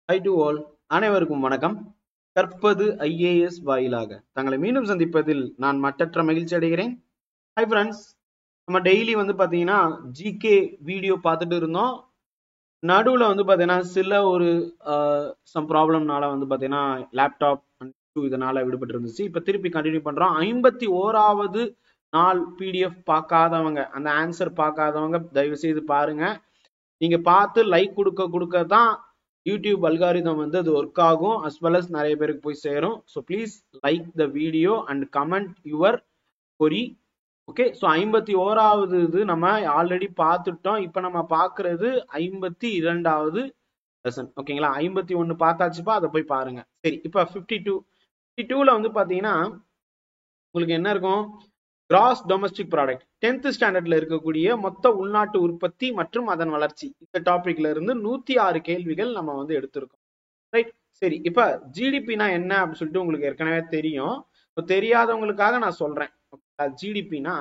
High to all, அனைவருக்கும் வணக்கம். கற்பது ஐஏஎஸ் வாயிலாக தங்களை மீண்டும் சந்திப்பதில் நான் மட்டற்ற மகிழ்ச்சி அடைகிறேன். ஹை ஃப்ரெண்ட்ஸ், நம்ம டெய்லி பாத்தீங்கன்னா ஜிகே வீடியோ பார்த்துட்டு இருந்தோம். நடுவில் பாத்தீங்கன்னா சில ஒரு சம் ப்ராப்ளம்னால பாத்தீங்கன்னா லேப்டாப் இதனால விடுபட்டு இருந்துச்சு. இப்ப திருப்பி கண்டினியூ பண்றோம். 51வது நாள் பிடிஎஃப் பார்க்காதவங்க, அந்த ஆன்சர் பார்க்காதவங்க தயவு செய்து பாருங்க. நீங்க பார்த்து லைக் கொடுக்க தான் யூடியூப் அல்காரிதம் அது ஒர்க் ஆகும், அஸ் வெல் அஸ் நிறைய பேருக்கு போய் சேரும். So please like the video and comment your query. Okay, so 51வது இது நம்ம ஆல்ரெடி பார்த்துட்டோம். இப்போ நம்ம பார்க்கறது 52வது லெசன். ஓகேங்களா, 51 பார்த்தாச்சுப்பா, அதை போய் பாருங்க. சரி, இப்போ 52ல பாத்தீங்கன்னா உங்களுக்கு என்ன இருக்கும்? கிராஸ் டொமஸ்டிக் ப்ராடக்ட் 10th ஸ்டாண்டர்ட்ல இருக்கக்கூடிய மொத்த உள்நாட்டு உற்பத்தி மற்றும் அதன் வளர்ச்சி, இந்த டாபிக்ல இருந்து 106 கேள்விகள் நம்ம எடுத்திருக்கோம். ரைட், சரி. இப்ப ஜிடிபினா என்ன அப்படின்னு சொல்லிட்டு உங்களுக்கு ஏற்கனவே தெரியும். தெரியாதவங்களுக்காக நான் சொல்றேன். ஜிடிபினா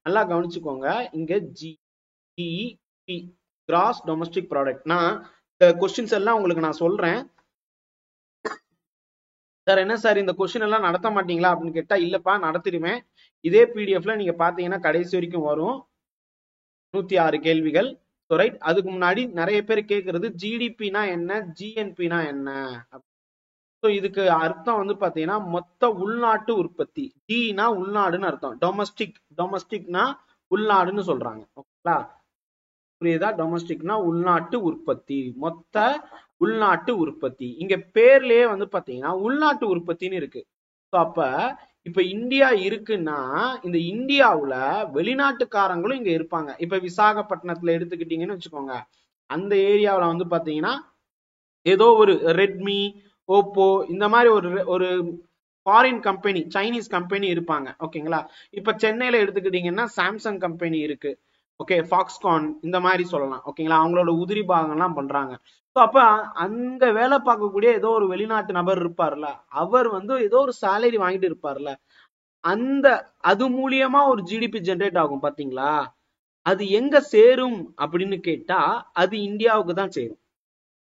நல்லா கவனிச்சுக்கோங்க. இங்க ஜிஇபி, கிராஸ் டொமஸ்டிக் ப்ராடக்ட். நான் இந்த கொஸ்டின்ஸ் எல்லாம் உங்களுக்கு நான் சொல்றேன். சார் என்ன சார் இந்த கொஸ்டின் எல்லாம் நடத்த மாட்டீங்களா அப்படின்னு கேட்டா, இல்லப்பா நடத்திடுவேன். இதே பிடிஎஃப்ல நீங்க பாத்தீங்கன்னா கடைசி வரைக்கும் வரும் 106 கேள்விகள். ரைட், அதுக்கு முன்னாடி நிறைய பேர் கேட்கறது ஜிடிபினா என்ன, ஜிஎன்பினா என்ன. இதுக்கு அர்த்தம் பாத்தீங்கன்னா மொத்த உள்நாட்டு உற்பத்தி. டினா உள்நாடுன்னு அர்த்தம். டொமஸ்டிக்னா உள்நாடுன்னு சொல்றாங்க. ஓகேங்களா, புரியுதா? டொமஸ்டிக்னா உள்நாட்டு உற்பத்தி, மொத்த உள்நாட்டு உற்பத்தி. இங்க பேர்லயே பாத்தீங்கன்னா உள்நாட்டு உற்பத்தின்னு இருக்கு. அப்ப இப்ப இந்தியா இருக்குன்னா இந்த இந்தியாவுல வெளிநாட்டுக்காரங்களும் இங்க இருப்பாங்க. இப்ப விசாகப்பட்டினத்துல எடுத்துக்கிட்டீங்கன்னு வச்சுக்கோங்க, அந்த ஏரியாவில பாத்தீங்கன்னா ஏதோ ஒரு ரெட்மி, ஓப்போ, இந்த மாதிரி ஒரு ஃபாரின் கம்பெனி, சைனீஸ் கம்பெனி இருப்பாங்க. ஓகேங்களா, இப்ப சென்னையில எடுத்துக்கிட்டீங்கன்னா சாம்சங் கம்பெனி இருக்கு. ஓகே, ஃபாக்ஸ்கான், இந்த மாதிரி சொல்லலாம். ஓகேங்களா, அவங்களோட உதிரி பாகம்லாம் பண்றாங்க. ஸோ அப்ப அங்க வேலை பார்க்கக்கூடிய ஏதோ ஒரு வெளிநாட்டு நபர் இருப்பார்ல, அவர் ஏதோ ஒரு சேலரி வாங்கிட்டு இருப்பார்ல, அது மூலியமா ஒரு ஜிடிபி ஜென்ரேட் ஆகும். பாத்தீங்களா, அது எங்க சேரும் அப்படின்னு கேட்டா அது இந்தியாவுக்கு தான் சேரும்,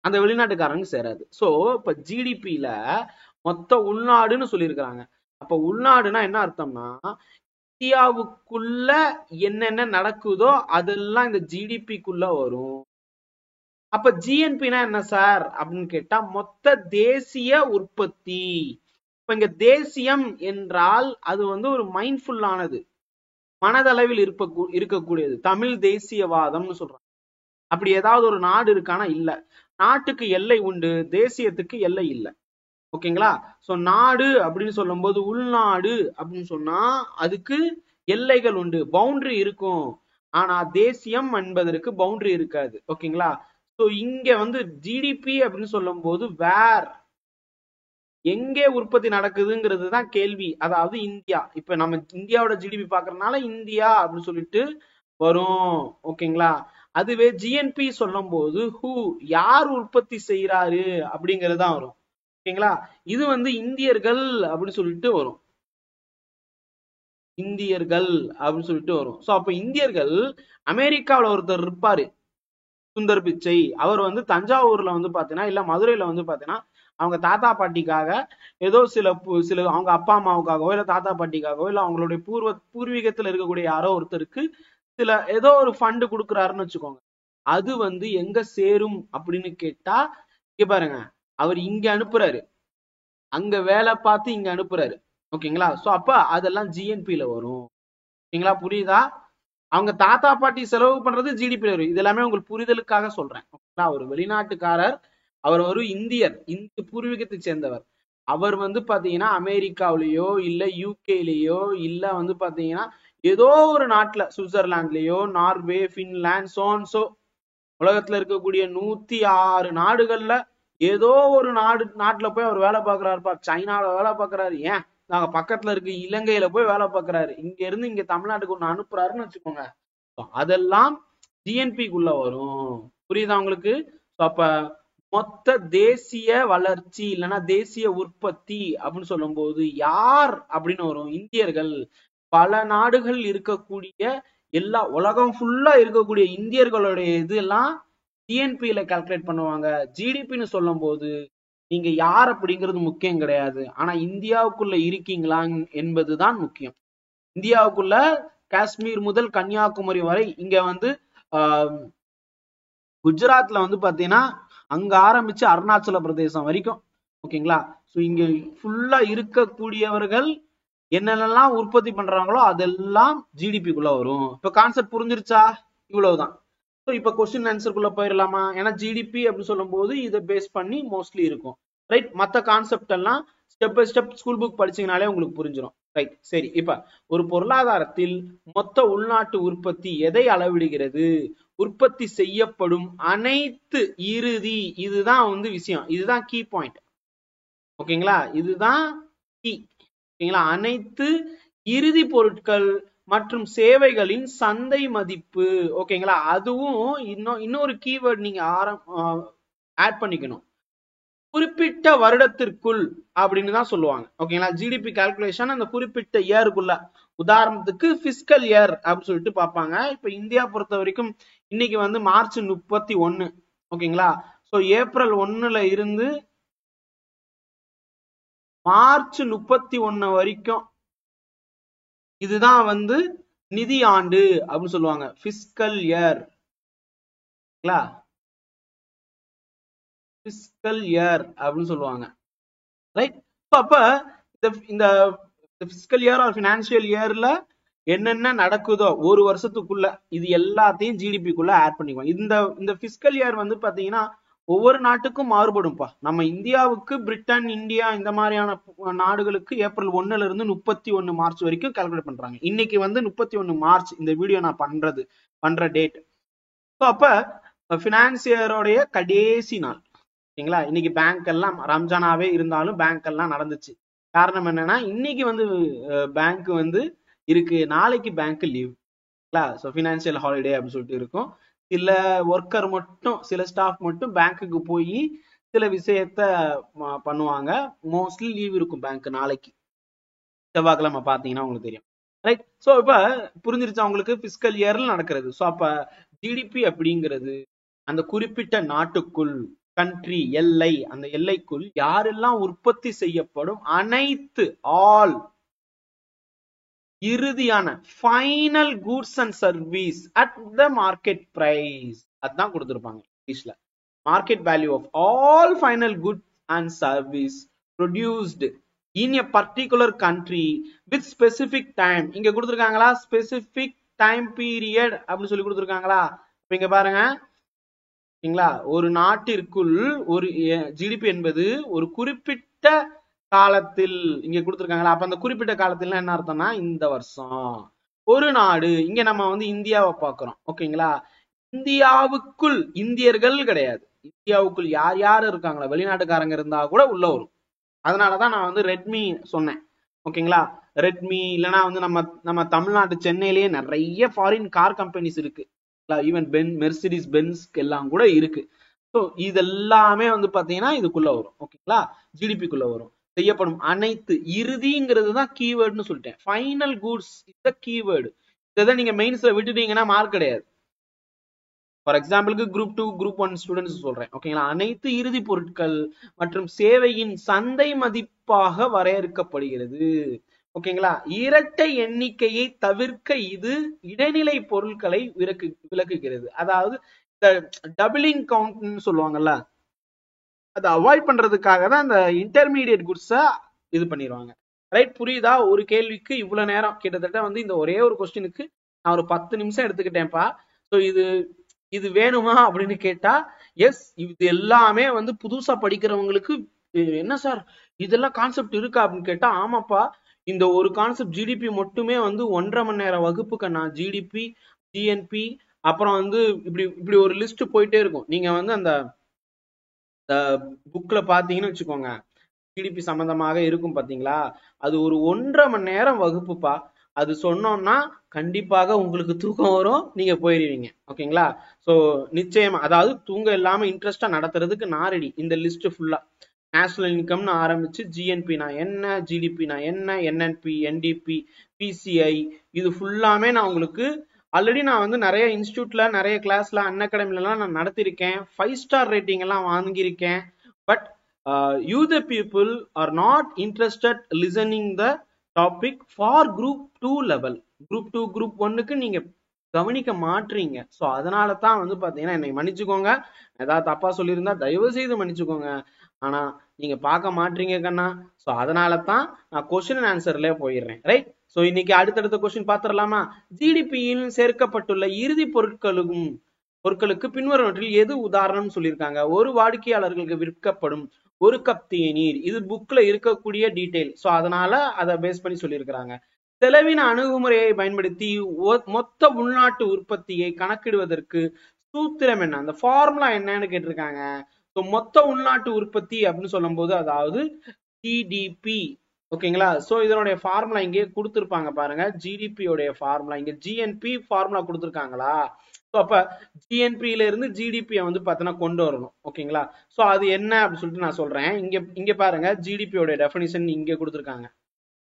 அந்த வெளிநாட்டுக்காரங்க சேராது. சோ இப்ப ஜிடிபில மொத்த உள்நாடுன்னு சொல்லியிருக்கிறாங்க. அப்ப உள்நாடுனா என்ன அர்த்தம்னா, இந்தியாவுக்குள்ள என்னென்ன நடக்குதோ அதெல்லாம் இந்த ஜிடிபிக்குள்ள வரும். அப்ப ஜிஎன்பினா என்ன சார் அப்படின்னு கேட்டா, மொத்த தேசிய உற்பத்தி. இப்ப இங்க தேசியம் என்றால் அது ஒரு மைண்ட்ஃபுல்லானது, மனதளவில் இருக்கக்கூடியது. தமிழ் தேசியவாதம்னு சொல்றாங்க. அப்படி ஏதாவது ஒரு நாடு இருக்கானா? இல்ல. நாட்டுக்கு எல்லை உண்டு, தேசியத்துக்கு எல்லை இல்லை. ஓகேங்களா, சோ நாடு அப்படின்னு சொல்லும் போது உள்நாடு அப்படின்னு சொன்னா அதுக்கு எல்லைகள் உண்டு, பவுண்டரி இருக்கும். ஆனா தேசியம் என்பதற்கு பவுண்டரி இருக்காது. ஓகேங்களா, சோ இங்க ஜிடிபி அப்படின்னு சொல்லும் போது எங்கே உற்பத்தி நடக்குதுங்கிறது தான் கேள்வி. அதாவது இந்தியா, இப்ப நம்ம இந்தியாவோட ஜிடிபி பாக்குறதுனால இந்தியா அப்படின்னு சொல்லிட்டு வரும். ஓகேங்களா, அதுவே ஜிஎன்பி சொல்லும் போது யார் உற்பத்தி செய்யறாரு அப்படிங்கிறது தான் வரும். ஓகேங்களா, இது இந்தியர்கள் அப்படின்னு சொல்லிட்டு வரும், இந்தியர்கள் அப்படின்னு சொல்லிட்டு வரும். சோ அப்ப இந்தியர்கள், அமெரிக்காவில் ஒருத்தர் இருப்பாரு சுந்தர் பிச்சை, அவர் தஞ்சாவூர்ல பாத்தீங்கன்னா இல்ல மதுரையில பாத்தீங்கன்னா அவங்க தாத்தா பாட்டிக்காக ஏதோ சில அவங்க அப்பா அம்மாவுக்காகவோ இல்ல தாத்தா பாட்டிக்காகவோ இல்ல அவங்களுடைய பூர்வீகத்துல இருக்கக்கூடிய யாரோ ஒருத்தருக்கு சில ஏதோ ஒரு ஃபண்ட் கொடுக்குறாருன்னு வச்சுக்கோங்க. அது எங்க சேரும் அப்படின்னு கேட்டா, இங்க பாருங்க, அவர் இங்க அனுப்புறாரு, அங்க வேலை பார்த்து இங்க அனுப்புறாரு. ஓகேங்களா, சோ அப்ப அதெல்லாம் ஜிஎன்பில வரும். ஓகேங்களா, புரியுதா? அவங்க தாத்தா பாட்டி செலவு பண்றது ஜிடிபில வரும். இது எல்லாமே உங்களுக்கு புரிதலுக்காக சொல்றேன். ஓகேங்களா, ஒரு வெளிநாட்டுக்காரர், அவர் ஒரு இந்தியர், இந்திய பூர்வீகத்தை சேர்ந்தவர். அவர் பாத்தீங்கன்னா அமெரிக்காவிலேயோ இல்ல யூகேலயோ இல்ல பாத்தீங்கன்னா ஏதோ ஒரு நாட்டுல, சுவிட்சர்லாந்துலயோ, நார்வே, பின்லாந்து, சோன்சோ, உலகத்துல இருக்கக்கூடிய 106 நாடுகள்ல ஏதோ ஒரு நாட்டுல போய் அவர் வேலை பார்க்கிறாருப்பா. சைனால வேலை பார்க்கிறாரு, ஏன் நாங்க பக்கத்துல இருக்க இலங்கையில போய் வேலை பார்க்கிறாரு, இங்க இருந்து இங்க தமிழ்நாட்டுக்கு ஒண்ணு அனுப்புறாருன்னு வச்சுக்கோங்க. அதெல்லாம் ஜிஎன்பிக்குள்ள வரும். புரியுதா உங்களுக்கு? அப்ப மொத்த தேசிய வளர்ச்சி இல்லைன்னா தேசிய உற்பத்தி அப்படின்னு சொல்லும் போது யார் அப்படின்னு வரும்? இந்தியர்கள். பல நாடுகள் இருக்கக்கூடிய, எல்லா உலகம் ஃபுல்லா இருக்கக்கூடிய இந்தியர்களுடைய இதெல்லாம் டிஎன்பியில கால்குலேட் பண்ணுவாங்க. ஜிடிபின்னு சொல்லும் போது நீங்க யார் அப்படிங்கிறது முக்கியம் கிடையாது, ஆனா இந்தியாவுக்குள்ள இருக்கீங்களா என்பதுதான் முக்கியம். இந்தியாவுக்குள்ள காஷ்மீர் முதல் கன்னியாகுமரி வரை, இங்க வந்து குஜராத்ல வந்து பாத்தீங்கன்னா அங்க ஆரம்பிச்சு அருணாச்சல பிரதேசம் வரைக்கும், ஓகேங்களா. சோ இங்க ஃபுல்லா இருக்கக்கூடியவர்கள் என்னென்னலாம் உற்பத்தி பண்றாங்களோ அதெல்லாம் ஜிடிபிக்குள்ள வரும். இப்ப கான்செப்ட் புரிஞ்சிருச்சா? இவ்வளவுதான். ஸோ இப்போ கொஸ்டின் ஆன்சருக்குள்ள போயிடலாமா? ஏன்னா ஜிடிபி அப்படின்னு சொல்லும் போது இதை பேஸ் பண்ணி மோஸ்ட்லி இருக்கும், ரைட். மற்ற கான்செப்ட் எல்லாம் step by step school book படிச்சீங்கனாலே உங்களுக்கு புரிஞ்சிடும், ரைட். சரி, இப்ப ஒரு பொருளாதாரத்தில் மொத்த உள்நாட்டு உற்பத்தி எதை அளவிடுகிறது? உற்பத்தி செய்யப்படும் அனைத்து இறுதி, இதுதான் வந்து விஷயம், இதுதான் கீ பாயிண்ட், ஓகேங்களா. இதுதான் கீ, ஓகேங்களா. அனைத்து இறுதி பொருட்கள் மற்றும் சேவைகளின் சந்தை மதிப்பு, ஓகேங்களா. அதுவும் இன்னொரு கீவேர்ட் நீங்க ஆட் பண்ணிக்கணும், குறிப்பிட்ட வருடத்திற்குள் அப்படின்னு தான் சொல்லுவாங்க, ஓகேங்களா. ஜிடிபி கால்குலேஷன் அந்த குறிப்பிட்ட இயருக்குள்ள, உதாரணத்துக்கு பிஸ்கல் இயர் அப்படின்னு சொல்லிட்டு பார்ப்பாங்க. இப்ப இந்தியா பொறுத்த வரைக்கும் இன்னைக்கு வந்து மார்ச் 31, ஓகேங்களா. சோ ஏப்ரல் 1ல இருந்து மார்ச் 31 வரைக்கும் இதுதான் வந்து நிதி ஆண்டு அப்படின்னு சொல்லுவாங்க, பிஸ்கல் இயர், பிஸ்கல் இயர் அப்படின்னு சொல்லுவாங்க, ரைட். அப்ப இந்த பிஸ்கல் இயர் ஆர் பினான்சியல் இயர்ல என்னென்ன நடக்குதோ ஒரு வருஷத்துக்குள்ள இது எல்லாத்தையும் ஜிடிபிக்குள்ள ஆட் பண்ணிக்குவாங்க. இந்த பிஸ்கல் இயர் வந்து பாத்தீங்கன்னா ஒவ்வொரு நாட்டுக்கும் மாறுபடும்பா. நம்ம இந்தியாவுக்கு பிரிட்டன், இந்தியா இந்த மாதிரியான நாடுகளுக்கு ஏப்ரல் 1ல இருந்து 31 மார்ச் வரைக்கும் கால்குலேட் பண்றாங்க. இன்னைக்கு வந்து 31 மார்ச் இந்த வீடியோ நான் பண்ற டேட். அப்ப பினான்சியரோடைய கடைசி நாள், ஓகேங்களா. இன்னைக்கு பேங்க் எல்லாம் ரம்ஜானாவே இருந்தாலும் பேங்க் எல்லாம் நடந்துச்சு. காரணம் என்னன்னா இன்னைக்கு வந்து பேங்க் வந்து இருக்கு, நாளைக்கு bank leave, so financial holiday அப்படின்னு சொல்லிட்டு இருக்கும். சில ஒர்க்கர் மட்டும், சில ஸ்டாஃப் மட்டும் பேங்க்குக்கு போய் சில விஷயத்த பண்ணுவாங்க. மோஸ்ட்லி லீவ் இருக்கும் பேங்க் நாளைக்கு, செவ்வாய்க்கிழமை பாத்தீங்கன்னா உங்களுக்கு தெரியும், ரைட். ஸோ இப்ப புரிஞ்சிருச்சா உங்களுக்கு? பிஸ்கல் இயர்ல நடக்கிறது. ஸோ அப்ப ஜிடிபி அப்படிங்கிறது அந்த குறிப்பிட்ட நாட்டுக்குள், கண்ட்ரி எல்லை, அந்த எல்லைக்குள் யாரெல்லாம் உற்பத்தி செய்யப்படும் அனைத்து ஆல் இறுதியான final goods and service at the market price, அதுதான் கொடுத்திருப்பாங்க இங்கிலீஷ்ல. Market value of all final goods and service produced in a particular country with specific time. இங்க கொடுத்திருக்காங்களா? ஸ்பெசிபிக் டைம் பீரியட் அப்படின்னு சொல்லி கொடுத்திருக்காங்களா? இங்க பாருங்க, சரிங்களா. ஒரு நாட்டிற்குள் ஒரு ஜிடிபி என்பது ஒரு குறிப்பிட்ட காலத்தில் இங்க கொடுத்திருக்காங்களா? அப்ப அந்த குறிப்பிட்ட காலத்துல என்ன அர்த்தம்னா இந்த வருஷம். ஒரு நாடு, இங்க நம்ம வந்து இந்தியாவை பார்க்கிறோம், ஓகேங்களா. இந்தியாவுக்குள் இந்தியர்கள் கிடையாது, இந்தியாவுக்குள் யார் யார் இருக்காங்களா வெளிநாட்டுக்காரங்க இருந்தா கூட உள்ள வரும். அதனாலதான் நான் வந்து ரெட்மி சொன்னேன், ஓகேங்களா. ரெட்மி இல்லைன்னா வந்து நம்ம தமிழ்நாட்டு சென்னையிலேயே நிறைய ஃபாரின் கார் கம்பெனிஸ் இருக்கு, ஈவன் மெர்சிடிஸ் பென்ஸ் எல்லாம் கூட இருக்கு. ஸோ இதெல்லாமே வந்து பாத்தீங்கன்னா இதுக்குள்ள வரும், ஓகேங்களா. ஜிடிபிக்குள்ள வரும். செய்யப்படும் அனைத்து இறுதிங்கிறது தான் கீவேர்டுன்னு சொல்லிட்டேன். Final goods is keyword. இதை நீங்க மெயின்ஸ்ல விட்டுட்டீங்கன்னா மார்க் கிடையாது. ஃபார் எக்ஸாம்பிளுக்கு குரூப் 2 குரூப் 1 ஸ்டூடெண்ட்ஸ் சொல்றேன், ஓகேங்களா. அனைத்து இறுதி பொருட்கள் மற்றும் சேவையின் சந்தை மதிப்பாக வரையறுக்கப்படுகிறது, ஓகேங்களா. இரட்டை எண்ணிக்கையை தவிர்க்க இது இடைநிலை பொருட்களை விளக்குகிறது. அதாவது இந்த டபுளிங் கவுண்ட்னு சொல்லுவாங்கல்ல, அதை அவாய்ட் பண்றதுக்காக தான் இந்த இன்டர்மீடியட் குட்ஸை இது பண்ணிடுவாங்க, ரைட். புரியுதா? ஒரு கேள்விக்கு இவ்வளவு நேரம், கிட்டத்தட்ட வந்து இந்த ஒரே ஒரு கொஸ்டினுக்கு நான் ஒரு 10 நிமிஷம் எடுத்துக்கிட்டேன்ப்பா. ஸோ இது வேணுமா அப்படின்னு கேட்டா எஸ். இது எல்லாமே வந்து புதுசா படிக்கிறவங்களுக்கு என்ன சார் இதெல்லாம் கான்செப்ட் இருக்கா அப்படின்னு கேட்டா ஆமாப்பா. இந்த ஒரு கான்செப்ட் ஜிடிபி மட்டுமே வந்து 1.5 மணி நேரம் வகுப்புக்கு நான் ஜிடிபி, ஜிஎன்பி, அப்புறம் வந்து இப்படி ஒரு லிஸ்ட் போயிட்டே இருக்கும். நீங்க வந்து அந்த புக்ல பாத்தீங்கன்னு வச்சுக்கோங்க, ஜிடிபி சம்பந்தமாக இருக்கும் பாத்தீங்களா, அது ஒரு 1.5 மணி நேரம் வகுப்புப்பா. அது சொன்னோம்னா கண்டிப்பாக உங்களுக்கு தூக்கம் வரும், நீங்க போயிருவீங்க, ஓகேங்களா. சோ நிச்சயமா, அதாவது தூங்க இல்லாம இன்ட்ரெஸ்டா நடத்துறதுக்கு நான் ரெடி. இந்த லிஸ்ட் ஃபுல்லா நேஷனல் இன்கம்னு ஆரம்பிச்சு ஜிஎன்பி நான் என்ன, ஜிடிபி நான் என்ன, என்என்பி, என்டிபி, பிசிஐ, இது ஃபுல்லாமே நான் உங்களுக்கு ஆல்ரெடி நான் வந்து நிறைய இன்ஸ்டியூட்ல நிறைய கிளாஸ்ல அன்அகாடமிலாம் நான் நடத்திருக்கேன். 5 ஸ்டார் ரேட்டிங் எல்லாம் வாங்கியிருக்கேன். But you the people are not interested listening the topic for group 2 level. Group 2 group 1க்கு நீங்க கவனிக்க மாட்டீங்க. ஸோ அதனால தான் வந்து பாத்தீங்கன்னா என்னை மன்னிச்சுக்கோங்க, ஏதாவது தப்பா சொல்லியிருந்தா தயவு செய்து மன்னிச்சுக்கோங்க. ஆனா நீங்க பார்க்க மாட்டீங்க கண்ணா. ஸோ அதனால தான் நான் கொஸ்டின் அண்ட் ஆன்சர்ல போயிடுறேன். ரைட். ஸோ இன்னைக்கு அடுத்தடுத்த கொஸ்டின் பார்த்துடலாமா? ஜிடிபியில் சேர்க்கப்பட்டுள்ள இறுதி பொருட்களுக்கு பின்வருவற்றில் எது உதாரணம் சொல்லியிருக்காங்க? ஒரு வாடிக்கையாளர்களுக்கு விற்கப்படும் ஒரு கப் தேநீர். இது புக்ல இருக்கக்கூடிய டீடைல். ஸோ அதனால அதை பேஸ் பண்ணி சொல்லியிருக்கிறாங்க. செலவின அணுகுமுறையை பயன்படுத்தி மொத்த உள்நாட்டு உற்பத்தியை கணக்கிடுவதற்கு சூத்திரம் என்ன? அந்த ஃபார்முலா என்னன்னு கேட்டிருக்காங்க. ஸோ மொத்த உள்நாட்டு உற்பத்தி அப்படின்னு சொல்லும் போது அதாவது ஜிடிபி. ஓகேங்களா? சோ இதனுடைய ஃபார்முலா இங்கே கொடுத்திருப்பாங்க பாருங்க. ஜிடிபியோடைய ஃபார்முலா இங்க ஜிஎன்பி ஃபார்முலா கொடுத்திருக்காங்களா? ஸோ அப்ப ஜிஎன்பியில இருந்து ஜிடிபியை வந்து பார்த்தோன்னா கொண்டு வரணும். ஓகேங்களா? ஸோ அது என்ன அப்படின்னு சொல்லிட்டு நான் சொல்றேன். இங்க பாருங்க, ஜிடிபியோட டெஃபினிஷன் இங்க கொடுத்திருக்காங்க.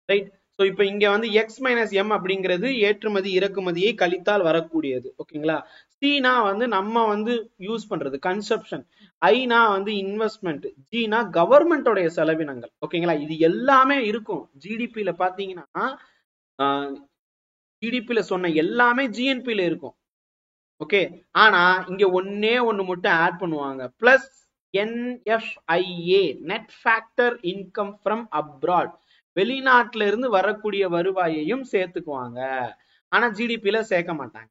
ரைட். ஸோ இப்போ இங்க வந்து எக்ஸ் மைனஸ் எம் அப்படிங்கிறது ஏற்றுமதி இறக்குமதியை கழித்தால் வரக்கூடியது. ஓகேங்களா? சினா வந்து நம்ம வந்து யூஸ் பண்றது கன்சப்ஷன், ஐனா வந்து இன்வெஸ்ட்மெண்ட், ஜினா கவர்மெண்டோடைய செலவினங்கள். ஓகேங்களா? இது எல்லாமே இருக்கும் ஜிடிபியில பாத்தீங்கன்னா. ஜிடிபியில சொன்ன எல்லாமே ஜிஎன்பியில இருக்கும். ஓகே. ஆனா இங்க ஒன்னே ஒண்ணு மட்டும் ஆட் பண்ணுவாங்க, plus NFIA net factor income from abroad. வெளிநாட்டுல இருந்து வரக்கூடிய வருவாயையும் சேர்த்துக்குவாங்க. ஆனா ஜிடிபியில சேர்க்க மாட்டாங்க.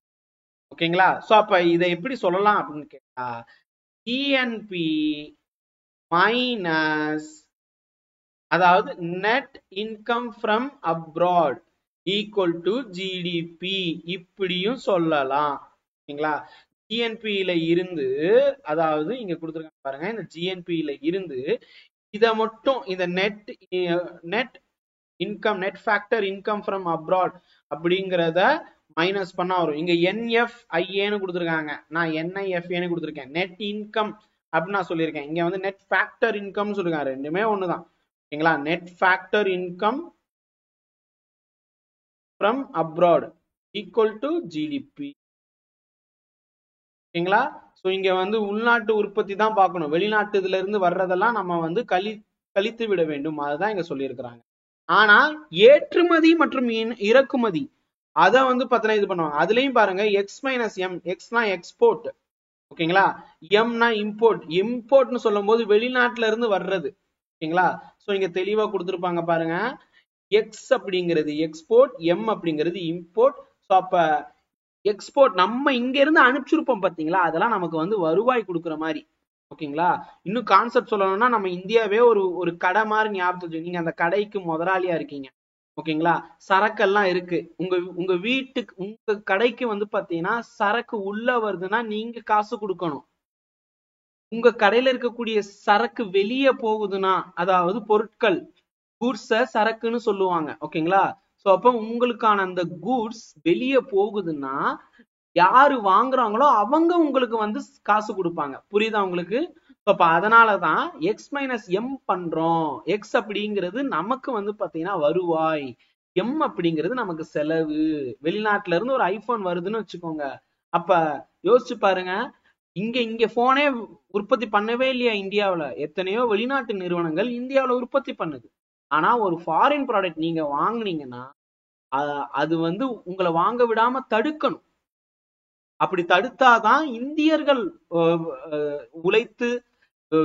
ஓகேங்களா? சோ அப்ப இதை எப்படி சொல்லலாம் அப்படின்னு கேட்டா, ஜிஎன்பி மைனஸ் அதாவது net income from abroad equal to GDP இப்படியும் சொல்லலாம். ஓகேங்களா? ஜிஎன்பியில இருந்து, அதாவது இங்க கொடுத்துருக்காங்க பாருங்க, இந்த ஜிஎன்பியில இருந்து இதை மட்டும் இந்த net income net factor income from abroad அப்படிங்கிறத மைனஸ் பண்ணா வரும். இங்க NFIAன்னு கொடுத்துருக்காங்க, நான் NIFAன்னு கொடுத்துருக்கேன். நெட் இன்கம் அப்படின்னு நான் சொல்லியிருக்கேன். இங்க வந்து நெட் ஃபேக்டர் இன்கம் சொல்லிருக்காங்க. ரெண்டுமே ஒண்ணுதான். ஓகேங்களா? Net factor income from abroad equal to GDP. ஓகேங்களா? சோ இங்க வந்து உள்நாட்டு உற்பத்தி தான் பார்க்கணும். வெளிநாட்டுல இருந்து வர்றதெல்லாம் நம்ம வந்து கழித்து விட வேண்டும். அதுதான் இங்க சொல்லியிருக்கிறாங்க. ஆனா ஏற்றுமதி மற்றும் இறக்குமதி அத வந்து பார்த்தா இது பண்ணுவாங்க. அதுலயும் பாருங்க, எக்ஸ் மைனஸ் எம். எக்ஸ்னா எக்ஸ்போர்ட். ஓகேங்களா? எம்னா இம்போர்ட். இம்போர்ட்னு சொல்லும் போது வெளிநாட்டுல இருந்து வர்றது. ஓகேங்களா? சோ இங்க தெளிவா கொடுத்துருப்பாங்க பாருங்க. எக்ஸ் அப்படிங்கிறது எக்ஸ்போர்ட், எம் அப்படிங்கிறது இம்போர்ட். சோ அப்ப எக்ஸ்போர்ட் நம்ம இங்க இருந்து அனுப்பிச்சிருப்போம் பாத்தீங்களா, அதெல்லாம் நமக்கு வந்து வருவாய் கொடுக்குற மாதிரி. ஓகேங்களா? இன்னும் கான்செப்ட் சொல்லணும்னா நம்ம இந்தியாவே ஒரு கடை மாதிரி ஞாபகத்துக்கு. நீங்க அந்த கடைக்கு முதலாளியா இருக்கீங்க. ஓகேங்களா? சரக்கெல்லாம் இருக்கு. உங்க வீட்டுக்கு உங்க கடைக்கு வந்து பாத்தீங்கன்னா சரக்கு உள்ள வருதுன்னா நீங்க காசு கொடுக்கணும். உங்க கடையில இருக்கக்கூடிய சரக்கு வெளியே போகுதுன்னா, அதாவது பொருட்கள் கூட்ஸ சரக்குன்னு சொல்லுவாங்க. ஓகேங்களா? சோ அப்ப உங்களுக்கான அந்த கூட்ஸ் வெளியே போகுதுன்னா யாரு வாங்குறாங்களோ அவங்க உங்களுக்கு வந்து காசு கொடுப்பாங்க. புரியுதா உங்களுக்கு? அப்ப அதனாலதான் எக்ஸ் மைனஸ் எம் பண்றோம். எக்ஸ் அப்படிங்கிறது நமக்கு வந்து பாத்தீங்கன்னா வருவாய், எம் அப்படிங்கிறது நமக்கு செலவு. வெளிநாட்டுல இருந்து ஒரு ஐபோன் வருதுன்னு வச்சுக்கோங்க. அப்ப யோசிச்சு பாருங்க, இங்க போனே உற்பத்தி பண்ணவே இல்லையா இந்தியாவில? எத்தனையோ வெளிநாட்டு நிறுவனங்கள் இந்தியாவில உற்பத்தி பண்ணுது. ஆனா ஒரு ஃபாரின் ப்ராடக்ட் நீங்க வாங்குனீங்கன்னா அது வந்து உங்களை வாங்க விடாம தடுக்கணும். அப்படி தடுத்தாதான் இந்தியர்கள் உழைத்து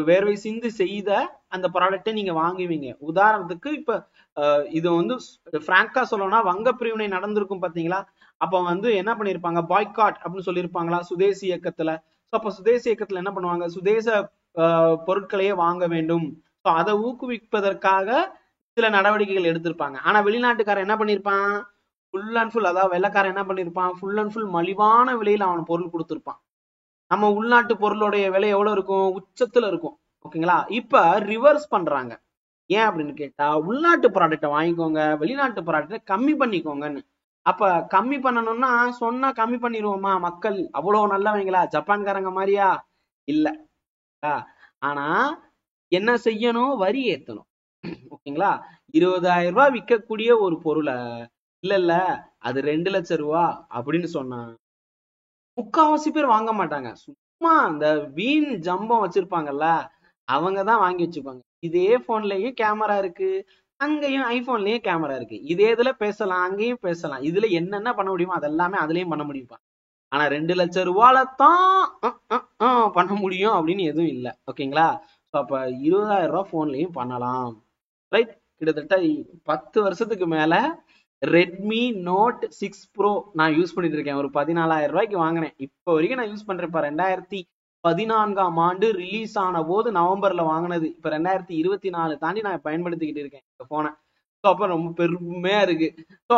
வேர்வை சிந்து செய்த அந்த ப்ராடக்டை நீங்க வாங்குவீங்க. உதாரணத்துக்கு இப்ப இது வந்து பிராங்கா சொல்லணும்னா வங்க பிரிவினை நடந்திருக்கும் பாத்தீங்களா? அப்ப வந்து என்ன பண்ணிருப்பாங்க, பாய்காட் அப்படின்னு சொல்லியிருப்பாங்களா சுதேசி இயக்கத்துல. அப்ப சுதேசி இயக்கத்துல என்ன பண்ணுவாங்க, சுதேச பொருட்களையே வாங்க வேண்டும். அதை ஊக்குவிப்பதற்காக சில நடவடிக்கைகள் எடுத்திருப்பாங்க. ஆனா வெளிநாட்டுக்காரன் என்ன பண்ணிருப்பான், ஃபுல் அண்ட் ஃபுல், அதாவது வெள்ளக்காரன் என்ன பண்ணிருப்பான், ஃபுல் அண்ட் ஃபுல் மலிவான விலையில அவன் பொருள் கொடுத்திருப்பான். நம்ம உள்நாட்டு பொருளுடைய விலை எவ்வளவு இருக்கும், உச்சத்துல இருக்கும். ஓகேங்களா? இப்ப ரிவர்ஸ் பண்றாங்க. ஏன் அப்படின்னு கேட்டா, உள்நாட்டு ப்ராடக்டை வாங்கிக்கோங்க, வெளிநாட்டு ப்ராடக்டை கம்மி பண்ணிக்கோங்கன்னு. அப்ப கம்மி பண்ணணும்னா சொன்னா கம்மி பண்ணிடுவோமா? மக்கள் அவ்வளவு நல்லவங்களா? ஜப்பான்காரங்க மாதிரியா? இல்ல. ஆனா என்ன செய்யணும், வரி ஏத்தணும். ஓகேங்களா? 20,000 ரூபாய் விற்கக்கூடிய ஒரு பொருளை இல்ல அது 2 லட்சம் ரூபா அப்படின்னு சொன்னா முக்காவாசி பேர் வாங்க மாட்டாங்க. சும்மா அந்த வீண் ஜம்பம் வச்சிருப்பாங்கல்ல, அவங்கதான் வாங்கி வச்சுப்பாங்க. இதே போன்லயும் கேமரா இருக்கு, அங்கேயும் ஐபோன்லயும் கேமரா இருக்கு. இதே இதுல பேசலாம், அங்கேயும் பேசலாம். இதுல என்னென்ன பண்ண முடியுமோ அதெல்லாமே அதுலயும் பண்ண முடியுமா? ஆனா 2 லட்சம் ரூபால தான் பண்ண முடியும் அப்படின்னு எதுவும் இல்லை. ஓகேங்களா? அப்ப 20,000 ரூபாய் போன்லயும் பண்ணலாம். ரைட்? கிட்டத்தட்ட 10 வருஷத்துக்கு மேல ரெட்மி நோட் 6 ப்ரோ நான் யூஸ் பண்ணிட்டு இருக்கேன். ஒரு 14,000 ரூபாய்க்கு வாங்கினேன். இப்ப வரைக்கும் நான் யூஸ் பண்றேன். இப்ப 2014ஆம் ஆண்டு ரிலீஸ் ஆன போது நவம்பர்ல வாங்கினது. இப்ப 2024 தாண்டி நான் பயன்படுத்திக்கிட்டு இருக்கேன் இந்த போனை. அப்ப ரொம்ப பெருமையா இருக்கு.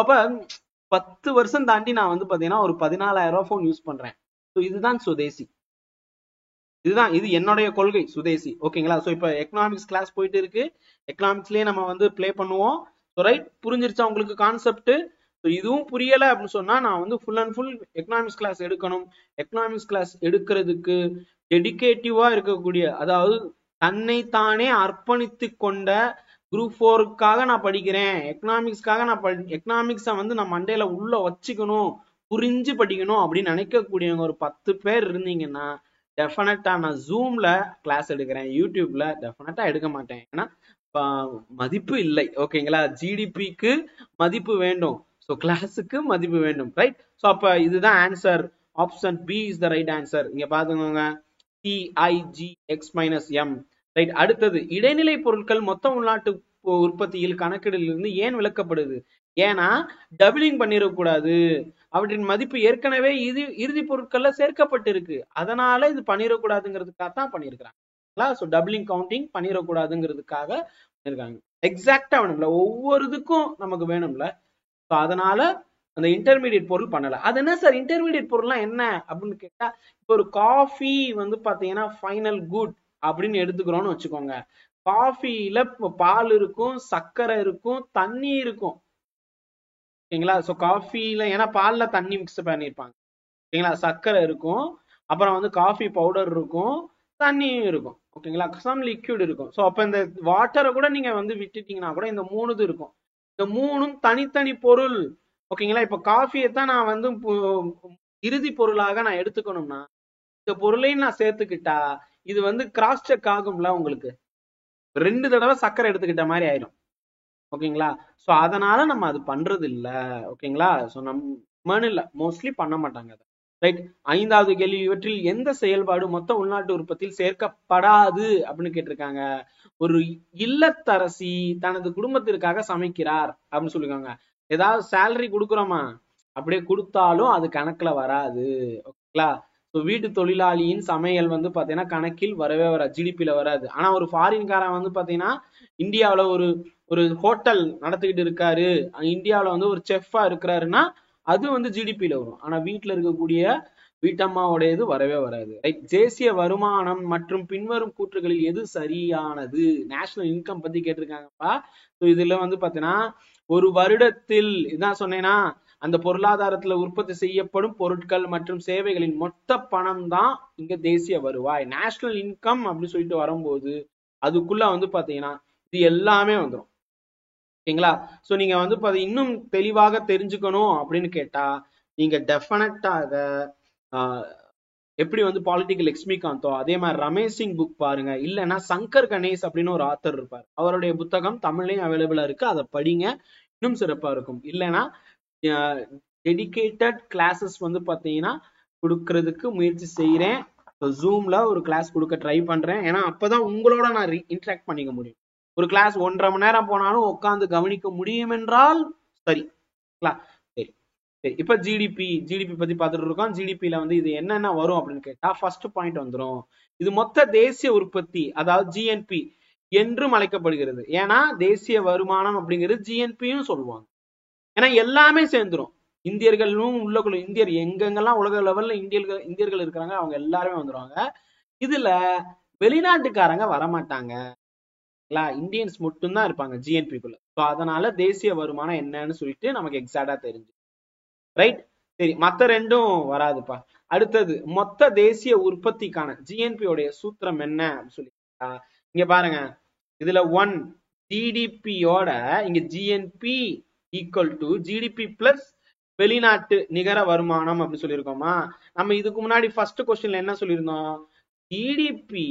அப்ப 10 வருஷம் தாண்டி நான் வந்து பாத்தீங்கன்னா ஒரு 14,000 ரூபாய் போன் யூஸ் பண்றேன். இதுதான் சுதேசி. இது என்னுடைய கொள்கை, சுதேசி. ஓகேங்களா? சோ இப்ப எக்கனாமிக்ஸ் கிளாஸ் போயிட்டு இருக்கு. எக்கனாமிக்ஸ்லயே நம்ம வந்து ப்ளே பண்ணுவோம். ரைட்? புரிஞ்சிருச்சா உங்களுக்கு கான்செப்ட்? இதுவும் புரியல அப்படின்னு சொன்னா நான் வந்து full and full economics class எடுக்கணும். எக்கனாமிக்ஸ் கிளாஸ் எடுக்கிறதுக்கு டெடிகேட்டிவா இருக்கக்கூடிய, அதாவது தன்னை தானே அர்ப்பணித்து கொண்ட குரூப் 4க்காக நான் படிக்கிறேன், எக்கனாமிக்ஸ்க்காக நான் எக்கனாமிக்ஸை வந்து நான் மண்டையில உள்ள வச்சுக்கணும், புரிஞ்சு படிக்கணும் அப்படின்னு நினைக்கக்கூடியவங்க ஒரு 10 பேர் இருந்தீங்கன்னா டெஃபினட்டா நான் ஜூம்ல கிளாஸ் எடுக்கிறேன். யூடியூப்ல டெஃபினட்டா எடுக்க மாட்டேன். ஏன்னா மதிப்பு இல்லை. ஓகேங்களா? ஜிடிபிக்கு மதிப்பு வேண்டும், ஸோ கிளாஸுக்கு மதிப்பு வேண்டும். ரைட்? ஸோ அப்ப இதுதான் answer. Option B is the right answer. இங்க பாத்துக்கோங்க, CIGX-M. ரைட்? அடுத்தது, இடைநிலை பொருட்கள் மொத்த உள்நாட்டு உற்பத்தியில் கணக்கீடிலிருந்து ஏன் விலக்கப்படுது? ஏன்னா டபுளிங் பண்ணிடக்கூடாது, அவற்றின் மதிப்பு ஏற்கனவே இறுதி பொருட்கள்ல சேர்க்கப்பட்டிருக்கு, அதனால இது பண்ணிடக்கூடாதுங்கிறதுக்காக தான் பண்ணிருக்காங்க. டபுளிங் கவுண்டிங் பண்ணிடக்கூடாதுங்கிறதுக்காக பண்ணிருக்காங்க. எக்ஸாக்டா வேணும்ல, ஒவ்வொரு இதுக்கும் நமக்கு வேணும்ல, அதனால அந்த இன்டர்மீடியட் பொருள் பண்ணல. அது என்ன சார் இன்டர்மீடியட் பொருள்லாம் என்ன அப்படின்னு கேட்டா, இப்போ ஒரு காஃபி வந்து பாத்தீங்கன்னா ஃபைனல் குட் அப்படின்னு எடுத்துக்கிறோம்னு வச்சுக்கோங்க. காஃபில பால் இருக்கும், சர்க்கரை இருக்கும், தண்ணி இருக்கும். ஓகேங்களா? சோ காஃபில, ஏன்னா பால்ல தண்ணி மிக்ஸ் பண்ணிருப்பாங்க. ஓகேங்களா? சர்க்கரை இருக்கும், அப்புறம் வந்து காஃபி பவுடர் இருக்கும், தண்ணியும் இருக்கும். ஓகேங்களா? சம் லிக்விட் இருக்கும். ஸோ அப்ப இந்த வாட்டரை கூட நீங்க வந்து விட்டுட்டீங்கன்னா கூட இந்த 3 இது இருக்கும். இந்த 3ம் தனித்தனி பொருள். ஓகேங்களா? இப்ப காஃபியை தான் நான் வந்து இறுதி பொருளாக நான் எடுத்துக்கணும்னா இந்த பொருளையும் நான் சேர்த்துக்கிட்டா இது வந்து கிராஸ் செக் ஆகும்ல, உங்களுக்கு 2 தடவை சர்க்கரை எடுத்துக்கிட்ட மாதிரி ஆயிடும். ஓகேங்களா? சோ அதனால நம்ம அது பண்றது இல்ல. ஓகேங்களா? சோ நம்ம இல்ல, மோஸ்ட்லி பண்ண மாட்டாங்க அதை. ரைட்? 5வது கேள்வி, இவற்றில் எந்த செயல்பாடு மொத்த உள்நாட்டு உற்பத்தியில் சேர்க்கப்படாது அப்படின்னு கேட்டிருக்காங்க. ஒரு இல்லத்தரசி தனது குடும்பத்திற்காக சமைக்கிறார் அப்படின்னு சொல்லிருக்காங்க. ஏதாவது சேலரி கொடுக்குறோமா, அப்படியே கொடுத்தாலும் அது கணக்குல வராது. ஓகேங்களா? வீட்டு தொழிலாளியின் சமையல் வந்து பாத்தீங்கன்னா கணக்கில் வரவே வராது, ஜிடிபியில வராது. ஆனா ஒரு ஃபாரின்காரன் வந்து பாத்தீங்கன்னா இந்தியாவில ஒரு ஒரு ஹோட்டல் நடத்திக்கிட்டு இருக்காரு, இந்தியாவில வந்து ஒரு செஃப்பா இருக்கிறாருன்னா அது வந்து ஜிடிபியில வரும். ஆனா வீட்டுல இருக்கக்கூடிய வீட்டம்மாவுடையது வரவே வராது. ரைட்? தேசிய வருமானம் மற்றும் பின்வரும் கூற்றுகளில் எது சரியானது? நேஷனல் இன்கம் பத்தி கேட்டிருக்காங்கப்பா. இதுல வந்து பாத்தீங்கன்னா ஒரு வருடத்தில், இதான் சொன்னேன்னா, அந்த பொருளாதாரத்துல உற்பத்தி செய்யப்படும் பொருட்கள் மற்றும் சேவைகளின் மொத்த பணம் தான் இங்க தேசிய வருவாய். நேஷனல் இன்கம் அப்படின்னு சொல்லிட்டு வரும்போது அதுக்குள்ள வந்து பாத்தீங்கன்னா இது எல்லாமே வந்துடும். ஓகேங்களா? சோ நீங்க வந்து இன்னும் தெளிவாக தெரிஞ்சுக்கணும் அப்படின்னு கேட்டா நீங்க டெஃபினட்டாக எப்படி வந்து பாலிட்டிக்கல் லக்ஷ்மிகாந்தோ அதே மாதிரி ரமேஷ் சிங் புக் பாருங்க, இல்லைன்னா சங்கர் கணேஷ் அப்படின்னு ஒரு ஆத்தர் இருப்பார், அவருடைய புத்தகம் தமிழ்லையும் அவைலபிளா இருக்கு, அதை படிங்க, இன்னும் சிறப்பா இருக்கும். இல்லைன்னா டெடிகேட்டட் கிளாஸஸ் வந்து பாத்தீங்கன்னா கொடுக்கறதுக்கு முயற்சி செய்யறேன். ஜூம்ல ஒரு கிளாஸ் கொடுக்க ட்ரை பண்றேன். ஏன்னா அப்பதான் உங்களோட நான் இன்டராக்ட் பண்ணிக்க முடியும். ஒரு கிளாஸ் 1.5 மணி நேரம் போனாலும் உட்காந்து கவனிக்க முடியும் என்றால் சரி. சரி சரி இப்ப ஜிடிபி பத்தி பார்த்துட்டு இருக்கோம். ஜிடிபியில வந்து இது என்னென்ன வரும் அப்படின்னு கேட்டா ஃபர்ஸ்ட் பாயிண்ட் வந்துடும், இது மொத்த தேசிய உற்பத்தி, அதாவது ஜிஎன்பி என்றும் அழைக்கப்படுகிறது. ஏன்னா தேசிய வருமானம் அப்படிங்கிறது ஜிஎன்பியும் சொல்லுவாங்க. ஏன்னா எல்லாமே சேர்ந்துரும். இந்தியர்களும் உள்ளக்குள்ள, இந்தியர் எங்கெங்கெல்லாம் உலக லெவல்ல இந்தியர்கள் இருக்கிறாங்க அவங்க எல்லாருமே வந்துருவாங்க. இதுல வெளிநாட்டுக்காரங்க வரமாட்டாங்க, இந்தியன்ஸ் மட்டும்தான் இருப்பாங்க ஜிஎன்பிக்குள்ள. ஸோ அதனால தேசிய வருமானம் என்னன்னு சொல்லிட்டு நமக்கு எக்ஸாக்டா தெரிஞ்சு. ரைட்? சரி, மத்த ரெண்டும் வராதுப்பா. அடுத்தது மொத்த தேசிய உற்பத்திக்கான ஜிஎன்பி சூத்திரம் என்ன அப்படின்னு சொல்லி இங்க பாருங்க. இதுல 1 ஜிடிபியோட இங்க GNB equal to GDP plus வெளிநாட்டு நிகர வருமானம் அப்படின்னு சொல்லியிருக்கோமா. நம்ம இதுக்கு முன்னாடி ஃபர்ஸ்ட் கொஸ்டின்ல என்ன சொல்லியிருந்தோம், GDP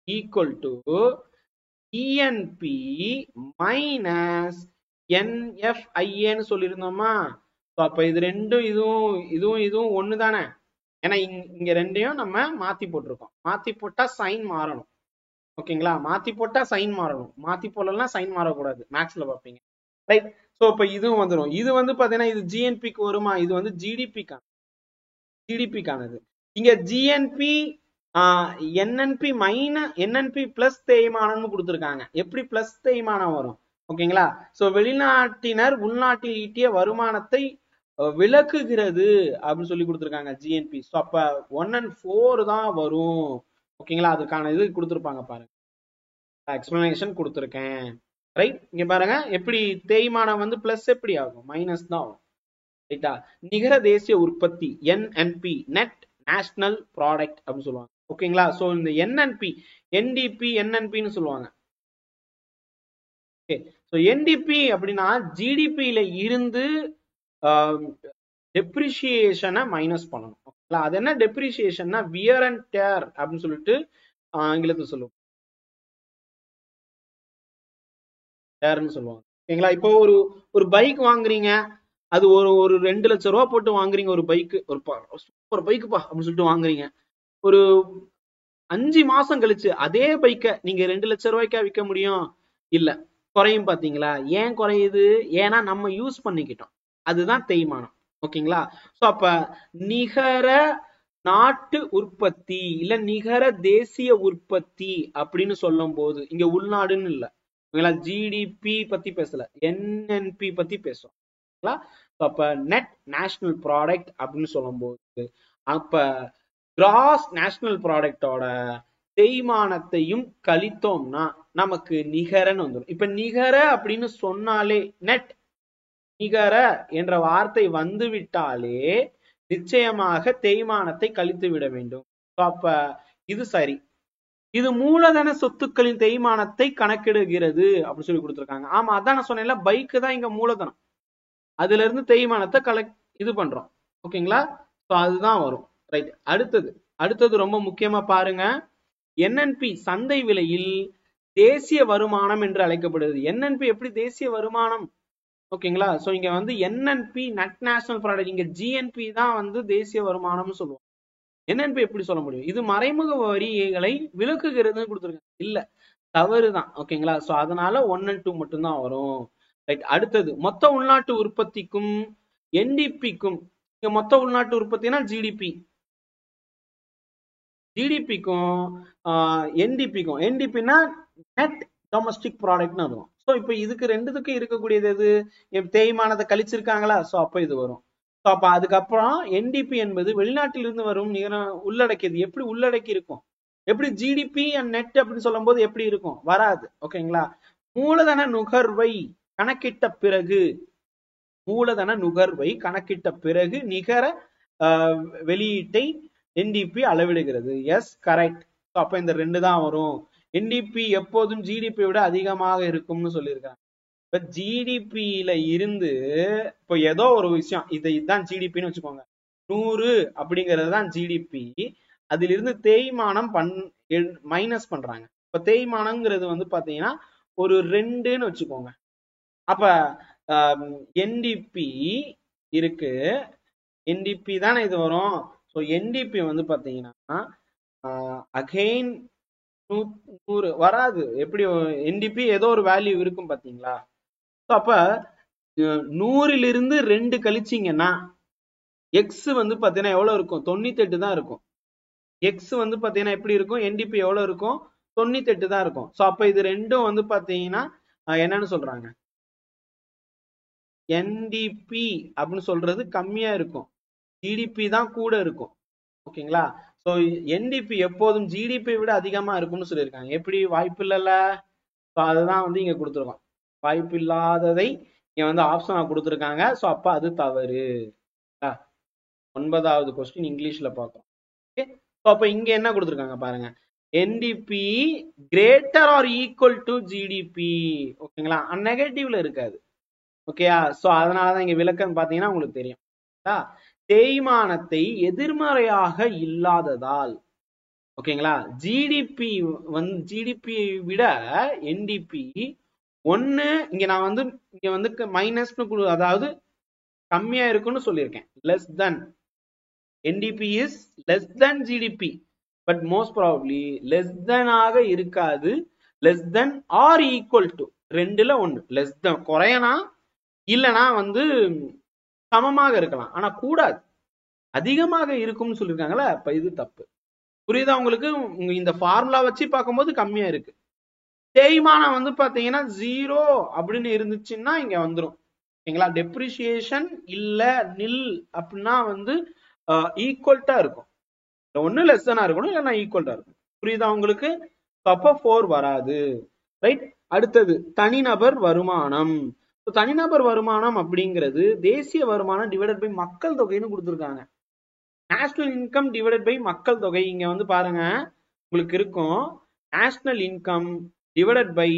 equal to ENP minus என்எஃப்ஐஏன்னு சொல்லியிருந்தோமா. அப்ப இது ரெண்டும் இதுவும் ஒண்ணு தானே. ஏன்னா இங்க ரெண்டையும் நம்ம மாத்தி போட்டிருக்கோம். மாத்தி போட்டா சைன் மாறணும். ஓகேங்களா, மாத்தி போட்டா சைன் மாறணும், மாத்தி போடலாம் சைன் மாறக்கூடாது. மேக்ஸ்ல பாப்பீங்க, ரைட். சோ இப்ப இதுவும் வந்துடும். இது வந்து பாத்தீங்கன்னா இது ஜிஎன்பிக்கு வருமா, இது வந்து ஜிடிபிக்கானது. இங்க ஜிஎன்பி என்என்பி என்என்பி பிளஸ் தேய்மானம்னு கொடுத்துருக்காங்க. எப்படி பிளஸ் தேய்மானம் வரும், ஓகேங்களா. சோ வெளிநாட்டினர் உள்நாட்டில் ஈட்டிய வருமானத்தை விளக்குகிறது அப்படின்னு சொல்லி கொடுத்துருக்காங்க ஜிஎன்பி. ஸோ அப்ப 1 and 4 தான் வரும். ஓகேங்களா, அதுக்கான இது கொடுத்துருப்பாங்க பாருங்க, எக்ஸ்பிளனேஷன் கொடுத்துருக்கேன். ரைட், இங்க பாருங்க எப்படி தேய்மானம் வந்து பிளஸ் எப்படி ஆகும், மைனஸ் தான் ஆகும். ரைட்டா, நிகர தேசிய உற்பத்தி என்என்பி நெட் நேஷனல் ப்ராடக்ட் அப்படின்னு சொல்லுவாங்க. ஓகேங்களா, சோ இந்த என்என்பி என்டிபி என்என்பின்னு சொல்லுவாங்க. ஓகே, சோ என்டிபி அப்படின்னா ஜிடிபியில இருந்து டெப்ரிசியேஷனை மைனஸ் பண்ணணும். ஓகேங்களா, அது என்ன டெப்ரிசியேஷன்னா வியர் அண்ட் டேர் அப்படின்னு சொல்லிட்டு ஆங்கிலத்தில் சொல்லுவோம், டேர்னு சொல்லுவாங்க. ஓகேங்களா, இப்போ ஒரு பைக் வாங்குறீங்க, அது ஒரு 2 லட்சம் ரூபா போட்டு வாங்குறீங்க. ஒரு பைக், ஒரு சூப்பர் பைக்குப்பா அப்படின்னு சொல்லிட்டு வாங்குறீங்க. ஒரு 5 மாசம் கழிச்சு அதே பைக்கை நீங்க 2 லட்சம் ரூபாய்க்கா விற்க முடியும்? இல்ல, குறையும். பாத்தீங்களா, ஏன் குறையுது, ஏன்னா நம்ம யூஸ் பண்ணிக்கிட்டோம். அதுதான் தேய்மானம். ஓகேங்களா, சோ அப்ப நிகர நாட்டு உற்பத்தி இல்ல நிகர தேசிய உற்பத்தி அப்படின்னு சொல்லும் போது இங்க உள்நாடுன்னு இல்ல, ஜிடிபி பத்தி பேசல, என்என்பி பத்தி பேசும். அப்ப நெட் நேஷனல் ப்ராடக்ட் அப்படின்னு சொல்லும் போது அப்ப கிராஸ் நேஷனல் ப்ராடக்டோட தேய்மானத்தையும் கழித்தோம்னா நமக்கு நிகரன்னு வந்துடும். இப்ப நிகர அப்படின்னு சொன்னாலே, நெட் நிகர என்ற வார்த்தை வந்து விட்டாலே நிச்சயமாக தேய்மானத்தை கழித்து விட வேண்டும். அப்ப இது சரி. இது மூலதன சொத்துக்களின் தேய்மானத்தை கணக்கிடுகிறது அப்படின்னு சொல்லி கொடுத்துருக்காங்க. ஆமா, அதான் நான் சொன்னேன்ல, பைக்கு தான் இங்க மூலதனம், அதுல இருந்து தேய்மானத்தை இது பண்றோம். ஓகேங்களா, அதுதான் வரும். ரைட், அடுத்தது ரொம்ப முக்கியமா பாருங்க, என்என்பி சந்தை விலையில் தேசிய வருமானம் என்று அழைக்கப்படுகிறது. என்என்பி எப்படி தேசிய வருமானம், ஓகேங்களா. சோ இங்க வந்து என்என்பி நெட் நேஷனல் ப்ராடக்ட், இங்க ஜிஎன்பி தான் வந்து தேசிய வருமானம்னு சொல்லுவோம். என்என்பி எப்படி சொல்ல முடியும், இது மறைமுக வரிகளை விலக்குகிறதுன்னு கொடுத்துருக்காங்க. இல்ல, தவறுதான். ஓகேங்களா, சோ அதனால 1 and 2 மட்டும்தான் வரும். ரைட், அடுத்தது மொத்த உள்நாட்டு உற்பத்திக்கும் என்டிபிக்கும், இங்க மொத்த உள்நாட்டு உற்பத்தினா ஜிடிபி, ஜிடிபிக்கும் என்டிபிக்கும், என்டிபினா நெட் டொமஸ்டிக் ப்ராடக்ட்னு இருக்கும். ஸோ இப்போ இதுக்கு ரெண்டுத்துக்கும் இருக்கக்கூடியது எது, தேய்மானத்தை கழிச்சிருக்காங்களா, ஸோ அப்போ இது வரும். ஸோ அப்போ அதுக்கப்புறம் என்டிபி என்பது வெளிநாட்டிலிருந்து வரும் நிகர உள்ளடக்கியது. எப்படி உள்ளடக்கி இருக்கும், எப்படி ஜிடிபி அண்ட் நெட் அப்படின்னு சொல்லும் போது எப்படி இருக்கும், வராது. ஓகேங்களா, மூலதன நுகர்வை கணக்கிட்ட பிறகு, மூலதன நுகர்வை கணக்கிட்ட பிறகு நிகர வெளியீட்டை என்டிபி அளவிடுகிறது. Yes, correct. அப்ப இந்த 2 தான் வரும். என்டிபி எப்போதும் ஜிடிபி விட அதிகமாக இருக்கும்னு சொல்லியிருக்காங்க. இப்ப ஜிடிபியில இருந்து இப்போ ஏதோ ஒரு விஷயம், இதுதான் ஜிடிபின்னு வச்சுக்கோங்க, 100 அப்படிங்கிறது தான் ஜிடிபி, அதுல இருந்து தேய்மானம் மைனஸ் பண்றாங்க. இப்ப தேய்மானம்ங்கிறது வந்து பாத்தீங்கன்னா ஒரு 2ன்னு வச்சுக்கோங்க. அப்ப என்டிபி இருக்கு, என்டிபி தானே இது வரும். ஸோ என்டிபி வந்து பாத்தீங்கன்னா அகைன் 100 வராது. எப்படி என்டிபி ஏதோ ஒரு வேல்யூ இருக்கும் பாத்தீங்களா. அப்ப 100லிருந்து 2 கழிச்சிங்கன்னா எக்ஸ் வந்து பாத்தீங்கன்னா எவ்வளவு இருக்கும், 98 தான் இருக்கும். எக்ஸ் வந்து பாத்தீங்கன்னா எப்படி இருக்கும், என்டிபி எவ்வளவு இருக்கும், 98 தான் இருக்கும். ஸோ அப்ப இது ரெண்டும் வந்து பாத்தீங்கன்னா என்னன்னு சொல்றாங்க, என்டிபி அப்படின்னு சொல்றது கம்மியா இருக்கும், ஜிடிபி தான் கூட இருக்கும். ஓகேங்களா, சோ என்டிபி எப்போதும் ஜிடிபி விட அதிகமா இருக்கும்னு சொல்லியிருக்காங்க. எப்படி, வாய்ப்பு இல்லைல்ல. அதுதான் வந்து இங்க கொடுத்துருக்கோம், வாய்ப்பு இல்லாததை இங்க வந்து ஆப்ஷனா கொடுத்துருக்காங்க. சோ அப்ப அது தவறு. 9வது கொஸ்டின் இங்கிலீஷ்ல பார்த்தோம். ஓகே, அப்ப இங்க என்ன கொடுத்துருக்காங்க பாருங்க, NDB greater or equal to GDP. ஓகேங்களா, நெகட்டிவ்ல இருக்காது. ஓகேயா? சோ அதனாலதான் இங்க விளக்கம் பாத்தீங்கன்னா உங்களுக்கு தெரியும். தேய்மானத்தை எதிர்மறையாக இல்லாததால், ஓகேங்களா, ஜிடிபி ஜிடிபியை விட என்டிபி ஒன்னு இங்க நான் இங்க மைனஸ்னு அதாவது கம்மியா இருக்குன்னு சொல்லியிருக்கேன். Less than NDP is less than GDP, but most probably less than ஆக இருக்காது. Less than or equal to, ரெண்டுல ஒண்ணு. லெஸ் தென் குறையனா இல்லனா சமமாக இருக்கலாம், ஆனா கூடாது. அதிகமாக இருக்கும்னு சொல்லியிருக்காங்கல்ல, அப்ப இது தப்பு. புரியுதா உங்களுக்கு? இந்த ஃபார்முலா வச்சு பார்க்கும்போது கம்மியா இருக்கு. தேய்மானம் பாத்தீங்கன்னா 0 அப்படின்னு இருந்துச்சுன்னா இங்க வந்துடும். ஓகேங்களா? டெப்ரிசியேஷன் இல்ல நில் அப்படின்னா ஈக்குவல்ட்டா இருக்கும். ஒண்ணு லெஸ்ஸனா இருக்கணும், இல்லைன்னா ஈக்குவல்ட்டா இருக்கும். புரியுதா உங்களுக்கு? அப்ப 4 வராது. ரைட். அடுத்தது தனிநபர் வருமானம். தனிநபர் வருமானம் அப்படிங்கிறது தேசிய வருமானம் டிவைடட் பை மக்கள் தொகைன்னு கொடுத்துருக்காங்க. நேஷனல் இன்கம் டிவைடட் பை மக்கள் தொகை. இங்க பாருங்க, உங்களுக்கு இருக்கும் national income divided by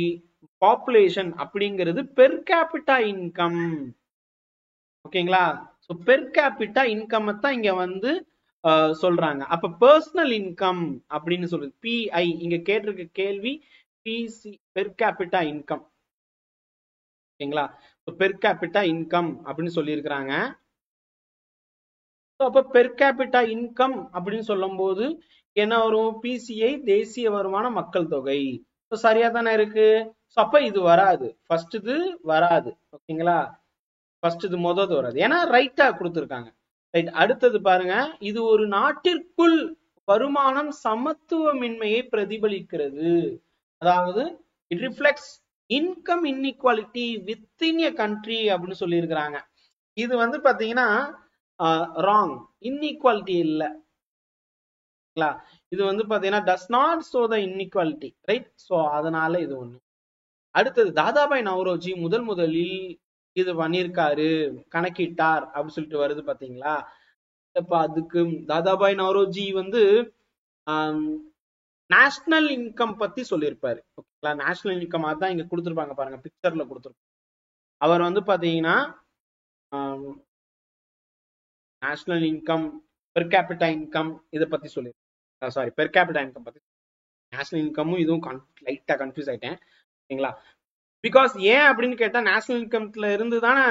population அப்படிங்கிறது பெர் கேபிட்டா இன்கம். ஓகேங்களா? சோ பெர் கேபிட்டா இன்கம் தான் இங்க சொல்றாங்க. அப்ப பர்சனல் இன்கம் அப்படின்னு சொல்லுது பிஐ. இங்க கேட்டிருக்க கேள்வி பிசி, பெர் கேபிட்டா இன்கம். ஓகேங்களா? பெர் கேபிட்டா இன்கம் அப்படின்னு சொல்லி இருக்கிறாங்க. அப்ப பெர் கேபிட்டா இன்கம் அப்படின்னு சொல்லும் போது என்ன வரும்? பிசிஐ தேசிய வருமான மக்கள் தொகை. சரியா தானே இருக்கு? அப்ப இது வராது. ஃபர்ஸ்ட் இது வராது. ஓகேங்களா? ஃபர்ஸ்ட் இது முதல் வராது, ஏன்னா ரைட்டா கொடுத்துருக்காங்க. ரைட். அடுத்தது பாருங்க, இது ஒரு நாட்டிற்குள் வருமானம் சமத்துவமின்மையை பிரதிபலிக்கிறது. அதாவது it reflects income inequality within a country அப்படின்னு சொல்லி இருக்கிறாங்க. இது பாத்தீங்கன்னா ராங். இன்இக்வாலிட்டி இல்ல. இது பாத்தீங்கன்னா does not show the inequality. Right. So அதனால இது ஒண்ணு. அடுத்தது தாதாபாய் நவ்ரோஜி முதலில் இது பண்ணிருக்காரு, கணக்கிட்டார் அப்படின்னு சொல்லிட்டு வருது பாத்தீங்களா? இப்ப அதுக்கு தாதாபாய் நவ்ரோஜி நேஷனல் இன்கம் பத்தி சொல்லியிருப்பாரு. ஓகேங்களா? நேஷனல் இன்கம் அதான் இங்க கொடுத்துருப்பாங்க பாருங்க, பிக்சர்ல கொடுத்துருப்பாங்க. அவர் பாத்தீங்கன்னா national income, per capita income இதை பத்தி சொல்லியிருப்பாங்க. சாரி, பெர் கேபிட்டா இன்கம் பத்தி. நேஷனல் இன்கமும் இதுவும் லைட்டா கன்ஃபியூஸ் ஆயிட்டேன். ஓகேங்களா? பிகாஸ் ஏன் அப்படின்னு கேட்டா, நேஷனல் இன்கம்ல இருந்து தானே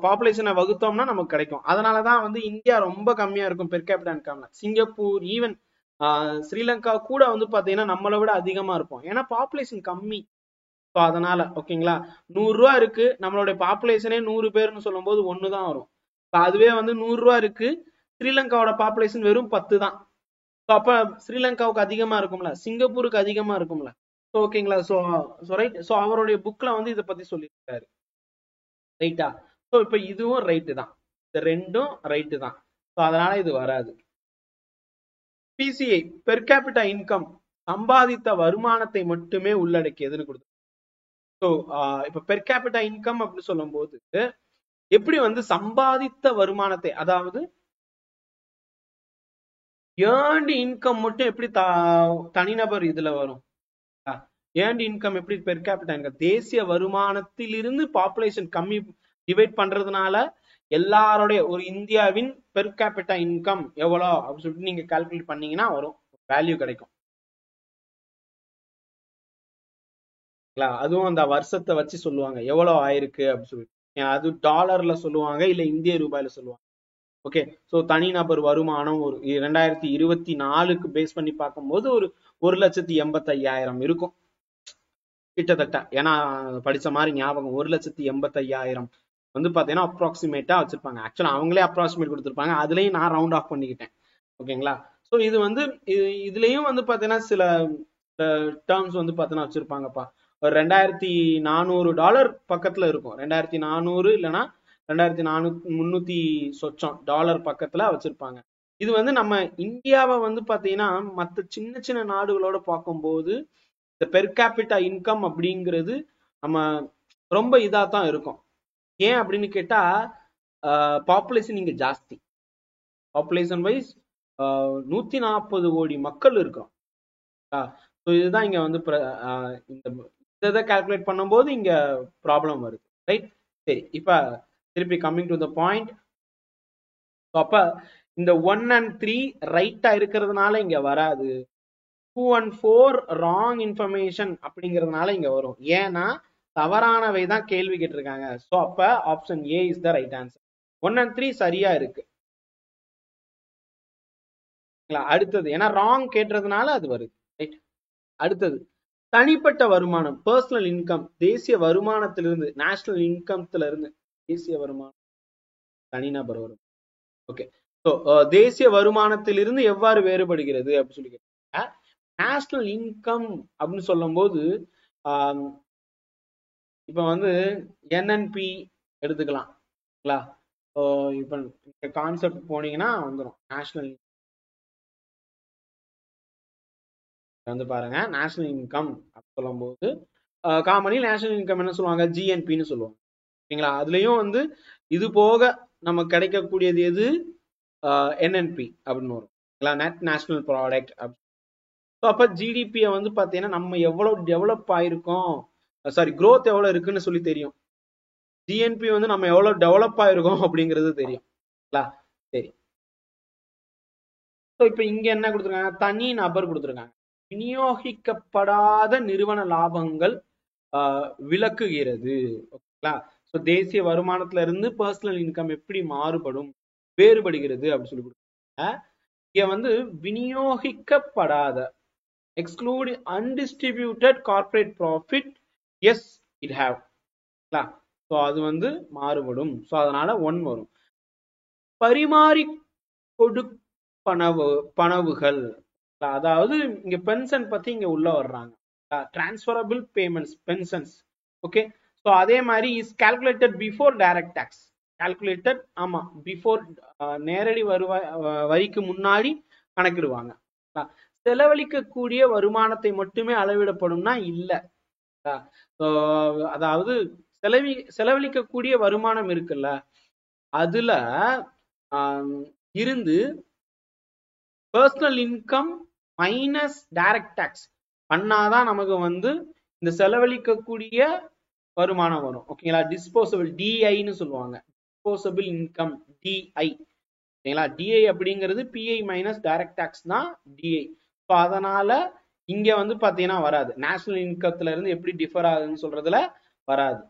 பாப்புலேஷனை வகுத்தோம்னா நமக்கு கிடைக்கும். அதனாலதான் இந்தியா ரொம்ப கம்மியா இருக்கும் பெர் கேபிட்டா இன்கம்ல. சிங்கப்பூர், ஈவன் ஸ்ரீலங்கா கூட பாத்தீங்கன்னா நம்மளை விட அதிகமா இருக்கும், ஏன்னா பாப்புலேஷன் கம்மி. ஸோ அதனால ஓகேங்களா, 100 ரூபா இருக்கு, நம்மளுடைய பாப்புலேஷனே 100 பேர்னு சொல்லும் போது ஒண்ணுதான் வரும். அதுவே 100 ரூபா இருக்கு, ஸ்ரீலங்காவோட பாப்புலேஷன் வெறும் 10 தான். அப்ப ஸ்ரீலங்காவுக்கு அதிகமா இருக்கும்ல, சிங்கப்பூருக்கு அதிகமா இருக்கும்ல. ஓகேங்களா? So right. சோ அவருடைய புக்ல இதை பத்தி சொல்லியிருக்காரு. ரைட்டா? சோ இப்ப இதுவும் ரைட்டு தான், இந்த ரெண்டும் ரைட்டு தான். சோ அதனால இது வராது. பிசிஐ பெர் கேபிட்டா இன்கம் சம்பாதித்த வருமானத்தை மட்டுமே உள்ளடக்கியதுன்னு கொடுத்து. ஸோ இப்ப பெர் கேபிட்டா இன்கம் அப்படின்னு சொல்லும் போது எப்படி சம்பாதித்த வருமானத்தை, அதாவது ஏர்ன்டு இன்கம் மட்டும் எப்படி தனிநபர் இதுல வரும்? ஏர்ன்டு இன்கம் எப்படி பெர் கேபிட்டா இன்கம்? தேசிய வருமானத்திலிருந்து பாப்புலேஷன் கம்மி டிவைட் பண்றதுனால எல்லாருடைய ஒரு இந்தியாவின் பெர் கேபிட்டா இன்கம் எவ்வளோ அப்படின்னு சொல்லிட்டு நீங்க கால்குலேட் பண்ணீங்கன்னா வரும், வேல்யூ கிடைக்கும். அதுவும் அந்த வருஷத்தை வச்சு சொல்லுவாங்க எவ்வளவு ஆயிருக்கு அப்படின்னு சொல்லிட்டு. அது டாலர்ல சொல்லுவாங்க, இல்ல இந்திய ரூபாயில சொல்லுவாங்க. ஓகே. சோ தனிநபர் வருமானம் ஒரு 2024க்கு பேஸ் பண்ணி பார்க்கும்போது ஒரு 1,85,000 இருக்கும் கிட்டத்தட்ட. ஏன்னா படிச்ச மாதிரி ஞாபகம், 1,85,000 பாத்தீங்கன்னா அப்ராக்சிமேட்டா வச்சிருப்பாங்க. ஆக்சுவலா அவங்களே அப்ராக்சிமேட் கொடுத்துருப்பாங்க, அதுலயும் நான் ரவுண்ட் ஆஃப் பண்ணிக்கிட்டேன். ஓகேங்களா? சோ இது இதுலயும் பாத்தீங்கன்னா சில டேர்ம்ஸ் பாத்தீங்கன்னா வச்சிருப்பாங்கப்பா. ஒரு $2,400 பக்கத்துல இருக்கும். 2,400 இல்லைன்னா 2,300 சொச்சம் டாலர் பக்கத்துல வச்சிருப்பாங்க. இது நம்ம இந்தியாவை பாத்தீங்கன்னா மற்ற சின்ன சின்ன நாடுகளோட பார்க்கும்போது இந்த பெர் கேபிட்டா இன்கம் அப்படிங்கிறது நம்ம ரொம்ப இதா தான் இருக்கும். ஏன் அப்படின்னு கேட்டா, பாப்புலேஷன் இங்க ஜாஸ்தி. பாப்புலேஷன் வைஸ் 140 கோடி மக்கள் இருக்கிறோம். இதுதான் இங்க இந்த இதை கால்குலேட் பண்ணும்போது இங்க ப்ராப்ளம் வருது. ரைட். சரி, இப்ப திருப்பி கம்மிங் டு த பாயிண்ட். அப்ப இந்த 1 and 3 ரைட்டா இருக்கிறதுனால இங்க வராது. 2 and 4 ராங் இன்ஃபர்மேஷன் அப்படிங்கிறதுனால இங்க வரும். ஏன்னா தவறானவை தான் கேள்வி கேட்டிருக்காங்க. சோ அப்ப option A is the right answer. 1 and 3 சரியா இருக்கு. அடுத்தது ஏன்னா ராங் கேட்டதுனால அது வருது. ரைட். அடுத்தது தனிப்பட்ட வருமானம், பர்சனல் இன்கம், தேசிய வருமானத்திலிருந்து, நேஷனல் இன்கம்ல இருந்து, தேசிய வருமானம் தனிநபர் வரும். ஓகே. ஸோ தேசிய வருமானத்திலிருந்து எவ்வாறு வேறுபடுகிறது அப்படின்னு சொல்லி கேட்டாங்க. நேஷனல் இன்கம் அப்படின்னு சொல்லும் போது இப்ப வந்து என்என்பி எடுத்துக்கலாம். இப்ப கான்செப்ட் போனீங்கன்னா வந்துடும். நேஷனல் வந்து பாருங்க, நேஷனல் இன்கம் அப்படின்னு சொல்லும் போது காமனி நேஷனல் இன்கம் என்ன சொல்லுவாங்க, ஜிஎன்பின்னு சொல்லுவாங்க. ஓகேங்களா. அதுலயும் வந்து இது போக நமக்கு கிடைக்கக்கூடியது எது, என்என்பி அப்படின்னு வரும். Net national product. அப்ப ஜிடிபியை வந்து பாத்தீங்கன்னா நம்ம எவ்வளவு டெவலப் ஆயிருக்கோம், சாரி growth எவ்வளவு இருக்குன்னு சொல்லி தெரியும். ஜிஎன்பி வந்து நம்ம எவ்வளவு டெவலப் ஆயிருக்கோம் அப்படிங்கிறது தெரியும். சரி. இப்ப இங்க என்ன கொடுத்துருக்காங்க, தனி நபர் கொடுத்துருக்காங்க. விநியோகிக்கப்படாத நிறுவன லாபங்கள் விளக்குகிறது. ஓகேங்களா. ஸோ தேசிய வருமானத்துல இருந்து பர்சனல் இன்கம் எப்படி வேறுபடுகிறது அப்படின்னு சொல்லி கொடுத்தாங்க. இங்க வந்து விநியோகிக்கப்படாத, exclude undistributed corporate profit, yes it have. So அது வந்து மாறுபடும். ஸோ அதனால 1 வரும். பரிமாறி பணவுகள், அதாவது இங்க பென்ஷன் பத்தி இங்க உள்ள வர்றாங்க. Transferable payments, pensions. Okay. So அதே மாதிரி is calculated before direct tax. Calculated, ஆமா, பிஃபோர், நேரடி வரிக்கு முன்னாடி கணக்கிடுவாங்க. செலவழிக்கக்கூடிய வருமானத்தை மட்டுமே அளவிடப்படும்னா இல்ல. அதாவது செலவழிக்கக்கூடிய வருமானம் இருக்குல்ல, அதுல இருந்து personal income minus direct tax பண்ணாதான் நமக்கு வந்து இந்த செலவழிக்கக்கூடிய வருமானம் வரும். ஓகேங்களா. டிஸ்போசபிள், டிஐன்னு சொல்லுவாங்க. Disposable income, DI. ஓகேங்களா. டிஐ அப்படிங்கிறது பிஐ மைனஸ் டைரக்ட் டாக்ஸ் தான் டிஐ. ஸோ அதனால இங்க வந்து பாத்தீங்கன்னா வராது. நேஷனல் இன்கத்துல இருந்து எப்படி டிஃபர் ஆகுதுன்னு சொல்றதுல வராது.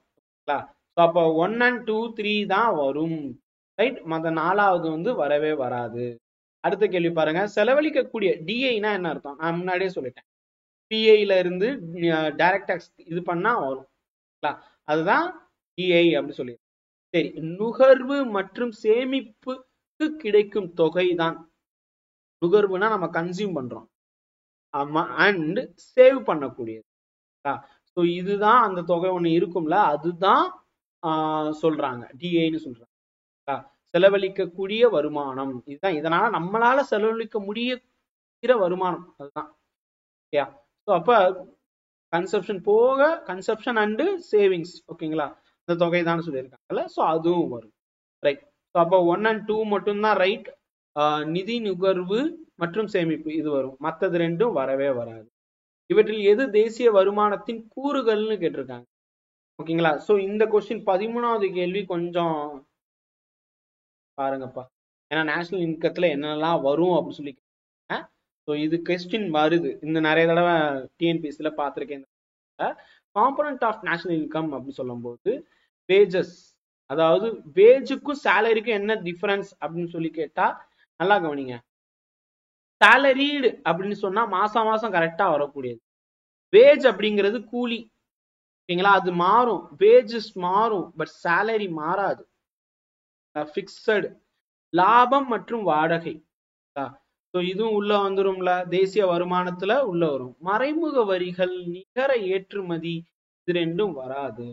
ஸோ அப்போ 1 and 2, 3 தான் வரும். ரைட். மற்ற 4வது வந்து வரவே வராது. அடுத்த கேள்வி பாருங்க. செலவழிக்கக்கூடிய, டிஐனா என்ன அர்த்தம், நான் முன்னாடியே சொல்லிட்டேன். பிஐல இருந்து டைரக்ட் டாக்ஸ் இது பண்ணா வரும். அதுதான் டிஐ அப்படின்னு சொல்லி. சரி. நுகர்வு மற்றும் சேமிப்புக்கு கிடைக்கும் தொகை தான். நுகர்வுனா நம்ம கன்சியூம் பண்றோம், அண்ட் சேவ் பண்ணக்கூடியது. ஸோ இதுதான் அந்த தொகை ஒண்ணு இருக்கும்ல, அதுதான் சொல்றாங்க டிஐன்னு சொல்றாங்க. செலவழிக்கக்கூடிய வருமானம் இதுதான். இதனால நம்மளால செலவழிக்க முடிய வருமானம் அதுதான். ஸோ அப்ப கன்சப்ஷன் போக, கன்சப்ஷன் அண்ட் சேவிங்ஸ், ஓகேங்களா, இந்த தொகை தான் சொல்லியிருக்காங்கல்ல. ஸோ அதுவும் வரும். ரைட். ஸோ அப்போ 1 and 2 மட்டும்தான் ரைட். நிதி நுகர்வு மற்றும் சேமிப்பு இது வரும். மற்றது ரெண்டும் வரவே வராது. இவற்றில் எது தேசிய வருமானத்தின் கூறுகள்னு கேட்டிருக்காங்க. ஓகேங்களா. ஸோ இந்த கொஸ்டின் 13வது கேள்வி கொஞ்சம் பாருங்கப்பா. ஏன்னா நேஷனல் இன்கத்துல என்னெல்லாம் வரும் அப்படின்னு சொல்லி. ஸோ இது கொஸ்டின் வருது, இந்த நிறைய தடவை டிஎன்பிஎஸ்சில பார்த்துருக்கேன். காம்பனன்ட் ஆஃப் நேஷனல் இன்கம் அப்படின்னு சொல்லும் போது வேஜஸ், அதாவது வேஜுக்கும் சேலரிக்கும் என்ன டிஃபரன்ஸ் அப்படின்னு சொல்லி கேட்டா நல்லா கவனிங்க. சேலரீடு அப்படின்னு சொன்னா மாசம் மாசம் கரெக்டா வரக்கூடியது. வேஜ் அப்படிங்கிறது கூலி. ஓகேங்களா. அது மாறும், வேஜஸ் மாறும், பட் சேலரி மாறாது. பிக்சடு. லாபம் மற்றும் வாடகை, இதுவும் உள்ள வந்துரும்ல, தேசிய வருமானத்துல உள்ள வரும். மறைமுக வரிகள், நிகர ஏற்றுமதி, இது ரெண்டும் வராது.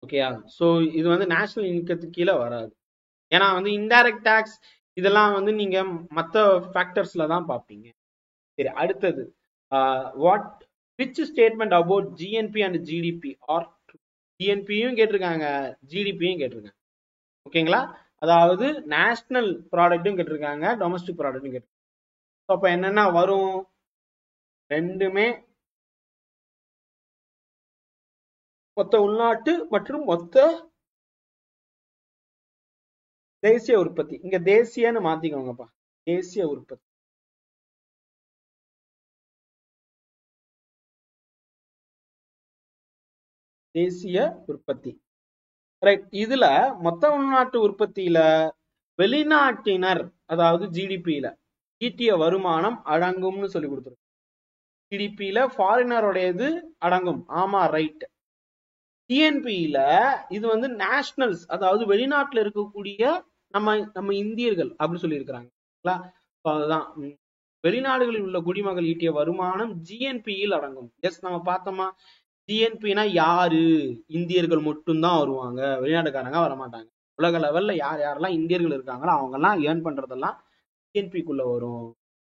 ஓகேயா. சோ இது வந்து நேஷனல் இன்கத்துக்கு கீழே வராது. ஏன்னா வந்து இன்டைரக்ட் டாக்ஸ் இதெல்லாம் வந்து நீங்க மற்ற ஃபேக்டர்ஸ்ல தான் பார்ப்பீங்க. சரி. அடுத்தது what which statement about GNP and GDP are ஜிஎன்பியும் கேட்டிருக்காங்க, ஜிடிபியும் கேட்டிருக்காங்க. ஓகேங்களா. அதாவது நேஷனல் ப்ராடக்ட்டும் கேட்டிருக்காங்க, டொமஸ்டிக் ப்ராடக்ட்டும் கேட்டிருக்காங்க. அப்ப என்னென்ன வரும், ரெண்டுமே மொத்த உள்நாட்டு மற்றும் மொத்த தேசிய உற்பத்தி. இங்க தேசியன்னு மாத்திக்கோங்கப்பா, தேசிய உற்பத்தி. தேசிய உற்பத்தி ரைட். இதுல மொத்த உள்நாட்டு உற்பத்தியில வெளிநாட்டினர், அதாவது ஜிடிபியில ஈட்டிய வருமானம் அடங்கும்னு சொல்லி கொடுத்துருக்கு. ஜிடிபியில ஃபாரினருடையது அடங்கும். ஆமா, ரைட். டிஎன்பியில இது வந்து நேஷனல்ஸ், அதாவது வெளிநாட்டுல இருக்கக்கூடிய நம்ம நம்ம இந்தியர்கள் அப்படி சொல்லி இருக்கிறாங்க. அதுதான் வெளிநாடுகளில் உள்ள குடிமக்கள் ஈட்டிய வருமானம் ஜிஎன்பியில் அடங்கும். எஸ், நம்ம பார்த்தோமா, ஜிஎன்பினா யாரு? இந்தியர்கள் மட்டும்தான் வருவாங்க, வெளிநாட்டுக்காரங்க வரமாட்டாங்க. உலக லெவல்ல யார் யாரெல்லாம் இந்தியர்கள் இருக்காங்களோ அவங்க எல்லாம் ஏர்ன் பண்றதெல்லாம் ஜிஎன்பிக்குள்ள வரும்.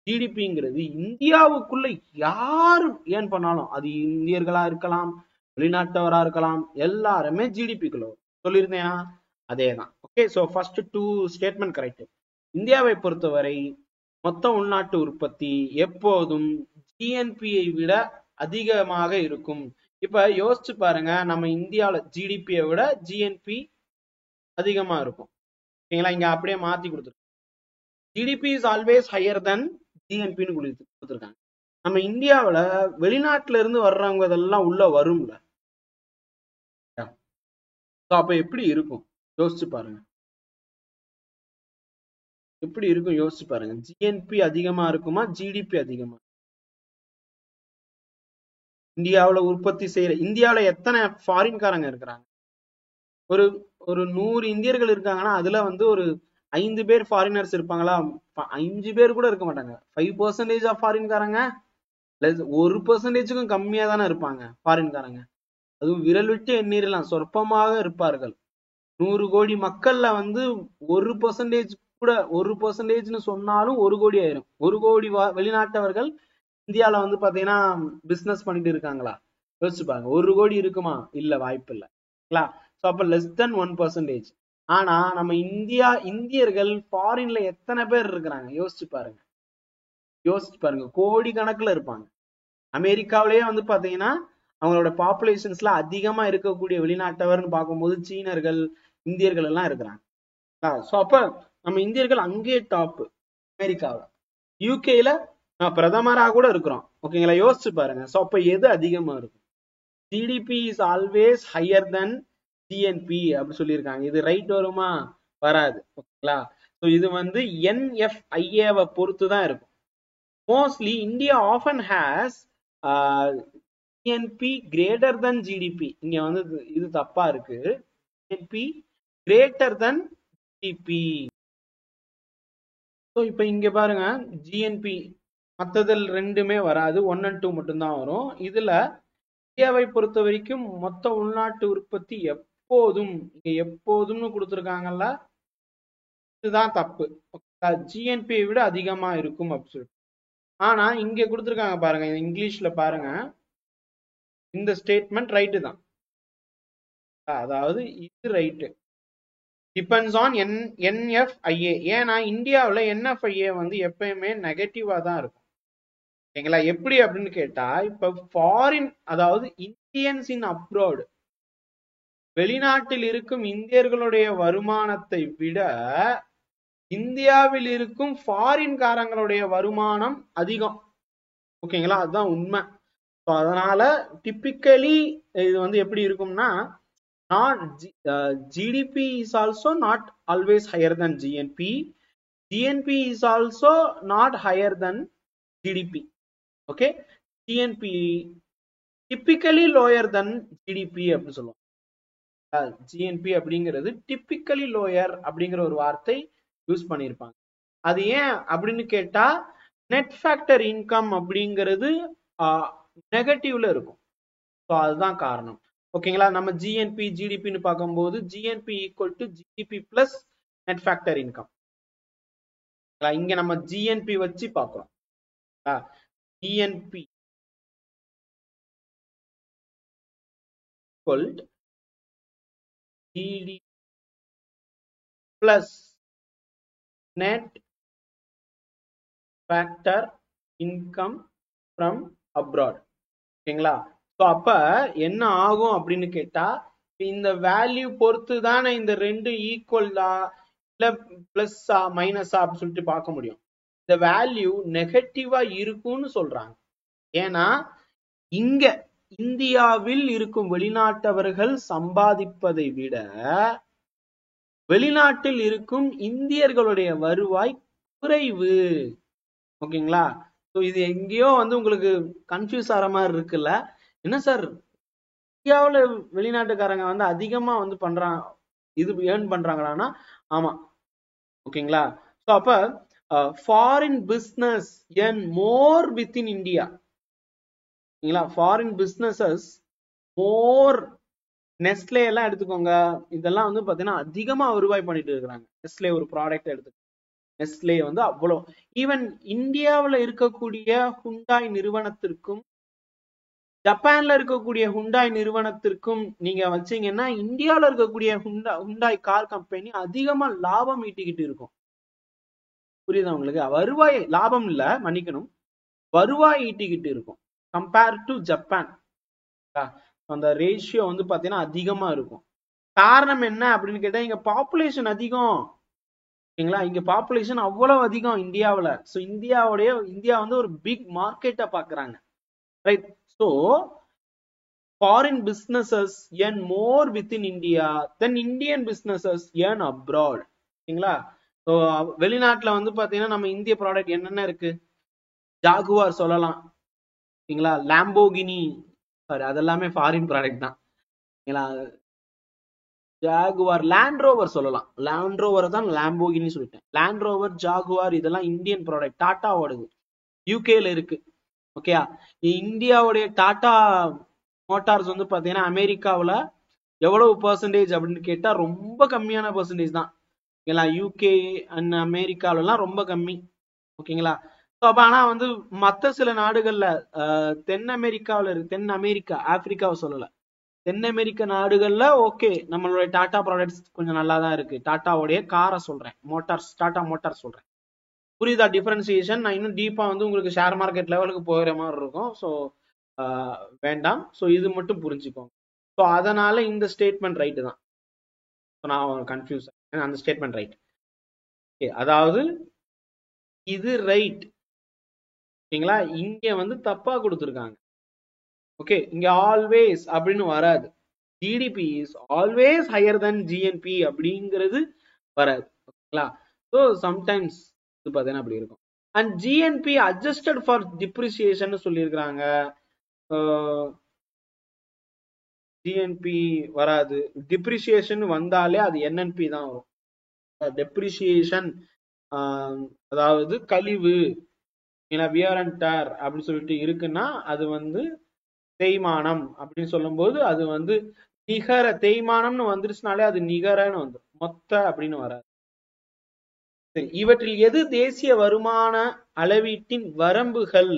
ஜிடிபிங்கிறது இந்தியாவுக்குள்ள யாரு ஏர்ன் பண்ணாலும், அது இந்தியர்களா இருக்கலாம், வெளிநாட்டவரா இருக்கலாம், எல்லாருமே ஜிடிபிக்குள்ள வரும். சொல்லியிருந்தேனா? அதேதான். Okay, so first 2 statement correct. இந்தியாவை பொறுத்தவரை மொத்த உள்நாட்டு உற்பத்தி எப்போதும் ஜிஎன்பியை விட அதிகமாக இருக்கும். இப்ப யோசிச்சு பாருங்க, நம்ம இந்தியாவில ஜிடிபியை விட ஜிஎன்பி அதிகமா இருக்கும். ஓகேங்களா? இங்க அப்படியே மாத்தி கொடுத்துருக்காங்க. ஜிடிபி இஸ் ஆல்வேஸ் ஹையர் தென் ஜிஎன்பின்னு கொடுத்துருக்காங்க. நம்ம இந்தியாவில வெளிநாட்டுல இருந்து வர்றவங்க இதெல்லாம் உள்ள வரும்ல, அப்ப எப்படி இருக்கும் யோசிச்சு பாருங்க. எப்படி இருக்கும் யோசிச்சு பாருங்க. ஜிஎன்பி அதிகமா இருக்குமா, ஜிடிபி அதிகமா? இந்தியாவில உற்பத்தி செய்யற, இந்தியாவில எத்தனை ஃபாரின்காரங்க இருக்கிறாங்க? ஒரு ஒரு 100 இந்தியர்கள் இருக்காங்கன்னா அதுல வந்து ஒரு 5 பேர் ஃபாரினர்ஸ் இருப்பாங்களா? 5 பேர் கூட இருக்க மாட்டாங்க. 5% ஆஃப் ஃபாரின்காரங்க, 1%க்கும் கம்மியா தானே இருப்பாங்க ஃபாரின்காரங்க. அதுவும் விரல் விட்டு எண்ணிரலாம், சொற்பமாக இருப்பார்கள். 100 கோடி மக்கள்ல வந்து 1% கூட, 1%ன்னு சொன்னாலும் 1 கோடி ஆயிரும். 1 கோடி வெளிநாட்டவர்கள் இந்தியால வந்து பாத்தீங்கன்னா பிசினஸ் பண்ணிட்டு இருக்காங்களா? யோசிச்சு பாருங்க. 1 கோடி இருக்குமா? இல்ல, வாய்ப்பு இல்ல. அப்ப லெஸ் தென் 1%. ஆனா நம்ம இந்தியர்கள் ஃபாரின்ல எத்தனை பேர் இருக்கிறாங்க யோசிச்சு பாருங்க. கோடி கணக்குல இருப்பாங்க. அமெரிக்காவிலேயே வந்து பாத்தீங்கன்னா அவங்களோட பாப்புலேஷன்ஸ்ல அதிகமா இருக்கக்கூடிய வெளிநாட்டவர்னு பார்க்கும்போது சீனர்கள், இந்தியர்கள் எல்லாம் இருக்கிறாங்க. அப்ப நம்ம இந்தியர்கள் அங்கேயே டாப். அமெரிக்காவில, யூகேல பிரதமராக கூட இருக்கிறோம். ஓகேங்களா? யோசிச்சு பாருங்க. அப்ப எது அதிகமா இருக்கும்? GDP is always higher then GNB அப்படி சொல்லியிருக்காங்க. இது ரைட் வருமா? வராது. ஓகேங்களா? இது வந்து என்எஃப்ஐஏவை பொறுத்து தான் இருக்கும். Mostly India often has GNP greater than GDP. இங்க வந்து இது தப்பா இருக்கு. GNP greater than GDP. இப்ப இங்க பாருங்க, ஜிஎன்பி மற்றதில் ரெண்டுமே வராது, 1 and 2 மட்டும்தான் வரும். இதுல இந்தியாவை பொறுத்த வரைக்கும் மொத்த உள்நாட்டு உற்பத்தி எப்போதும், இங்க எப்போதும்னு கொடுத்துருக்காங்கல்ல, இதுதான் தப்பு. ஜிஎன்பியை விட அதிகமா இருக்கும் அப்படி சொல்லிட்டு. ஆனா இங்க கொடுத்துருக்காங்க பாருங்க, இங்கிலீஷ்ல பாருங்க, இந்த ஸ்டேட்மெண்ட் ரைட்டு தான். அதாவது இது ரைட்டு. Depends on என்எஃப்ஐஏ. ஏன்னா இந்தியாவில் என்எஃப்ஐஏ வந்து எப்பயுமே நெகட்டிவா தான் இருக்கும். ஓகேங்களா? எப்படி அப்படின்னு கேட்டா, இப்ப ஃபாரின், அதாவது இந்தியன்ஸ் இன் அப்ராட், வெளிநாட்டில் இருக்கும் இந்தியர்களுடைய வருமானத்தை விட இந்தியாவில் இருக்கும் ஃபாரின்காரங்களுடைய வருமானம் அதிகம். ஓகேங்களா? அதுதான் உண்மை. அதனால டிப்பிக்கலி இது வந்து எப்படி இருக்கும்னா, GDP is also not always higher than GNP. GNP is also not higher than GDP. Okay, GNP typically lower than GDP அப்படின்னு சொல்லுவோம். GNP அப்படிங்கிறது typically lower அப்படிங்கிற ஒரு வார்த்தை யூஸ் பண்ணியிருப்பாங்க. அது ஏன் அப்படின்னு கேட்டா, நெட் ஃபேக்டர் இன்கம் அப்படிங்கிறது நெகட்டிவ்ல இருக்கும். ஸோ அதுதான் காரணம். ஓகேங்களா? நம்ம ஜிஎன்பி ஜிடிபின்னு பார்க்கும்போது GNB equal to GDP plus net factor income. இங்க நம்ம ஜிஎன்பி வச்சு பார்க்கிறோம். GNB equal GDP plus net factor income from abroad. ஓகேங்களா? ஸோ அப்ப என்ன ஆகும் அப்படின்னு கேட்டா, இந்த வேல்யூ பொறுத்து தானே இந்த ரெண்டு ஈக்குவலா இல்ல பிளஸ்ஸா மைனஸா அப்படின்னு சொல்லிட்டு பார்க்க முடியும். இந்த வேல்யூ நெகட்டிவா இருக்கும்னு சொல்றாங்க. ஏன்னா இங்க இந்தியாவில் இருக்கும் வெளிநாட்டவர்கள் சம்பாதிப்பதை விட வெளிநாட்டில் இருக்கும் இந்தியர்களுடைய வருவாய் குறைவு. ஓகேங்களா? ஸோ இது எங்கேயோ வந்து உங்களுக்கு கன்ஃபியூஸ் ஆகிற மாதிரி இருக்குல்ல. என்ன சார், இந்தியாவில் வெளிநாட்டுக்காரங்க வந்து அதிகமா வந்து பண்றாங்க, இது ஏர்ன் பண்றாங்களான்னா ஆமா. ஓகேங்களா? ஸோ அப்ப foreign business earn more with in India. ஓகேங்களா? ஃபாரின் பிசினஸஸ் மோர். நெஸ்லே எல்லாம் எடுத்துக்கோங்க, இதெல்லாம் வந்து பாத்தீங்கன்னா அதிகமா வருவாய் பண்ணிட்டு இருக்கிறாங்க. நெஸ்லே ஒரு ப்ராடக்ட் எடுத்து, நெஸ்லே வந்து அவ்வளோ. ஈவன் இந்தியாவில் இருக்கக்கூடிய ஹுண்டாய் நிறுவனத்திற்கும் ஜப்பான்ல இருக்கக்கூடிய ஹுண்டாய் நிறுவனத்திற்கும் நீங்க வச்சீங்கன்னா இந்தியாவில் இருக்கக்கூடிய ஹுண்டாய் கார் கம்பெனி அதிகமா லாபம் ஈட்டிக்கிட்டு இருக்கும். புரியுதா உங்களுக்கு? வருவாய், லாபம் இல்ல, மன்னிக்கணும், வருவாய் ஈட்டிக்கிட்டு இருக்கும் கம்பேர் டு ஜப்பான். அந்த ரேஷியோ வந்து பாத்தீங்கன்னா அதிகமா இருக்கும். காரணம் என்ன அப்படின்னு கேட்டா, இங்க பாப்புலேஷன் அதிகம். ஓகேங்களா? இங்க பாப்புலேஷன் அவ்வளவு அதிகம் இந்தியாவில். ஸோ இந்தியா வந்து ஒரு பிக் மார்க்கெட்டை பாக்குறாங்க, right? So foreign businesses earn more within India than Indian businesses earn abroad. ஓகேங்களா? ஸோ வெளிநாட்டுல வந்து பாத்தீங்கன்னா நம்ம இந்திய ப்ராடக்ட் என்னென்ன இருக்கு? ஜாகுவார் சொல்லலாம். ஓகேங்களா? லாம்போகினி, சாரி அதெல்லாமே ஃபாரின் ப்ராடக்ட் தான். ஓகேங்களா? ஜாகுவார், லேண்ட் ரோவர் சொல்லலாம். லேண்ட் ரோவர் தான் லாம்போகினி சொல்லிட்டேன். லேண்ட் ரோவர், ஜாகுவார் இதெல்லாம் இந்தியன் ப்ராடக்ட், டாட்டாவோடது, யூகேல இருக்கு. ஓகே, இந்தியாவுடைய டாடா மோட்டார்ஸ் வந்து பாத்தீங்கன்னா அமெரிக்காவில் எவ்வளவு பெர்சன்டேஜ் அப்படின்னு கேட்டா ரொம்ப கம்மியான பெர்சன்டேஜ் தான். ஓகேங்களா? யூகே அண்ட் அமெரிக்காவிலாம் ரொம்ப கம்மி. ஓகேங்களா? அப்ப ஆனா வந்து மற்ற சில நாடுகள்ல தென் அமெரிக்காவில் இருக்கு, தென் அமெரிக்கா, ஆப்பிரிக்காவை சொல்லல, தென் அமெரிக்க நாடுகள்ல ஓகே நம்மளுடைய டாடா ப்ராடக்ட்ஸ் கொஞ்சம் நல்லா தான் இருக்கு. டாட்டாவுடைய காரை சொல்றேன், மோட்டார்ஸ், டாடா மோட்டார்ஸ் சொல்றேன். புரியுதா டிஃபரன்சியேஷன்? நான் இன்னும் டீப்பா வந்து உங்களுக்கு ஷேர் மார்க்கெட் லெவலுக்கு போகிற மாதிரி இருக்கும். ஸோ வேண்டாம். ஸோ இது மட்டும் புரிஞ்சுக்கோங்க. ஸோ அதனால இந்த ஸ்டேட்மெண்ட் ரைட்டு தான். நான் கன்ஃபியூஸ், அந்த ஸ்டேட்மெண்ட் ரைட். ஓகே, அதாவது இது ரைட். ஓகேங்களா? இங்க வந்து தப்பா கொடுத்துருக்காங்க. ஓகே, இங்க ஆல்வேஸ் அப்படின்னு வராது. GDP is always higher then GNB அப்படிங்கிறது வராது. ஓகேங்களா? ஸோ சம்டைம்ஸ் இது பார்த்தீங்கன்னா அப்படி இருக்கும். And GNB adjusted for depreciation சொல்லியிருக்கிறாங்க. ஜிஎன்பி வராது. டிப்ரிசியேஷன் வந்தாலே அது என்என்பி தான் வரும். டெப்ரிசியேஷன் அதாவது கழிவு, வியர் அண்ட் டேர் அப்படின்னு சொல்லிட்டு இருக்குன்னா அது வந்து தேய்மானம் அப்படின்னு சொல்லும் போது அது வந்து நிகர தேய்மானம்னு வந்துருச்சுனாலே அது நிகரன்னு வந்து மொத்த அப்படின்னு வராது. சரி, இவற்றில் எது தேசிய வருமான அளவீட்டின் வரம்புகள்?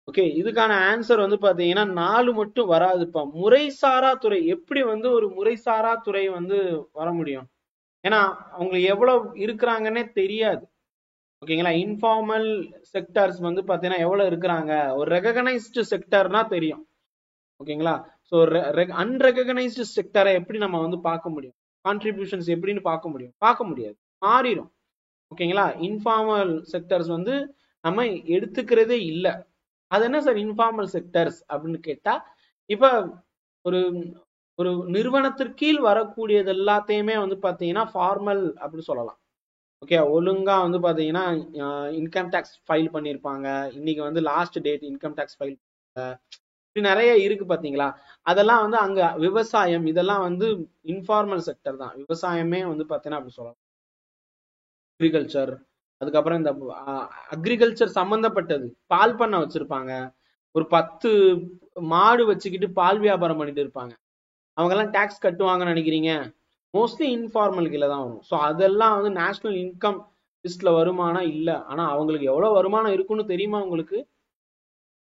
ஓகே, இதுக்கான ஆன்சர் வந்து பாத்தீங்கன்னா 4 மட்டும் வராதுப்பா. முறைசாரா துறை, எப்படி வந்து ஒரு முறைசாரா துறை வந்து வர முடியும்? ஏன்னா அவங்களுக்கு எவ்வளவு இருக்கிறாங்கன்னே தெரியாது. ஓகேங்களா? இன்ஃபார்மல் செக்டர்ஸ் வந்து பாத்தீங்கன்னா எவ்வளவு இருக்கிறாங்க, ஒரு ரெகனைஸ்டு செக்டர்னா தெரியும். ஓகேங்களா? ஸோ அன்ரெகனைஸ்டு செக்டரை எப்படி நம்ம வந்து பார்க்க முடியும்? கான்ட்ரிபியூஷன்ஸ் எப்படின்னு பார்க்க முடியும்? பார்க்க முடியாது, மாறிடும். ஓகேங்களா? இன்ஃபார்மல் செக்டர்ஸ் வந்து நம்ம எடுத்துக்கிறதே இல்லை. அது என்ன சார் இன்ஃபார்மல் செக்டர்ஸ் அப்படின்னு கேட்டா, இப்ப ஒரு ஒரு நிறுவனத்திற்கீழ் வரக்கூடியது எல்லாத்தையுமே வந்து பாத்தீங்கன்னா ஃபார்மல் அப்படின்னு சொல்லலாம். ஓகே, ஒழுங்கா வந்து பாத்தீங்கன்னா இன்கம் டேக்ஸ் ஃபைல் பண்ணியிருப்பாங்க, இன்னைக்கு வந்து last date income tax file நிறைய இருக்கு பாத்தீங்களா? அதெல்லாம் வந்து அங்க விவசாயம், இதெல்லாம் வந்து இன்ஃபார்மல் செக்டர் தான். விவசாயமே வந்து பாத்தீங்கன்னா அப்படி சொல்லலாம். அக்ரிகல்ச்சர், அதுக்கப்புறம் இந்த அக்ரிகல்ச்சர் சம்பந்தப்பட்டது, பால் பண்ண வச்சிருப்பாங்க, ஒரு 10 மாடு வச்சுக்கிட்டு பால் வியாபாரம் பண்ணிட்டு இருப்பாங்க, அவங்க எல்லாம் டாக்ஸ் கட்டுவாங்கன்னு நினைக்கிறீங்க? மோஸ்ட்லி இன்ஃபார்மல் கீழே தான் வரும். ஸோ அதெல்லாம் வந்து நேஷனல் இன்கம் லிஸ்ட்ல வருமானம் இல்லை. ஆனா அவங்களுக்கு எவ்வளவு வருமானம் இருக்குன்னு தெரியுமா உங்களுக்கு?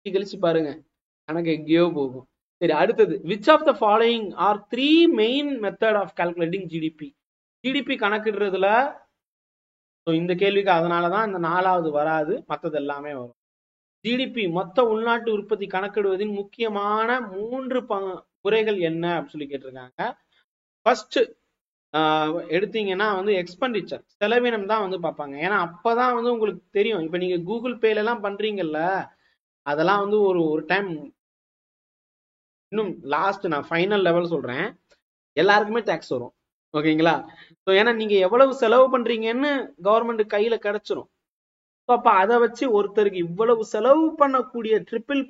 கழிச்சு பாருங்க, கணக்கு எங்கேயோ போகும். சரி, அடுத்தது, which of the following are 3 main method of calculating GDP? GDP கணக்கிடுறதுல இந்த கேள்விக்கு அதனாலதான் இந்த 4வது வராது, மற்றது எல்லாமே வரும். ஜிடிபி மொத்த உள்நாட்டு உற்பத்தி கணக்கிடுவதின் முக்கியமான 3 முறைகள் என்ன அப்படின்னு சொல்லி கேட்டிருக்காங்க. ஃபர்ஸ்ட் எடுத்தீங்கன்னா வந்து எக்ஸ்பெண்டிச்சர், செலவினம் தான் வந்து பார்ப்பாங்க. ஏன்னா அப்பதான் வந்து உங்களுக்கு தெரியும். இப்ப நீங்க கூகுள் பேல எல்லாம் பண்றீங்கல்ல, அதெல்லாம் வந்து ஒரு ஒரு டைம், இன்னும் லாஸ்ட் நான் ஃபைனல் லெவல் சொல்றேன், எல்லாருக்குமே டேக்ஸ் வரும். ஓகேங்களா? ஸோ ஏன்னா நீங்க எவ்வளவு செலவு பண்றீங்கன்னு கவர்மெண்ட் கையில கிடைச்சிரும். ஸோ அப்ப அதை வச்சு ஒருத்தருக்கு இவ்வளவு செலவு பண்ணக்கூடிய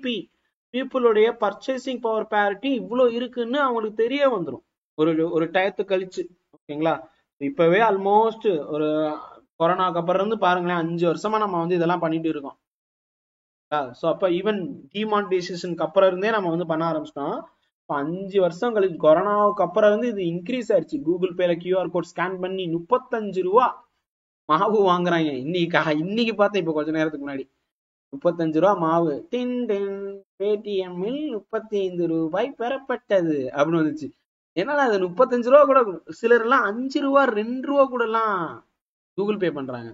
பி பீப்புளுடைய பர்ச்சேசிங் பவர் பேரிட்டி இவ்வளவு இருக்குன்னு அவங்களுக்கு தெரிய வந்துடும் ஒரு ஒரு டயத்து கழிச்சு. ஓகேங்களா? இப்பவே ஆல்மோஸ்ட் ஒரு கொரோனாக்கு அப்புறம் இருந்து பாருங்களேன், 5 வருஷமா நம்ம வந்து இதெல்லாம் பண்ணிட்டு இருக்கோம். ஸோ அப்ப ஈவன் டிமானிட்டைசேஷனுக்கு அப்புறம் இருந்தே நம்ம வந்து பண்ண ஆரம்பிச்சிட்டோம். 5 வருஷம் கழிச்சு கொரோனாவுக்கு அப்புறம் இருந்து இது இன்க்ரீஸ் ஆயிடுச்சு. கூகுள் பேல QR கோட் ஸ்கேன் பண்ணி 35 ரூபா மாவு வாங்குறாங்க. இன்னைக்கு பார்த்தேன், இப்ப கொஞ்ச நேரத்துக்கு முன்னாடி 35 ரூபா மாவு, டின் டின் பேடிஎம்மில் 35 ரூபாய் பெறப்பட்டது அப்படின்னு வந்துச்சு. என்னடா அது 35 ரூபா கூட, சிலர் எல்லாம் 5 ரூபா 2 ரூபா கூட எல்லாம் கூகுள் பே பண்றாங்க.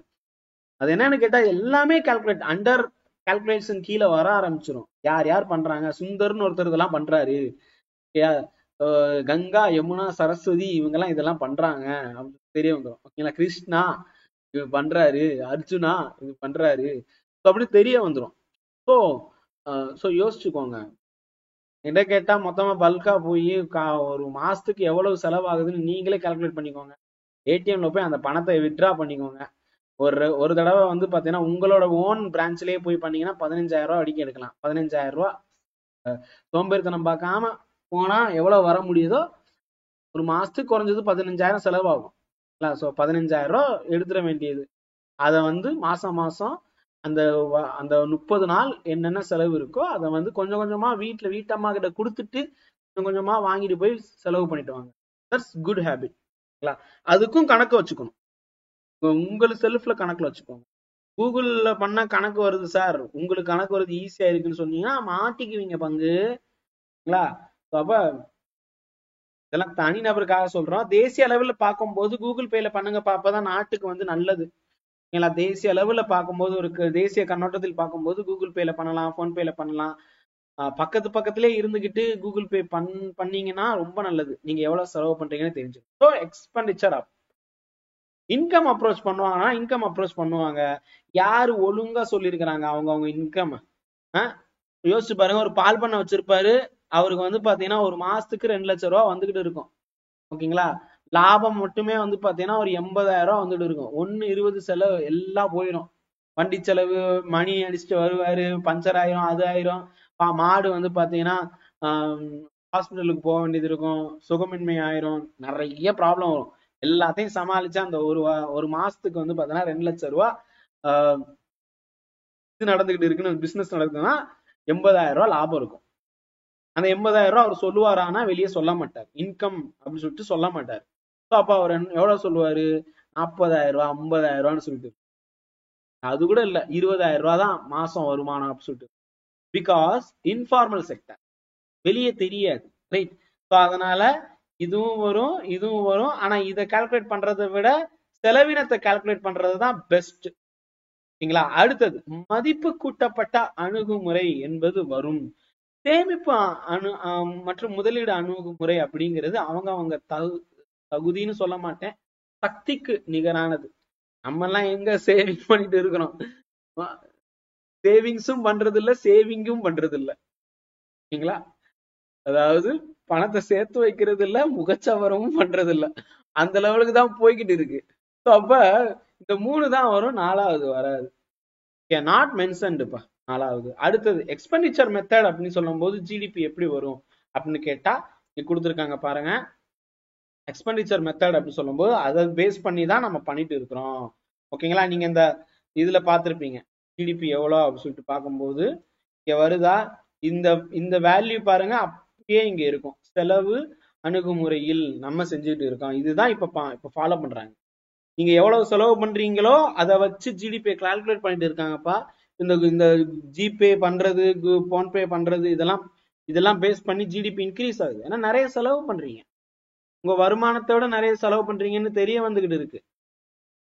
அது என்னன்னு கேட்டா எல்லாமே கால்குலேட் அண்டர் கால்குலேஷன் கீழே வர ஆரம்பிச்சிடும். யார் யார் பண்றாங்க, சுந்தர்னு ஒருத்தர் இதெல்லாம் பண்றாரு, கங்கா யமுனா சரஸ்வதி இவங்க எல்லாம் இதெல்லாம் பண்றாங்க அப்படின்னு தெரிய வந்துடும். ஓகேங்களா? கிருஷ்ணா இது பண்றாரு, அர்ஜுனா இது பண்றாரு, அப்படி தெரிய வந்துடும். ஸோ ஸோ யோசிச்சுக்கோங்க. என்ன கேட்டா மொத்தமா பல்கா போய் ஒரு மாசத்துக்கு எவ்வளவு செலவாகுதுன்னு நீங்களே கால்குலேட் பண்ணிக்கோங்க. ஏடிஎம்ல போய் அந்த பணத்தை வித்ட்ரா பண்ணிக்கோங்க. ஒரு தடவை வந்து பாத்தீங்கன்னா உங்களோட ஓன் பிரான்ச்லயே போய் பண்ணீங்கன்னா 15,000 ரூபாய் அடிக்க எடுக்கலாம். 15,000 ரூபாய் சோம்பேறித்தனம் பார்க்காம போனா எவ்வளவு வர முடியுதோ, ஒரு மாசத்துக்கு குறைஞ்சது 15,000 செலவாகும். ஸோ 15,000 ரூபாய் எடுத்துட வேண்டியது. அதை வந்து மாசம் மாசம் அந்த அந்த 30 நாள் என்னென்ன செலவு இருக்கோ அதை வந்து கொஞ்சம் கொஞ்சமா வீட்டம்மா கிட்ட கொடுத்துட்டு கொஞ்சம் கொஞ்சமா வாங்கிட்டு போய் செலவு பண்ணிட்டு வாங்க. That's good habit. அதுக்கும் கணக்கு வச்சுக்கணும். உங்களுக்கு செல்ஃப்ல கணக்குல வச்சுக்கோங்க. கூகுள்ல பண்ணா கணக்கு வருது சார், உங்களுக்கு கணக்கு வருது ஈஸியா இருக்குன்னு சொன்னீங்கன்னா மாட்டிக்குவீங்க பங்கு. அப்ப இதெல்லாம் தனிநபருக்காக சொல்றோம். தேசிய அளவுல பார்க்கும்போது கூகுள் பேல பண்ணுங்க, அப்பதான் நாட்டுக்கு வந்து நல்லது. தேசிய அளவுல பார்க்கும்போது, ஒரு தேசிய கண்ணோட்டத்தில் பார்க்கும்போது கூகுள் பேல பண்ணலாம், போன் பேல பண்ணலாம். பக்கத்திலே இருந்துகிட்டு கூகுள் பே பண்ணீங்கன்னா ரொம்ப நல்லது. நீங்க எவ்வளவு செலவு பண்றீங்கன்னு தெரிஞ்சு. ஸோ எக்ஸ்பெண்டிச்சர் அப். இன்கம் அப்ரோச் பண்ணுவாங்கன்னா இன்கம் அப்ரோச் பண்ணுவாங்க. யாரு ஒழுங்கா சொல்லியிருக்கிறாங்க அவங்க இன்கம் யோசிச்சு பாருங்க. ஒரு பால் பண்ண வச்சிருப்பாரு, அவருக்கு வந்து பாத்தீங்கன்னா ஒரு மாசத்துக்கு 2 லட்சம் ரூபாய் வந்துகிட்டு இருக்கும். ஓகேங்களா? லாபம் மட்டுமே வந்து பாத்தீங்கன்னா ஒரு 80,000 ரூபாய் வந்துட்டு இருக்கும். 1-20 செலவு எல்லாம் போயிடும். வண்டி செலவு, மணி அடிச்சுட்டு வருவாரு, பஞ்சர் ஆயிரும், அது ஆயிரும். மாடு வந்து பாத்தீங்கன்னா ஹாஸ்பிட்டலுக்கு போக வேண்டியது இருக்கும், சுகமின்மை ஆயிரும், நிறைய ப்ராப்ளம் வரும். எல்லாத்தையும் சமாளிச்சா அந்த ஒரு மாசத்துக்கு வந்து பாத்தீங்கன்னா 2 லட்சம் ரூபாய் இது நடந்துகிட்டு இருக்குன்னு பிசினஸ் நடக்குதுன்னா 80,000 ரூபாய் லாபம் இருக்கும். அந்த 80,000 ரூபாய் அவர் சொல்லுவாரானா வெளியே சொல்ல மாட்டார், இன்கம் அப்படின்னு சொல்லிட்டு சொல்ல மாட்டார். அப்ப அவர் எவ்வளவு சொல்லுவாரு, 40,000 ரூபாய் 50,000 ரூபான்னு சொல்லிட்டு. அது கூட இல்ல, 20,000 ரூபாய் தான் மாசம் வருமானம் அப்படின்னு சொல்லிட்டு. பிகாஸ் இன்ஃபார்மல் செக்டர், வெளியே தெரியாது. ரைட்? அதனால இதுவும் வரும். ஆனா இதை கால்குலேட் பண்றதை விட செலவினத்தை கால்குலேட் பண்றதுதான் பெஸ்ட். சரிங்களா? அடுத்தது மதிப்பு கூட்டப்பட்ட அணுகுமுறை என்பது வரும். சேமிப்பு மற்றும் முதலீடு அணுகுமுறை அப்படிங்கிறது அவங்க தகுதின்னு சொல்ல மாட்டேன், சக்திக்கு நிகரானது. நம்ம எல்லாம் எங்க சேவிங் பண்ணிட்டு இருக்கிறோம்? சேவிங்ஸும் பண்றது இல்ல, சேவிங்கும் பண்றது இல்ல. சரிங்களா? அதாவது பணத்தை சேர்த்து வைக்கிறது இல்ல, முகச்சவரமும் பண்றது இல்ல. அந்த லெவலுக்கு தான் போய்கிட்டு இருக்கு. அப்ப இந்த 3 தான் வரும், 4வது வராது. நாட் மென்ஷன்டுப்பா 4வது. அடுத்தது எக்ஸ்பெண்டிச்சர் மெத்தட் அப்படின்னு சொல்லும் போது ஜிடிபி எப்படி வரும் அப்படின்னு கேட்டா கொடுத்துருக்காங்க பாருங்க. எக்ஸ்பெண்டிச்சர் மெத்தட் அப்படின்னு சொல்லும் போது அதை பேஸ் பண்ணி தான் நம்ம பண்ணிட்டு இருக்கிறோம். ஓகேங்களா? நீங்க இந்த இதுல பார்த்திருப்பீங்க, ஜிடிபி எவ்வளோ அப்படின்னு சொல்லிட்டு பார்க்கும்போது இங்க வருதா, இந்த வேல்யூ பாருங்க, அப்படியே இங்க இருக்கும். செலவு அணுகுமுறையில் நம்ம செஞ்சுட்டு இருக்கோம். இதுதான் இப்ப ஃபாலோ பண்றாங்க. நீங்க எவ்வளவு செலவு பண்றீங்களோ அதை வச்சு ஜிடிபி கால்குலேட் பண்ணிட்டு இருக்காங்கப்பா. இந்த ஜிபே பண்றது, போன்பே பண்றது, இதெல்லாம் பேஸ் பண்ணி ஜிடிபி இன்க்ரீஸ் ஆகுது. ஏன்னா நிறைய செலவு பண்றீங்க, உங்க வருமானத்தோட நிறைய செலவு பண்றீங்கன்னு தெரிய வந்துகிட்டு இருக்கு.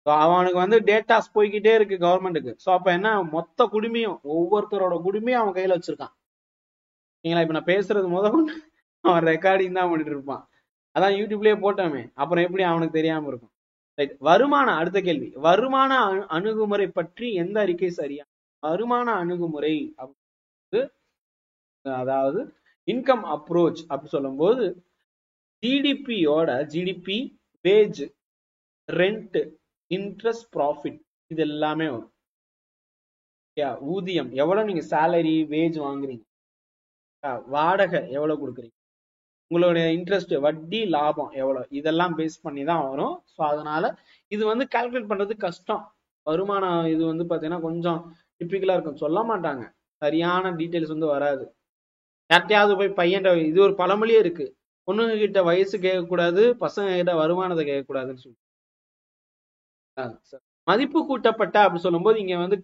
அவனுக்கு வந்து டேட்டாஸ் போய்கிட்டே இருக்கு கவர்மெண்ட்டுக்கு. ஸோ அப்ப என்ன, மொத்த குடுமையும் ஒவ்வொருத்தரோட குடுமையும் அவன் கையில வச்சிருக்கான். சரிங்களா? இப்ப நான் பேசுறது முதல் அவன் ரெக்கார்டிங் தான் பண்ணிட்டு இருப்பான். அதான் யூடியூப்லயே போட்டோமே, அப்புறம் எப்படி அவனுக்கு தெரியாம இருக்கும்? ரைட். அடுத்த கேள்வி, வருமான அணுகுமுறை பற்றி எந்த அறிக்கை சரியா? வருமான அணுகுமுறை அதாவது இன்கம் அப்ரோச் அப்படி சொல்லும் போது GDP, wage, rent, interest, profit இது எல்லாமே வரும். ஊதியம் எவ்வளவு நீங்க சேலரி வேஜ் வாங்குறீங்க, வாடகை எவ்வளவு கொடுக்குறீங்க, உங்களுடைய இன்ட்ரெஸ்ட் வட்டி லாபம் எவ்வளவு, இதெல்லாம் பேஸ் பண்ணி தான் வரும். ஸோ அதனால இது வந்து கால்குலேட் பண்றது கஷ்டம். வருமானம் இது வந்து பாத்தீங்கன்னா கொஞ்சம் டிப்பிக்கலா இருக்கும், சொல்ல மாட்டாங்க, சரியான டீட்டெயில்ஸ் வந்து வராது. யார்ட்டையாவது போய் பையன், இது ஒரு பழமொழியே இருக்கு, பொண்ணுங்க கிட்ட வயசு கேட்கக்கூடாது, பசங்க கிட்ட வருமானத்தை கேட்கக்கூடாதுன்னு சொல்லி. மதிப்பு கூட்டப்பட்ட அப்படி சொல்லும் போது இங்க வந்து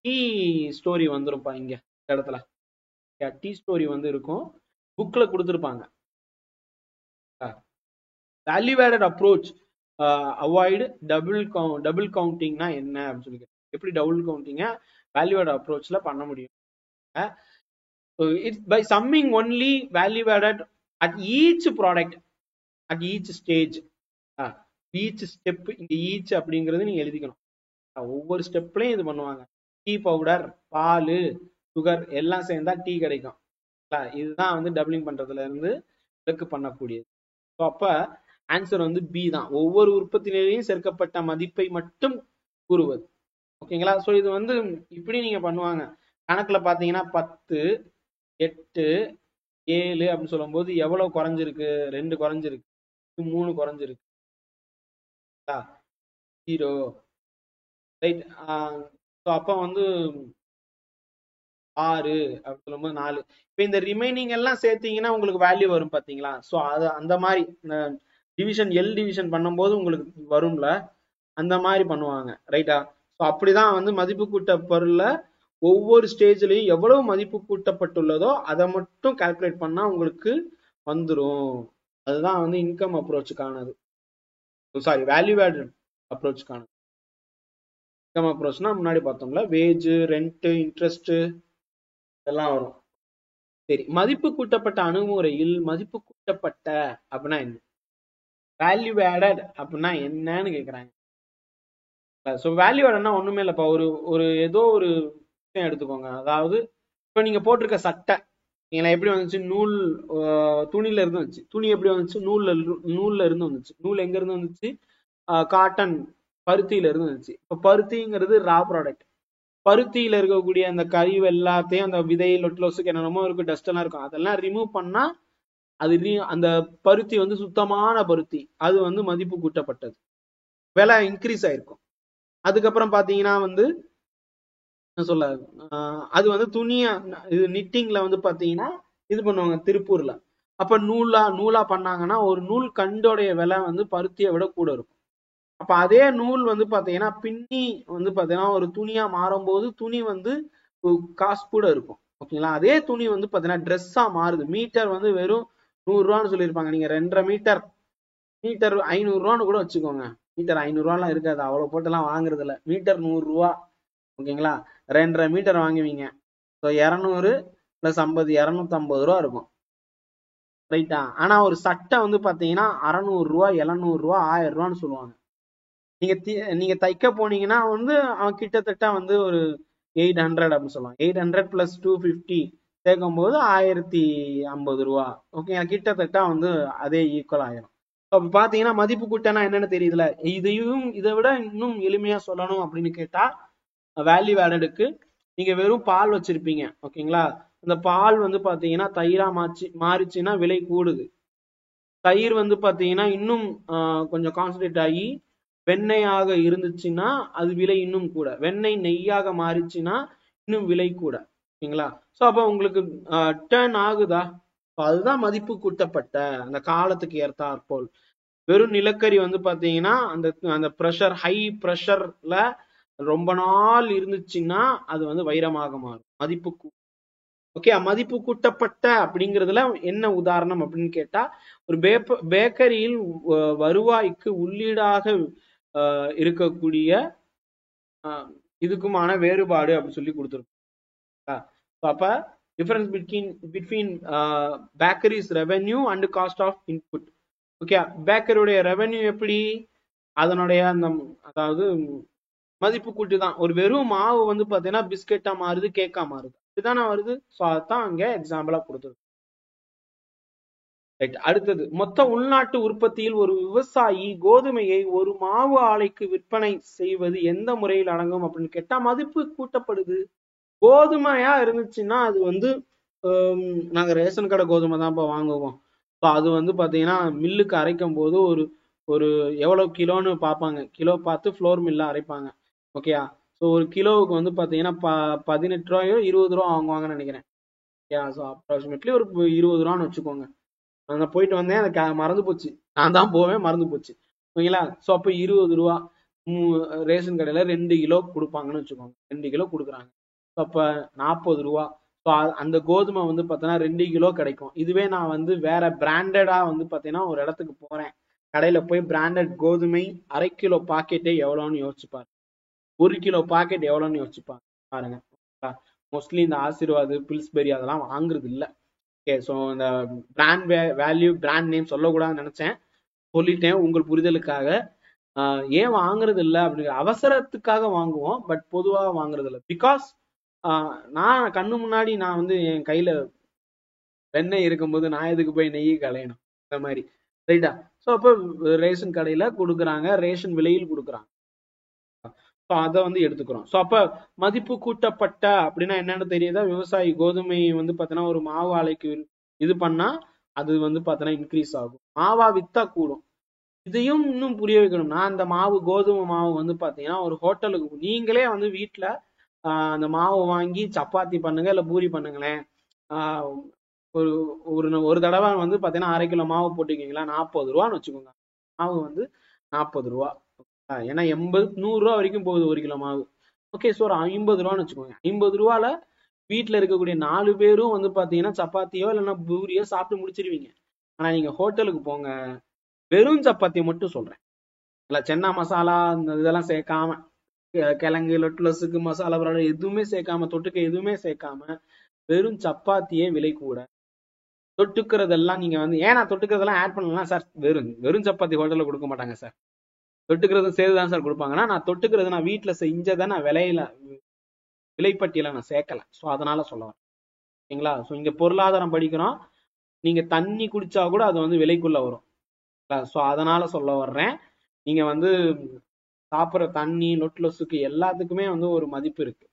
டீ ஸ்டோரி வந்துருப்பா இங்க இடத்துல. டீ ஸ்டோரி வந்து இருக்கும், புக்ல கொடுத்துருப்பாங்க. Value added approach avoid double கவுண்டிங்னா என்ன அப்படின்னு சொல்லி, எப்படி டபுள் கவுண்டிங்க வேல்யூ ஆடட் அப்ரோச்ல பண்ண முடியும்? It's by summing only value added at each product at each stage. Each step, இங்க ஈச் அப்படிங்கிறது நீங்க எழுதிக்கணும். ஒவ்வொரு ஸ்டெப்லயும் இது பண்ணுவாங்க. டீ பவுடர், பால், சுகர் எல்லாம் சேர்ந்தா டீ கிடைக்கும். இதுதான் வந்து டபுளிங் பண்றதுல இருந்து விலக்கு பண்ணக்கூடியது. ஸோ அப்ப ஆன்சர் வந்து பி தான், ஒவ்வொரு உற்பத்தி நிலையும் சேர்க்கப்பட்ட மதிப்பை மட்டும் கூறுவது. ஓகேங்களா? ஸோ இது வந்து இப்படி நீங்க பண்ணுவாங்க. கணக்குல பாத்தீங்கன்னா 10, 8, 7 அப்படின்னு சொல்லும் போது எவ்வளவு குறைஞ்சிருக்கு? 2 குறைஞ்சிருக்கு, 3 குறைஞ்சிருக்கு, 0. ரைட். ஸோ அப்ப வந்து 6 அப்படி சொல்லும்போது 4. இப்போ இந்த ரிமைனிங் எல்லாம் சேர்த்தீங்கன்னா உங்களுக்கு வேல்யூ வரும் பாத்தீங்களா? ஸோ அது அந்த மாதிரி டிவிஷன், எல் டிவிஷன் பண்ணும்போது உங்களுக்கு வரும்ல, அந்த மாதிரி பண்ணுவாங்க. ரைட்டா? ஸோ அப்படிதான் வந்து மதிப்பு கூட்ட பொருள்ல ஒவ்வொரு ஸ்டேஜ்லயும் எவ்வளவு மதிப்பு கூட்டப்பட்டுள்ளதோ அதை மட்டும் கால்குலேட் பண்ணா உங்களுக்கு வந்துடும். அதுதான் வந்து இன்கம் அப்ரோச்சுக்கானது, சாரி வேல்யூ ஆடட் அப்ரோச்சுக்கானது. இன்கம் அப்ரோச்னா முன்னாடி பார்த்தோம்ல, வேஜ், ரெண்ட், இன்ட்ரெஸ்ட் இதெல்லாம் வரும். சரி, மதிப்பு கூட்டப்பட்ட அணுகுமுறையில் மதிப்பு கூட்டப்பட்ட அப்படின்னா என்ன, வேல்யூ ஆடட் அப்படின்னா என்னன்னு கேக்குறாங்க. ஸோ வேல்யூ ஆடட்னா ஒண்ணுமே இல்லப்பா, ஒரு ஏதோ ஒரு விஷயம் எடுத்துக்கோங்க. அதாவது இப்ப நீங்க போட்டிருக்க சட்டை நீங்களா எப்படி வந்துச்சு? நூல், துணியில இருந்து வந்துச்சு. துணி எப்படி வந்துச்சு? நூல்ல இருந்து வந்துச்சு. நூல் எங்க இருந்து வந்துச்சு? காட்டன், பருத்தியில இருந்து வந்துச்சு. இப்ப பருத்திங்கிறது ரா ப்ராடக்ட். பருத்தியில இருக்கக்கூடிய அந்த கழிவு எல்லாத்தையும், அந்த விதை, லொசுக்கு என்னென்னமோ இருக்கும், டஸ்ட் எல்லாம் இருக்கும், அதெல்லாம் ரிமூவ் பண்ணா அது அந்த பருத்தி வந்து சுத்தமான பருத்தி, அது வந்து மதிப்பு கூட்டப்பட்டது, விலை இன்க்ரீஸ் ஆயிருக்கும். அதுக்கப்புறம் பாத்தீங்கன்னா வந்து சொல்ல, அது வந்து துணிய இது நிட்டிங்ல வந்து பாத்தீங்கன்னா இது பண்ணுவாங்க திருப்பூர்ல. அப்ப நூலா பண்ணாங்கன்னா ஒரு நூல் கண்டோடைய விலை வந்து பருத்தியை விட கூட இருக்கும். அப்ப அதே நூல் வந்து பாத்தீங்கன்னா பின்னி வந்து பாத்தீங்கன்னா ஒரு துணியா மாறும்போது துணி வந்து காசு கூட இருக்கும். ஓகேங்களா? அதே துணி வந்து பாத்தீங்கன்னா ட்ரெஸ்ஸா மாறுது. மீட்டர் வந்து வெறும் 100 ரூபான்னு சொல்லியிருப்பாங்க, நீங்க 2.5 மீட்டர் 500 ரூபான்னு கூட வச்சுக்கோங்க. மீட்டர் 500 ரூபாலாம் இருக்காது, அவ்வளவு போட்டு எல்லாம் வாங்குறது இல்ல. மீட்டர் 100 ரூபா. ஓகேங்களா? 2.5 மீட்டர் வாங்குவீங்க. ஸோ 200 பிளஸ் 50, 250 ரூபா இருக்கும். ரைட்டா? ஆனா ஒரு சட்டை வந்து பாத்தீங்கன்னா 600 ரூபா, 700 ரூபா, 1000 ரூபான்னு சொல்லுவாங்க. நீங்க தைக்க போனீங்கன்னா வந்து அவன் கிட்டத்தட்ட வந்து ஒரு 800 அப்படின்னு சொல்லுவாங்க. 800 பிளஸ் 250 சேர்க்கும் போது 1050 ரூபா. ஓகே, கிட்டத்தட்ட வந்து அதே ஈக்குவல் ஆயிரும். அப்ப பாத்தீங்கன்னா மதிப்பு கூட்டனா என்னன்னு தெரியுதுல. இதை விட இன்னும் எளிமையா சொல்லணும் அப்படின்னு கேட்டா, வேல்யூ ஆடடுக்கு நீங்க வெறும் பால் வச்சிருப்பீங்க. ஓகேங்களா? அந்த பால் வந்து பாத்தீங்கன்னா தயிரா மாறிச்சுன்னா விலை கூடுது. தயிர் வந்து பாத்தீங்கன்னா இன்னும் கொஞ்சம் கான்சன்ட்ரேட் ஆகி வெண்ணெயாக இருந்துச்சுன்னா அது விலை இன்னும் கூட. வெண்ணெய் நெய்யாக மாறிச்சுன்னா இன்னும் விலை கூட. ஓகேங்களா? ஸோ அப்போ உங்களுக்கு டேர்ன் ஆகுதா? அதுதான் மதிப்பு கூட்டப்பட்ட, அந்த காலத்துக்கு ஏற்றாற்போல். வெறும் நிலக்கரி வந்து பாத்தீங்கன்னா அந்த ப்ரெஷர், ஹை ப்ரெஷர்ல ரொம்ப நாள் இருந்துச்சுன்னா அது வந்து வைரமாக மாறும். ஓகே, மதிப்பு கூட்டப்பட்ட அப்படிங்கிறதுல என்ன உதாரணம் அப்படின்னு கேட்டா, ஒரு பேக்கரியில் வருவாய்க்கு உள்ளீடாக இருக்கக்கூடிய இதுக்குமான வேறுபாடு அப்படின்னு சொல்லி கொடுத்துருக்கோம். அப்ப difference between bakery's revenue and cost of input. Okay, பேக்கரியுடைய ரெவென்யூ எப்படி, அதனுடைய அந்த அதாவது மதிப்பு கூட்டு தான். ஒரு வெறும் மாவு வந்து பாத்தீங்கன்னா பிஸ்கெட்டா மாறுது, கேக்கா மாறுது, இதுதானே வருது. ஸோ அதான் அங்க எக்ஸாம்பிளா கொடுத்துருக்கு. ரைட். அடுத்தது, மொத்த உள்நாட்டு உற்பத்தியில் ஒரு விவசாயி கோதுமையை ஒரு மாவு ஆலைக்கு விற்பனை செய்வது எந்த முறையில் அடங்கும் அப்படின்னு கேட்டா மதிப்பு கூட்டப்படுது. கோதுமையா இருந்துச்சுன்னா அது வந்து நாங்க ரேஷன் கடை கோதுமை தான் வாங்குவோம். ஸோ அது வந்து பாத்தீங்கன்னா மில்லுக்கு அரைக்கும் போது ஒரு ஒரு எவ்வளவு கிலோன்னு பார்ப்பாங்க, கிலோ பார்த்து ஃப்ளோர் மில்ல அரைப்பாங்க. ஓகேயா. ஸோ ஒரு கிலோவுக்கு வந்து பாத்தீங்கன்னா 18 ரூபாயோ 20 ரூபா வாங்குவாங்கன்னு நினைக்கிறேன். ஓகே, ஸோ அப்ராக்சிமேட்லி ஒரு 20 ரூபான்னு வச்சுக்கோங்க. நான் போயிட்டு வந்தேன், எனக்கு மறந்து போச்சு, நான் தான் போவேன் மறந்து போச்சு. ஓகேங்களா. ஸோ அப்போ 20 ரூபா ரேஷன் கடையில 2 கிலோ கொடுப்பாங்கன்னு வச்சுக்கோங்க, 2 கிலோ கொடுக்குறாங்க. அப்ப 40 ரூபா. ஸோ அந்த கோதுமை வந்து பார்த்தோன்னா 2 கிலோ கிடைக்கும். இதுவே நான் வந்து வேற பிராண்டடா வந்து பார்த்தீங்கன்னா ஒரு இடத்துக்கு போறேன், கடையில போய் பிராண்டட் கோதுமை 1/2 கிலோ பாக்கெட்டே எவ்வளோன்னு யோசிச்சுப்பாரு, 1 கிலோ பாக்கெட் எவ்வளோன்னு யோசிச்சுப்பாங்க பாருங்க. மோஸ்ட்லி இந்த ஆசீர்வாத், பில்ஸ்பெரி அதெல்லாம் வாங்குறது இல்லை. ஓகே, ஸோ இந்த பிராண்ட் வேல்யூ, பிராண்ட் நேம் சொல்லக்கூடாதுன்னு நினைச்சேன், சொல்லிட்டேன் உங்கள் புரிதலுக்காக. ஏன் வாங்குறது இல்லை அப்படிங்கிற அவசரத்துக்காக வாங்குவோம், பட் பொதுவாக வாங்குறது இல்லை. பிகாஸ் நான் கண்ணு முன்னாடி நான் வந்து என் கையில வெண்ணெய் இருக்கும்போது நான் எதுக்கு போய் நெய் கலையணும், இந்த மாதிரி. ரைட்டா. ஸோ அப்போ ரேஷன் கடையில கொடுக்குறாங்க, ரேஷன் விலையில் கொடுக்குறாங்க. ஸோ அதை வந்து எடுத்துக்கிறோம். ஸோ அப்ப மதிப்பு கூட்டப்பட்ட அப்படின்னா என்னன்னு தெரியுதா. விவசாயி கோதுமை வந்து பார்த்தீங்கன்னா ஒரு மாவு ஆலைக்கு இது பண்ணா அது வந்து பார்த்தீங்கன்னா இன்க்ரீஸ் ஆகும், மாவா வித்தா கூடும். இதையும் இன்னும் புரிய வைக்கணும்னா, அந்த மாவு கோதுமை மாவு வந்து பாத்தீங்கன்னா ஒரு ஹோட்டலுக்கு நீங்களே வந்து வீட்டுல அந்த மாவு வாங்கி சப்பாத்தி பண்ணுங்க, இல்ல பூரி பண்ணுங்களேன். ஒரு ஒரு தடவை வந்து பாத்தீங்கன்னா 1/2 கிலோ மாவு போட்டுக்கிங்களா, 40 ரூபான்னு வச்சுக்கோங்க. மாவு வந்து 40 ரூபா. ஏன்னா 80-100 ரூபா வரைக்கும் போகுது 1 கிலோ மாவு. ஓகே, ஸோ ஒரு 50 ரூபான்னு வச்சுக்கோங்க. 50 ரூபால வீட்டுல இருக்கக்கூடிய 4 பேரும் வந்து பாத்தீங்கன்னா சப்பாத்தியோ இல்லைன்னா பூரியோ சாப்பிட்டு முடிச்சிருவீங்க. ஆனா நீங்க ஹோட்டலுக்கு போங்க, வெறும் சப்பாத்தி மட்டும் சொல்றேன், இல்ல சென்னா மசாலா இந்த இதெல்லாம் சேர்க்காம, கிழங்கு லொட்லஸுக்கு மசாலா பரோட்டா எதுவுமே சேர்க்காம, தொட்டுக்க எதுவுமே சேர்க்காம வெறும் சப்பாத்தியே விலை கூட. தொட்டுக்கிறதெல்லாம் நீங்க வந்து ஏன்னா தொட்டுக்கிறதெல்லாம் ஆட் பண்ணலாம் சார், வெறும் சப்பாத்தி ஹோட்டல்ல கொடுக்க மாட்டாங்க சார், தொட்டுக்கிறது சேர்த்துதான் சார் கொடுப்பாங்கன்னா, நான் தொட்டுக்கிறது நான் வீட்டுல செஞ்சதை நான் விலைப்பட்டியல நான் சேர்க்கல. ஸோ அதனால சொல்ல வரேன். ஓகேங்களா. ஸோ இங்க பொருளாதாரம் படிக்கிறோம், நீங்க தண்ணி குடிச்சா கூட அது வந்து விலைக்குள்ள வரும். ஸோ அதனால சொல்ல வர்றேன், நீங்க வந்து சாப்பிட்ற தண்ணி லொட்லஸுக்கு எல்லாத்துக்குமே வந்து ஒரு மதிப்பு இருக்கு.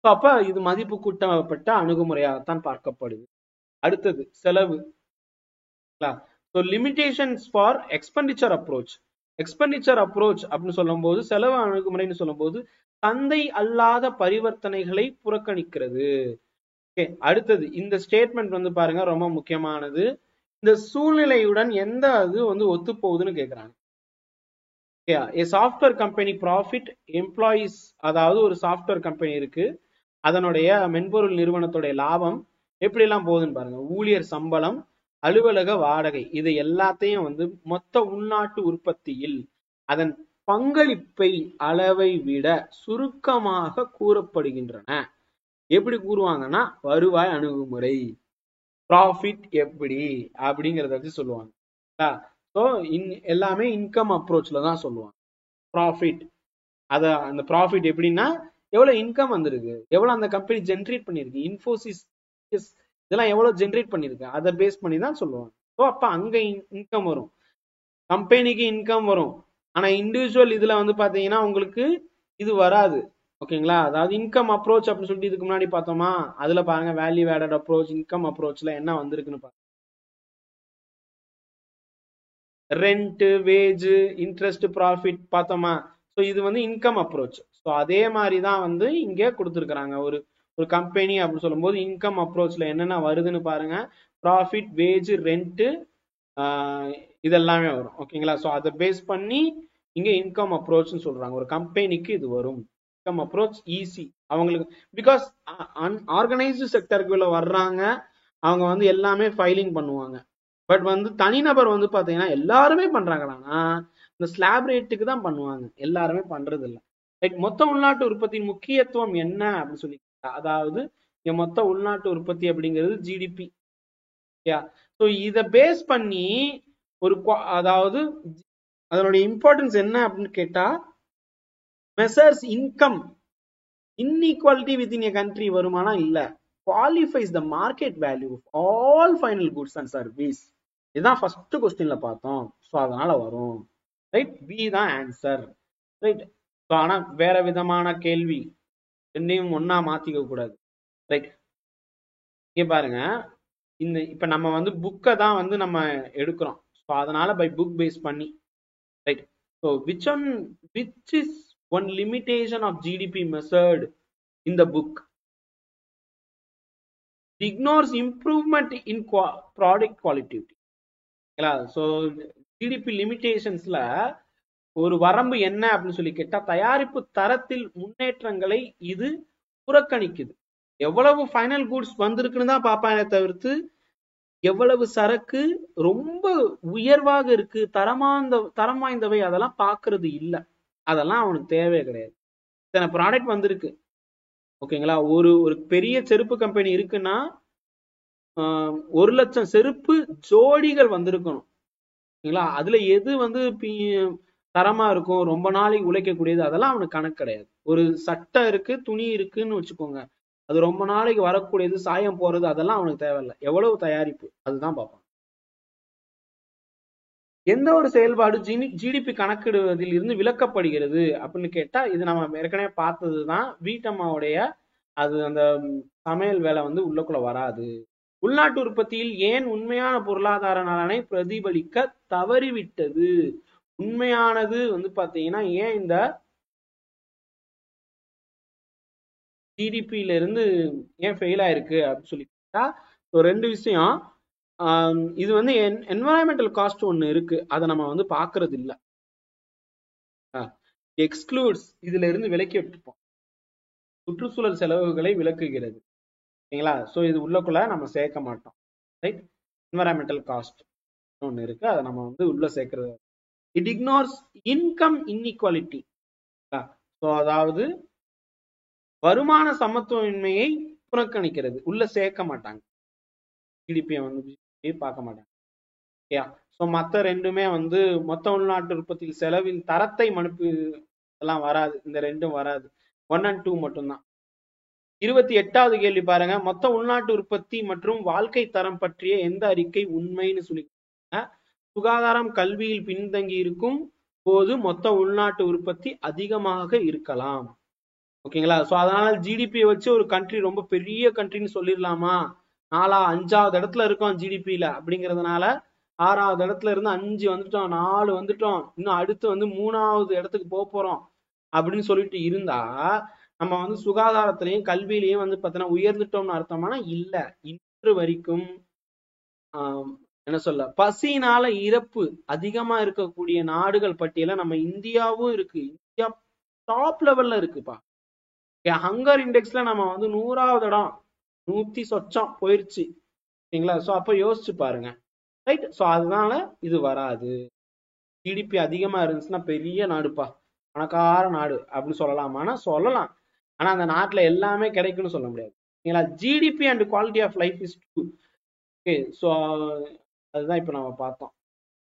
ஸோ அப்ப இது மதிப்பு கூட்டப்பட்ட அணுகுமுறையாகத்தான் பார்க்கப்படுது. அடுத்தது செலவு. So limitations for expenditure approach. Expenditure approach அப்படின்னு சொல்லும் போது, செலவு அணுகுமுறைன்னு சொல்லும் போது சந்தை அல்லாத பரிவர்த்தனைகளை புறக்கணிக்கிறது. அடுத்தது இந்த ஸ்டேட்மெண்ட் வந்து பாருங்க ரொம்ப முக்கியமானது. இந்த சூழ்நிலையுடன் எந்த அது வந்து ஒத்து போகுதுன்னு கேக்குறாங்க. சாஃப்ட்வேர் கம்பெனி ப்ராஃபிட் எம்ப்ளாயிஸ், அதாவது ஒரு சாஃப்ட்வேர் கம்பெனி இருக்கு, அதனுடைய மென்பொருள் நிறுவனத்துடைய லாபம் எப்படி எல்லாம் போகுதுன்னு பாருங்க. ஊழியர் சம்பளம், அலுவலக வாடகை, இது எல்லாத்தையும் வந்து மொத்த உள்நாட்டு உற்பத்தியில் அதன் பங்களிப்பை அளவை விட சுருக்கமாக கூறப்படுகின்றன. எப்படி கூறுவாங்கன்னா வருவாய் அணுகுமுறை, ப்ராஃபிட் எப்படி அப்படிங்கறத வச்சு சொல்லுவாங்க. ஸோ எல்லாமே இன்கம் அப்ரோச்ல தான் சொல்லுவாங்க. ப்ராஃபிட், அந்த ப்ராஃபிட் எப்படின்னா எவ்வளவு இன்கம் வந்திருக்கு, எவ்வளவு அந்த கம்பெனி ஜென்ரேட் பண்ணிருக்கு, இன்ஃபோசிஸ் இதெல்லாம் எவ்வளவு ஜென்ரேட் பண்ணிருக்கு, அதை பேஸ் பண்ணி தான் சொல்லுவாங்க. ஸோ அப்ப அங்க இன்கம் வரும், கம்பெனிக்கு இன்கம் வரும். ஆனா இண்டிவிஜுவல் இதுல வந்து பாத்தீங்கன்னா உங்களுக்கு இது வராது. ஓகேங்களா. அதாவது இன்கம் அப்ரோச் அப்படின்னு சொல்லிட்டு இதுக்கு முன்னாடி பார்த்தோமா, அதுல பாருங்க வேல்யூ ஆடட் அப்ரோச், இன்கம் அப்ரோச்ல என்ன வந்திருக்குன்னு பாருங்க. ரெண்ட், வேஜ், இன்ட்ரெஸ்ட், ப்ராஃபிட் பார்த்தோமா. ஸோ இது வந்து இன்கம் அப்ரோச். ஸோ அதே மாதிரி தான் வந்து இங்கே கொடுத்துருக்குறாங்க. ஒரு கம்பெனி அப்படின்னு சொல்லும்போது இன்கம் அப்ரோச்ல என்னென்ன வருதுன்னு பாருங்க. ப்ராஃபிட், வேஜ், ரெண்ட், இதெல்லாமே வரும். ஓகேங்களா. ஸோ அதை பேஸ் பண்ணி இங்க இன்கம் அப்ரோச்னு சொல்றாங்க. ஒரு கம்பெனிக்கு இது வரும். இன்கம் அப்ரோச் ஈஸி அவங்களுக்கு, பிகாஸ் ஆர்கனைஸ்டு செக்டருக்குள்ள வர்றாங்க, அவங்க வந்து எல்லாமே ஃபைலிங் பண்ணுவாங்க. பட் வந்து தனிநபர் வந்து பாத்தீங்கன்னா எல்லாருமே பண்றாங்களான்னா இந்த ஸ்லாப் ரேட்டுக்கு தான் பண்ணுவாங்க, எல்லாருமே பண்றது இல்லை. ரைட். மொத்த உள்நாட்டு உற்பத்தியின் முக்கியத்துவம் என்ன அப்படின்னு சொல்லி, அதாவது மொத்த உள்நாட்டு உற்பத்தி அப்படிங்கிறது ஜிடிபி. ஸோ இதை பேஸ் பண்ணி ஒரு அதாவது அதனுடைய இம்பார்ட்டன்ஸ் என்ன அப்படின்னு கேட்டா, measures income inequality within a country வருமானா இல்ல, qualifies the market value of all final goods and service. இதுதான் ஃபர்ஸ்ட் கொஸ்டின்ல பார்த்தோம். ஸோ அதனால வரும். ரைட். பி தான் ஆன்சர். ரைட். ஸோ ஆனா வேற விதமான கேள்வி, ரெண்டையும் ஒன்னா மாத்திக்க கூடாது. ரைட். இங்க பாருங்க, இந்த இப்ப நம்ம வந்து புக்கை தான் வந்து நம்ம எடுக்கிறோம். ஸோ அதனால பை புக் பேஸ் பண்ணி. Right. So which is one limitation of GDP measured in the book? It ignores improvement in product quality. So GDP limitationsல ஒரு வரம்பு என்ன அப்படின்னு சொல்லி கேட்டா, தயாரிப்பு தரத்தில் முன்னேற்றங்களை இது புறக்கணிக்குது. எவ்வளவு ஃபைனல் கூட்ஸ் வந்திருக்குன்னு தான் பாப்பானே தவிர்த்து எவ்வளவு சரக்கு ரொம்ப உயர்வாக இருக்கு, தரம் வாய்ந்தவை, அதெல்லாம் பாக்குறது இல்லை. அதெல்லாம் அவனுக்கு தேவையே கிடையாது. இத்தனை ப்ராடக்ட் வந்திருக்கு, ஓகேங்களா. ஒரு பெரிய செருப்பு கம்பெனி இருக்குன்னா 1,00,000 செருப்பு ஜோடிகள் வந்திருக்கணும், ஓகேங்களா. அதுல எது வந்து தரமா இருக்கும், ரொம்ப நாளைக்கு உழைக்கக்கூடியது, அதெல்லாம் அவனுக்கு கணக்கு கிடையாது. ஒரு சட்டை இருக்கு, துணி இருக்குன்னு வச்சுக்கோங்க, அது ரொம்ப நாளைக்கு வரக்கூடியது, சாயம் போறது, அதெல்லாம் அவனுக்கு தேவையில்லை. எவ்வளவு தயாரிப்பு, அதுதான் பார்ப்பான். எந்த ஒரு செயல்பாடு ஜிடிபி கணக்கிடுவதில் இருந்து விலக்கப்படுகிறது அப்படின்னு கேட்டா, இது நம்ம ஏற்கனவே பார்த்ததுதான், வீட்டம்மாவுடைய அது அந்த சமையல் வேலை வந்து உள்ளக்குள்ள வராது. உள்நாட்டு உற்பத்தியில் ஏன் உண்மையான பொருளாதார நலனை பிரதிபலிக்க தவறிவிட்டது? உண்மையானது வந்து பாத்தீங்கன்னா ஏன் இந்த ஜிடிபியில இருந்து ஏன் ஃபெயில் ஆயிருக்கு அப்படின்னு சொல்லி கேட்டா, ரெண்டு விஷயம். இது வந்து என்வரான்மெண்டல் காஸ்ட் ஒன்னு இருக்கு, அதை நம்ம வந்து பாக்குறது இல்ல. எக்ஸ்க்ளூட்ஸ், இதுல இருந்து விலக்கி விட்டுப்போம். சுற்றுச்சூழல் செலவுகளை விலக்குகிறது, ஓகேங்களா. ஸோ இது உள்ளக்குள்ள நம்ம சேர்க்க மாட்டோம். ரைட். என்வரான்மெண்டல் காஸ்ட் ஒன்று இருக்கு, அதை நம்ம வந்து உள்ள சேர்க்கிறது. It ignores income inequality. So அதாவது வருமான சமத்துவமின்மையை புறக்கணிக்கிறது, உள்ள சேர்க்க மாட்டாங்க. ஜிடிபியை வந்து பார்க்க மாட்டாங்க. ஸோ மற்ற ரெண்டுமே வந்து மொத்த உள்நாட்டு உற்பத்தியில் செலவின் தரத்தை மனுப்பு எல்லாம் வராது, இந்த ரெண்டும் வராது. 1 and 2 மட்டும்தான். 28வது கேள்வி பாருங்க, மொத்த உள்நாட்டு உற்பத்தி மற்றும் வாழ்க்கை தரம் பற்றிய எந்த அறிக்கை உண்மைன்னு சொல்லி, சுகாதாரம் கல்வியில் பின்தங்கி இருக்கும் போது மொத்த உள்நாட்டு உற்பத்தி அதிகமாக இருக்கலாம், ஓகேங்களா. ஸோ அதனால ஜிடிபி வச்சு ஒரு கண்ட்ரி ரொம்ப பெரிய கண்ட்ரின்னு சொல்லிடலாமா? 5வது இடத்துல இருக்கோம் ஜிடிபியில அப்படிங்கிறதுனால 6வது இடத்துல இருந்து 5 வந்துட்டோம், 4 வந்துட்டோம், இன்னும் அடுத்து வந்து 3வது இடத்துக்கு போறோம் அப்படின்னு சொல்லிட்டு இருந்தா, நம்ம வந்து சுகாதாரத்திலையும் கல்வியிலையும் வந்து பார்த்தீங்கன்னா உயர்ந்துட்டோம்னு அர்த்தமானா இல்ல. இன்று வரைக்கும் என்ன சொல்ல, பசினால இறப்பு அதிகமா இருக்கக்கூடிய நாடுகள் பட்டியல நம்ம இந்தியாவும் இருக்கு. இந்தியா டாப் லெவல்ல இருக்குப்பா. ஹங்கர் இண்டெக்ஸ்ல நம்ம வந்து 100வது இடம், 100 சொச்சம் போயிருச்சு, ஓகேங்களா. ஸோ அப்ப யோசிச்சு பாருங்க. ரைட். ஸோ அதனால இது வராது. ஜிடிபி அதிகமா இருந்துச்சுன்னா பெரிய நாடுப்பா, பணக்கார நாடு அப்படின்னு சொல்லலாமானா சொல்லலாம். ஆனா அந்த நாட்டுல எல்லாமே கிடைக்கும்னு சொல்ல முடியாது, ஓகேங்களா. GDP and quality of life is too. Okay. So அதுதான் இப்ப நம்ம பார்த்தோம்.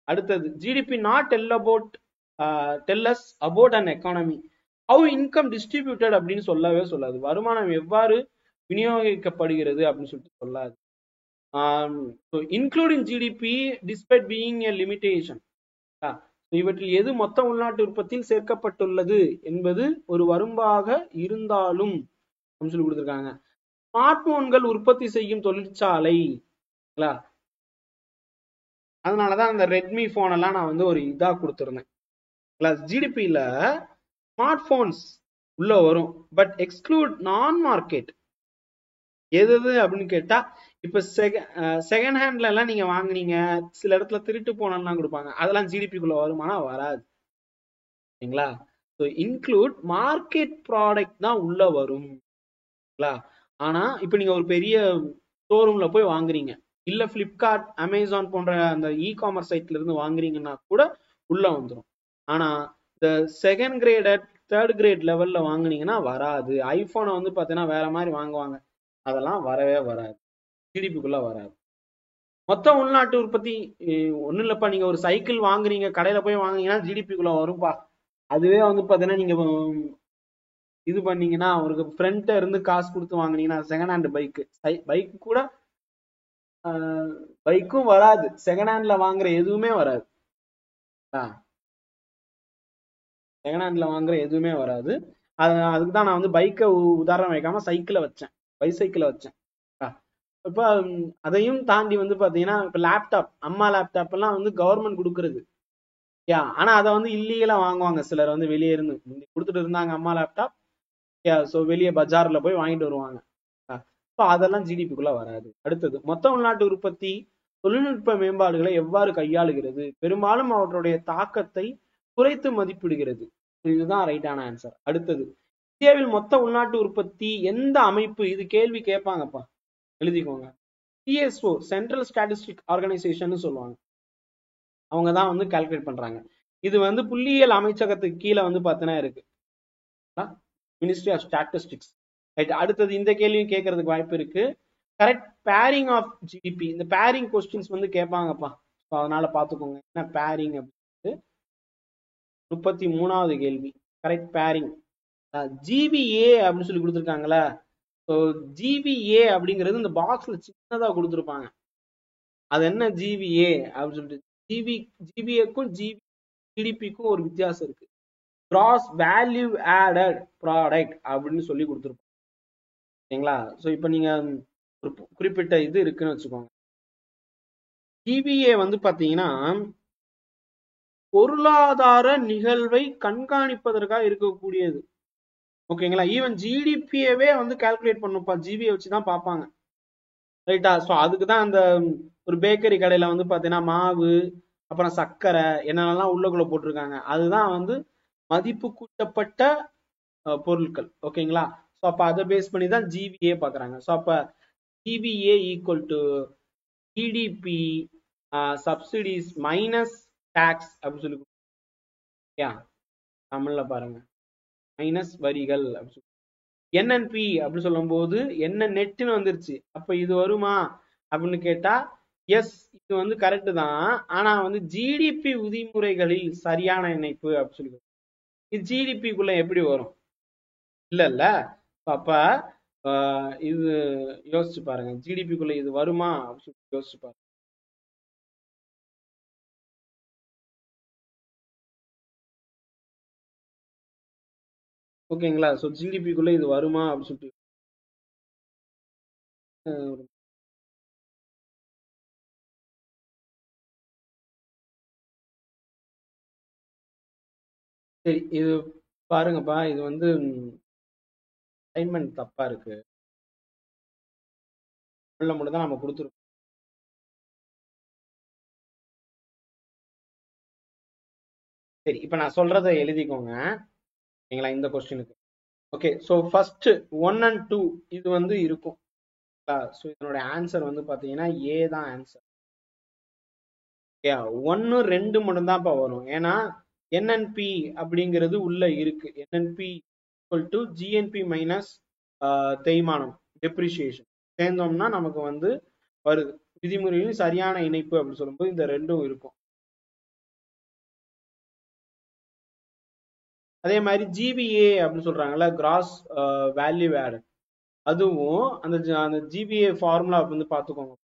அடுத்தது, GDP not tell us about an economy, how income distributed அப்படின்னு சொல்லவே சொல்லாது. வருமானம் எவ்வாறு விநியோகிக்கப்படுகிறது அப்படின்னு சொல்லிட்டு சொல்லாது. Including GDP despite being a limitation, இவற்றில் எது மொத்த உள்நாட்டு உற்பத்தியில் சேர்க்கப்பட்டுள்ளது என்பது ஒரு வரம்பாக இருந்தாலும் அப்படின்னு சொல்லி கொடுத்திருக்காங்க. ஸ்மார்ட் போன்கள் உற்பத்தி செய்யும் தொழிற்சாலை, அதனாலதான் அந்த ரெட்மி போன் எல்லாம் நான் வந்து ஒரு இதா கொடுத்திருந்தேன். ஜிடிபியில ஸ்மார்ட் போன்ஸ் உள்ள வரும், பட் எக்ஸ்க்ளூட் நான் மார்க்கெட். எது அப்படின்னு கேட்டா, இப்ப செகண்ட் ஹேண்ட்ல எல்லாம் நீங்க வாங்குனீங்க, சில இடத்துல திருட்டு போனெல்லாம் கொடுப்பாங்க, அதெல்லாம் ஜிடிபிக்குள்ள வருமானா வராது, சரிங்களா. ஸோ இன்க்ளூட் மார்க்கெட் ப்ராடக்ட் தான் உள்ள வரும். ஆனா இப்ப நீங்க ஒரு பெரிய ஷோரூம்ல போய் வாங்குறீங்க, இல்ல பிளிப்கார்ட் அமேசான் போன்ற அந்த இ காமர்ஸ் சைட்ல இருந்து வாங்குறீங்கன்னா கூட உள்ள வந்துடும். ஆனா இந்த செகண்ட் கிரேட் தேர்ட் கிரேட் லெவல்ல வாங்குனீங்கன்னா வராது. ஐபோனை வந்து பாத்தீங்கன்னா வேற மாதிரி வாங்குவாங்க, அதெல்லாம் வரவே வராது, ஜிடிபிக்குள்ள வராது. மொத்த உள்நாட்டு உற்பத்தி ஒண்ணும் இல்லப்பா, நீங்க ஒரு சைக்கிள் வாங்குறீங்க, கடையில போய் வாங்குனீங்கன்னா ஜிடிபிக்குள்ள வரும்பா. அதுவே வந்து பாத்தீங்கன்னா நீங்க இது பண்ணீங்கன்னா அவருக்கு ஃப்ரெண்ட்ட இருந்து காசு கொடுத்து வாங்குனீங்கன்னா செகண்ட் ஹேண்ட் பைக் கூட பைக்கும் வராது, செகண்ட் ஹேண்ட்ல வாங்குற எதுவுமே வராது. செகண்ட் ஹேண்ட்ல வாங்குற எதுவுமே வராது. அதுக்கு தான் நான் வந்து பைக்கை உதாரணம் வைக்காம சைக்கிளை வச்சேன், பைசைக்கிளை வச்சேன். இப்ப அதையும் தாண்டி வந்து பாத்தீங்கன்னா இப்ப லேப்டாப், அம்மா லேப்டாப் எல்லாம் வந்து கவர்மெண்ட் கொடுக்கறது. ஆனா அதை வந்து இல்லீகலா வாங்குவாங்க சிலர், வந்து வெளியே இருந்து கொடுத்துட்டு இருந்தாங்க அம்மா லேப்டாப். சோ வெளியே பஜார்ல போய் வாங்கிட்டு வருவாங்க. அதெல்லாம் ஜிடிபிக்குள்ள வராது. அடுத்தது, மொத்த உள்நாட்டு உற்பத்தி தொழில்நுட்ப மேம்பாடுகளை எவ்வாறு கையாளுகிறது, பெரும்பாலும் அவற்றுடைய தாக்கத்தை குறைத்து மதிப்பிடுகிறது. இதுதான் ரைட்டான ஆன்சர். அடுத்தது, இந்தியாவில் மொத்த உள்நாட்டு உற்பத்தி எந்த அமைப்பு, இது கேள்வி கேட்பாங்கப்பா, எழுதிக்கோங்க. சிஎஸ்ஓ, சென்ட்ரல் ஸ்டாட்டிஸ்டிக் ஆர்கனைசேஷன் சொல்லுவாங்க, அவங்க தான் வந்து கால்குலேட் பண்றாங்க. இது வந்து புள்ளியியல் அமைச்சகத்துக்கு கீழே வந்து பார்த்தீங்கன்னா இருக்கு, மினிஸ்ட்ரி ஆஃப் ஸ்டாட்டிஸ்டிக்ஸ். ரைட். அடுத்தது, இந்த கேள்வியும் கேட்கறதுக்கு வாய்ப்பு இருக்கு. கரெக்ட் பேரிங் ஆஃப் ஜிடிபி, இந்த பேரிங் கொஸ்டின்ஸ் வந்து கேட்பாங்கப்பா, அதனால பாத்துக்கோங்க என்ன பேரிங் அப்படின்னு. 33வது கேள்வி, கரெக்ட் பேரிங். ஜிபிஏ அப்படின்னு சொல்லி கொடுத்துருக்காங்களா, ஜிபிஏ அப்படிங்கிறது இந்த பாக்ஸ்ல சின்னதா கொடுத்துருப்பாங்க, அது என்ன ஜிபிஏ அப்படின்னு சொல்லிட்டு. ஜிபிஏக்கும் ஜிடிபிக்கும் ஒரு வித்தியாசம் இருக்கு. கிராஸ் வேல்யூ ஆடட் ப்ராடக்ட் அப்படின்னு சொல்லி கொடுத்துருப்போம், சரிங்களா. ஸோ இப்போ நீங்க ஒரு குறிப்பிட்ட இது இருக்குன்னு வச்சுக்கோங்க. ஜிபிஏ வந்து பாத்தீங்கன்னா பொருளாதார நிகழ்வை கண்காணிப்பதற்காக இருக்கக்கூடியது, ஓகேங்களா. ஈவன் ஜிடிபியவே வந்து கால்குலேட் பண்ணுப்பா, ஜிபியை வச்சுதான் பார்ப்பாங்க, ரைட்டா. ஸோ அதுக்கு தான் அந்த ஒரு பேக்கரி கடையில வந்து பாத்தீங்கன்னா மாவு, அப்புறம் சர்க்கரை, என்னென்னலாம் உள்ளக்குள்ள போட்டிருக்காங்க, அதுதான் வந்து மதிப்பு கூட்டப்பட்ட பொருட்கள், ஓகேங்களா. ஸோ அப்ப அதை பேஸ் பண்ணி தான் ஜிபிஏ பாக்குறாங்க. ஸோ அப்ப GVA equal to GDP subsidies minus tax அப்படின்னு சொல்லி தமிழ்ல பாருங்க, மைனஸ் வரிகள் அப்படின்னு சொல்லி. என்என்பி அப்படின்னு சொல்லும் போது என்ன நெட்னு வந்துருச்சு, அப்ப இது வருமா அப்படின்னு கேட்டா எஸ், இது வந்து கரெக்ட் தான். ஆனா வந்து ஜிடிபி விதிமுறைகளில் சரியான இணைப்பு அப்படின்னு சொல்லி, இது ஜிடிபிக்குள்ள எப்படி வரும், இல்ல இல்ல. அப்ப இது யோசிச்சு பாருங்க, ஜிடிபிக்குள்ள இது வருமா அப்படின்னு சொல்லி யோசிச்சு பாருங்க. ஓகேங்களா. ஸோ ஜிடிபிக்குள்ள இது வருமா அப்படின்னு சொல்லிட்டு சரி, இது பாருங்கப்பா, இது வந்து அசைன்மெண்ட் தப்பா இருக்கு, உள்ள மட்டும் தான் நம்ம கொடுத்துருக்கோம். சரி, இப்ப நான் சொல்றதை எழுதிக்கோங்க, ஓகேங்களா, இந்த கொஸ்டினுக்கு. ஓகே, ஸோ ஃபர்ஸ்ட் 1 and 2 இது வந்து இருக்கும். ஸோ இதனுடைய ஆன்சர் வந்து பாத்தீங்கன்னா ஏ தான் ஆன்சர். 1 2 மட்டும் தான் வரும், ஏன்னா என்என்பி அப்படிங்கிறது உள்ள இருக்கு. NNP equal to GNB minus தேய்மானம், டெப்ரிசியேஷன் சேர்ந்தோம்னா நமக்கு வந்து வருது. விதிமுறையும் சரியான இணைப்பு அப்படின்னு சொல்லும்போது இந்த ரெண்டும் இருக்கும். அதே மாதிரி ஜிபிஏ அப்படின்னு சொல்றாங்கல்ல, கிராஸ் வேல்யூ ஆடட், அதுவும் அந்த ஜிபிஏ ஃபார்முலா வந்து பார்த்துக்கோங்க.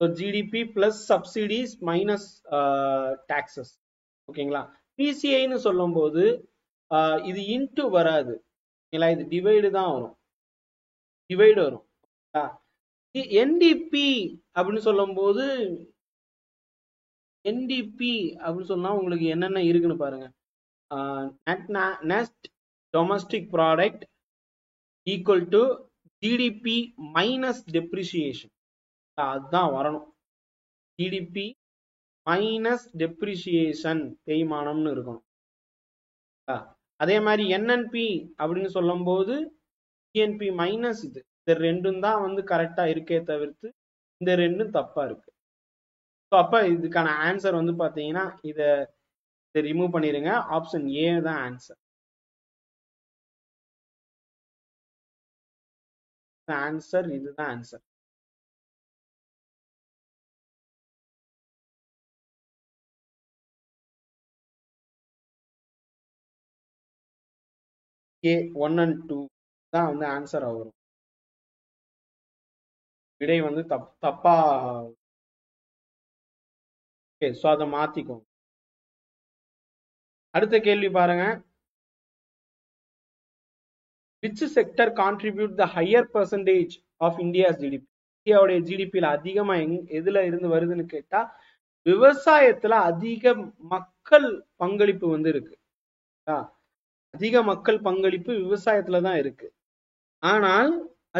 So GDP plus subsidies minus taxes, ஓகேங்களா. பிசிஐன்னு சொல்லும் போது இது இன்ட்டு வராது, இது டிவைடு தான் வரும், டிவைடு வரும். என்டிபி அப்படின்னு சொல்லும் போது, என்டிபி அப்படின்னு சொன்னா உங்களுக்கு என்னென்ன இருக்குன்னு பாருங்க. Net domestic product equal to GDP minus depreciation, அதுதான் வரணும். ஜிடிபி மைனஸ் டெப்ரிசியேஷன், தேய்மானம்னு இருக்கணும். அதே மாதிரி என்என்பி அப்படின்னு சொல்லும் போது ஜிஎன்பி மைனஸ் இது, இந்த ரெண்டும் தான் வந்து கரெக்டா இருக்கே தவிர்த்து இந்த ரெண்டும் தப்பா இருக்கு. ஸோ அப்ப இதுக்கான ஆன்சர் வந்து பாத்தீங்கன்னா இத இதை ரிமூவ் பண்ணிருங்க. ஆப்ஷன் ஏ தான் ஆன்சர். ஆன்சர் இதுதான் ஆன்சர். ஏ 1 and 2 தான் வந்து ஆன்சர் வரும். விடை வந்து தப்பா. சோ அதை மாத்திக்கோங்க. அடுத்த கேள்வி பாருங்க. which sector contribute the higher percentage of India's GDP? இந்தியாவுடைய ஜிடிபியில அதிகமா எதுல இருந்து வருதுன்னு கேட்டா விவசாயத்துல அதிக மக்கள் பங்களிப்பு வந்து இருக்கு. அதிக மக்கள் பங்களிப்பு விவசாயத்துல தான் இருக்கு. ஆனால்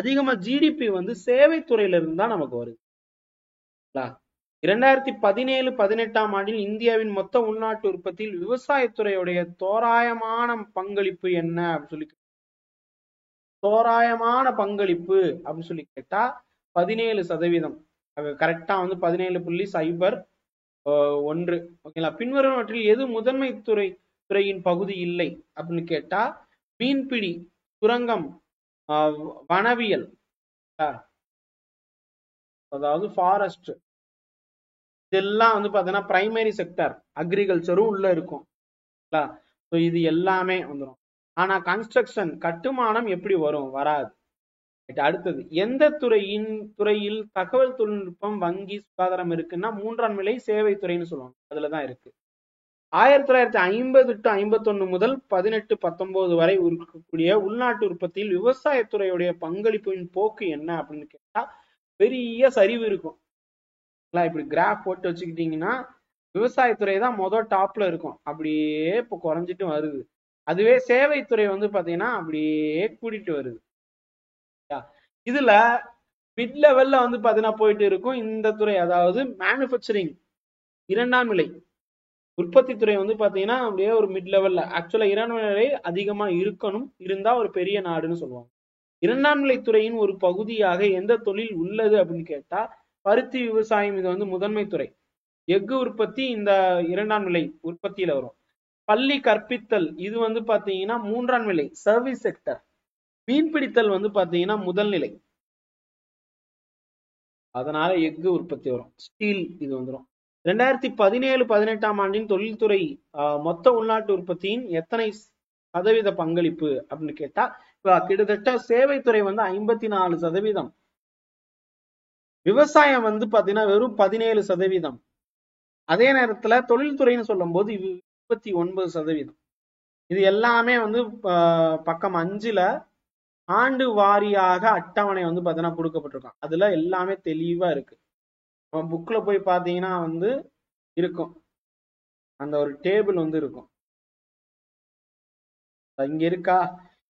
அதிகமா ஜிடிபி வந்து சேவைத்துறையில இருந்து தான் நமக்கு வருது. 2017-18 ஆண்டில் இந்தியாவின் மொத்த உள்நாட்டு உற்பத்தியில் விவசாயத்துறையுடைய தோராயமான பங்களிப்பு என்ன அப்படின்னு சொல்லி தோராயமான பங்களிப்பு அப்படின்னு சொல்லி கேட்டா 17%. கரெக்டா வந்து 17.01. ஓகேங்களா. பின்வருவனவற்றில் எது முதன்மை துறையின் பகுதி இல்லை அப்படின்னு கேட்டா மீன்பிடி, சுரங்கம், வனவியல், அதாவது ஃபாரஸ்ட், இதெல்லாம் வந்து பாத்தீங்கன்னா பிரைமரி செக்டர் அக்ரிகல்ச்சரும் உள்ள இருக்கும். இது எல்லாமே வந்துடும். ஆனா கன்ஸ்ட்ரக்ஷன் கட்டுமானம் எப்படி வரும்? வராது. அடுத்தது எந்த துறையில் தகவல் தொழில்நுட்பம், வங்கி, சுகாதாரம் இருக்குன்னா 3ஆம் நிலை சேவை துறைன்னு சொல்லுவாங்க. அதுலதான் இருக்கு. 1950-51 முதல் 18-19 வரை இருக்கக்கூடிய உள்நாட்டு உற்பத்தியில் விவசாயத்துறையுடைய பங்களிப்பின் போக்கு என்ன அப்படின்னு கேட்டா பெரிய சரிவு இருக்கும். இப்படி கிராஃப் போட்டு வச்சுக்கிட்டீங்கன்னா விவசாயத்துறை தான் முதல் டாப்ல இருக்கும். அப்படியே இப்போ குறைஞ்சிட்டு வருது. அதுவே சேவைத்துறை வந்து பாத்தீங்கன்னா அப்படியே கூட்டிட்டு வருது. இதுல மிட் லெவல்ல வந்து பாத்தீங்கன்னா போயிட்டு இருக்கும் இந்த துறை, அதாவது மேனுபேக்சரிங் 2ஆம் நிலை உற்பத்தி துறை வந்து பாத்தீங்கன்னா அப்படியே ஒரு மிட் லெவல்ல. ஆக்சுவலா 2ஆம் நிலை அதிகமா இருக்கணும், இருந்தா ஒரு பெரிய நாடுன்னு சொல்லுவாங்க. 2ஆம் நிலை துறையின் ஒரு பகுதியாக எந்த தொழில் உள்ளது அப்படின்னு கேட்டா பருத்தி விவசாயம். இது வந்து முதன்மை துறை. எஃகு உற்பத்தி இந்த 2ஆம் நிலை உற்பத்தியில வரும். பள்ளி கற்பித்தல் இது வந்து பாத்தீங்கன்னா 3ஆம் நிலை சர்வீஸ் செக்டர். மீன்பிடித்தல் வந்து பாத்தீங்கன்னா முதல் நிலை, அதனால எஃகு உற்பத்தி வரும். ஸ்டீல் இது வந்துடும். 2017-18 ஆண்டின் தொழில்துறை மொத்த உள்நாட்டு உற்பத்தியின் எத்தனை சதவீத பங்களிப்பு அப்படின்னு கேட்டா கிட்டத்தட்ட சேவைத்துறை வந்து 54%, விவசாயம் வந்து பாத்தீங்கன்னா வெறும் 17%. அதே நேரத்துல தொழில்துறைன்னு சொல்லும் போது 29%. இது எல்லாமே வந்து பக்கம் 5ல ஆண்டு வாரியாக அட்டவணை வந்து பாத்தீங்கன்னா கொடுக்கப்பட்டிருக்கான். அதுல எல்லாமே தெளிவா இருக்கு. புக்ல போய் பாத்தீங்கன்னா வந்து இருக்கும், அந்த ஒரு டேபிள் வந்து இருக்கும். இங்க இருக்கா?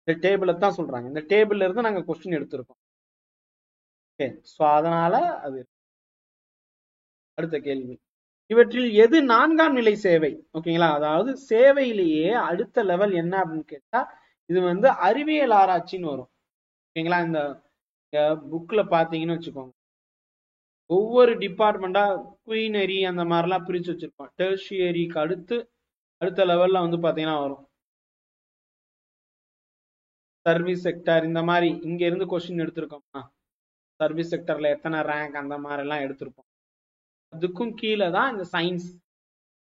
இந்த டேபிள தான் சொல்றாங்க. இந்த டேபிள்ல இருந்து நாங்க கொஸ்டின் எடுத்திருக்கோம். அதனால அது. அடுத்த கேள்வி, இவற்றில் எது 4ஆம் நிலை சேவை? ஓகேங்களா. அதாவது சேவையிலேயே அடுத்த லெவல் என்ன அப்படின்னு கேட்டா இது வந்து அறிவியல் ஆராய்ச்சின்னு வரும். ஓகேங்களா. இந்த புக்ல பாத்தீங்கன்னு வச்சுக்கோங்க, ஒவ்வொரு டிபார்ட்மெண்டா குயினரி அந்த மாதிரிலாம் பிரிச்சு வச்சிருப்போம். டெர்ஷியரிக்கு அடுத்த லெவல்ல வந்து பாத்தீங்கன்னா வரும் சர்வீஸ் செக்டர். இந்த மாதிரி இங்க இருந்து கொஸ்டின் எடுத்திருக்கோம்னா சர்வீஸ் செக்டர்ல எத்தனை ரேங்க் அந்த மாதிரி எல்லாம் எடுத்திருப்போம். அதுக்கும் கீழே தான் இந்த சயின்ஸ்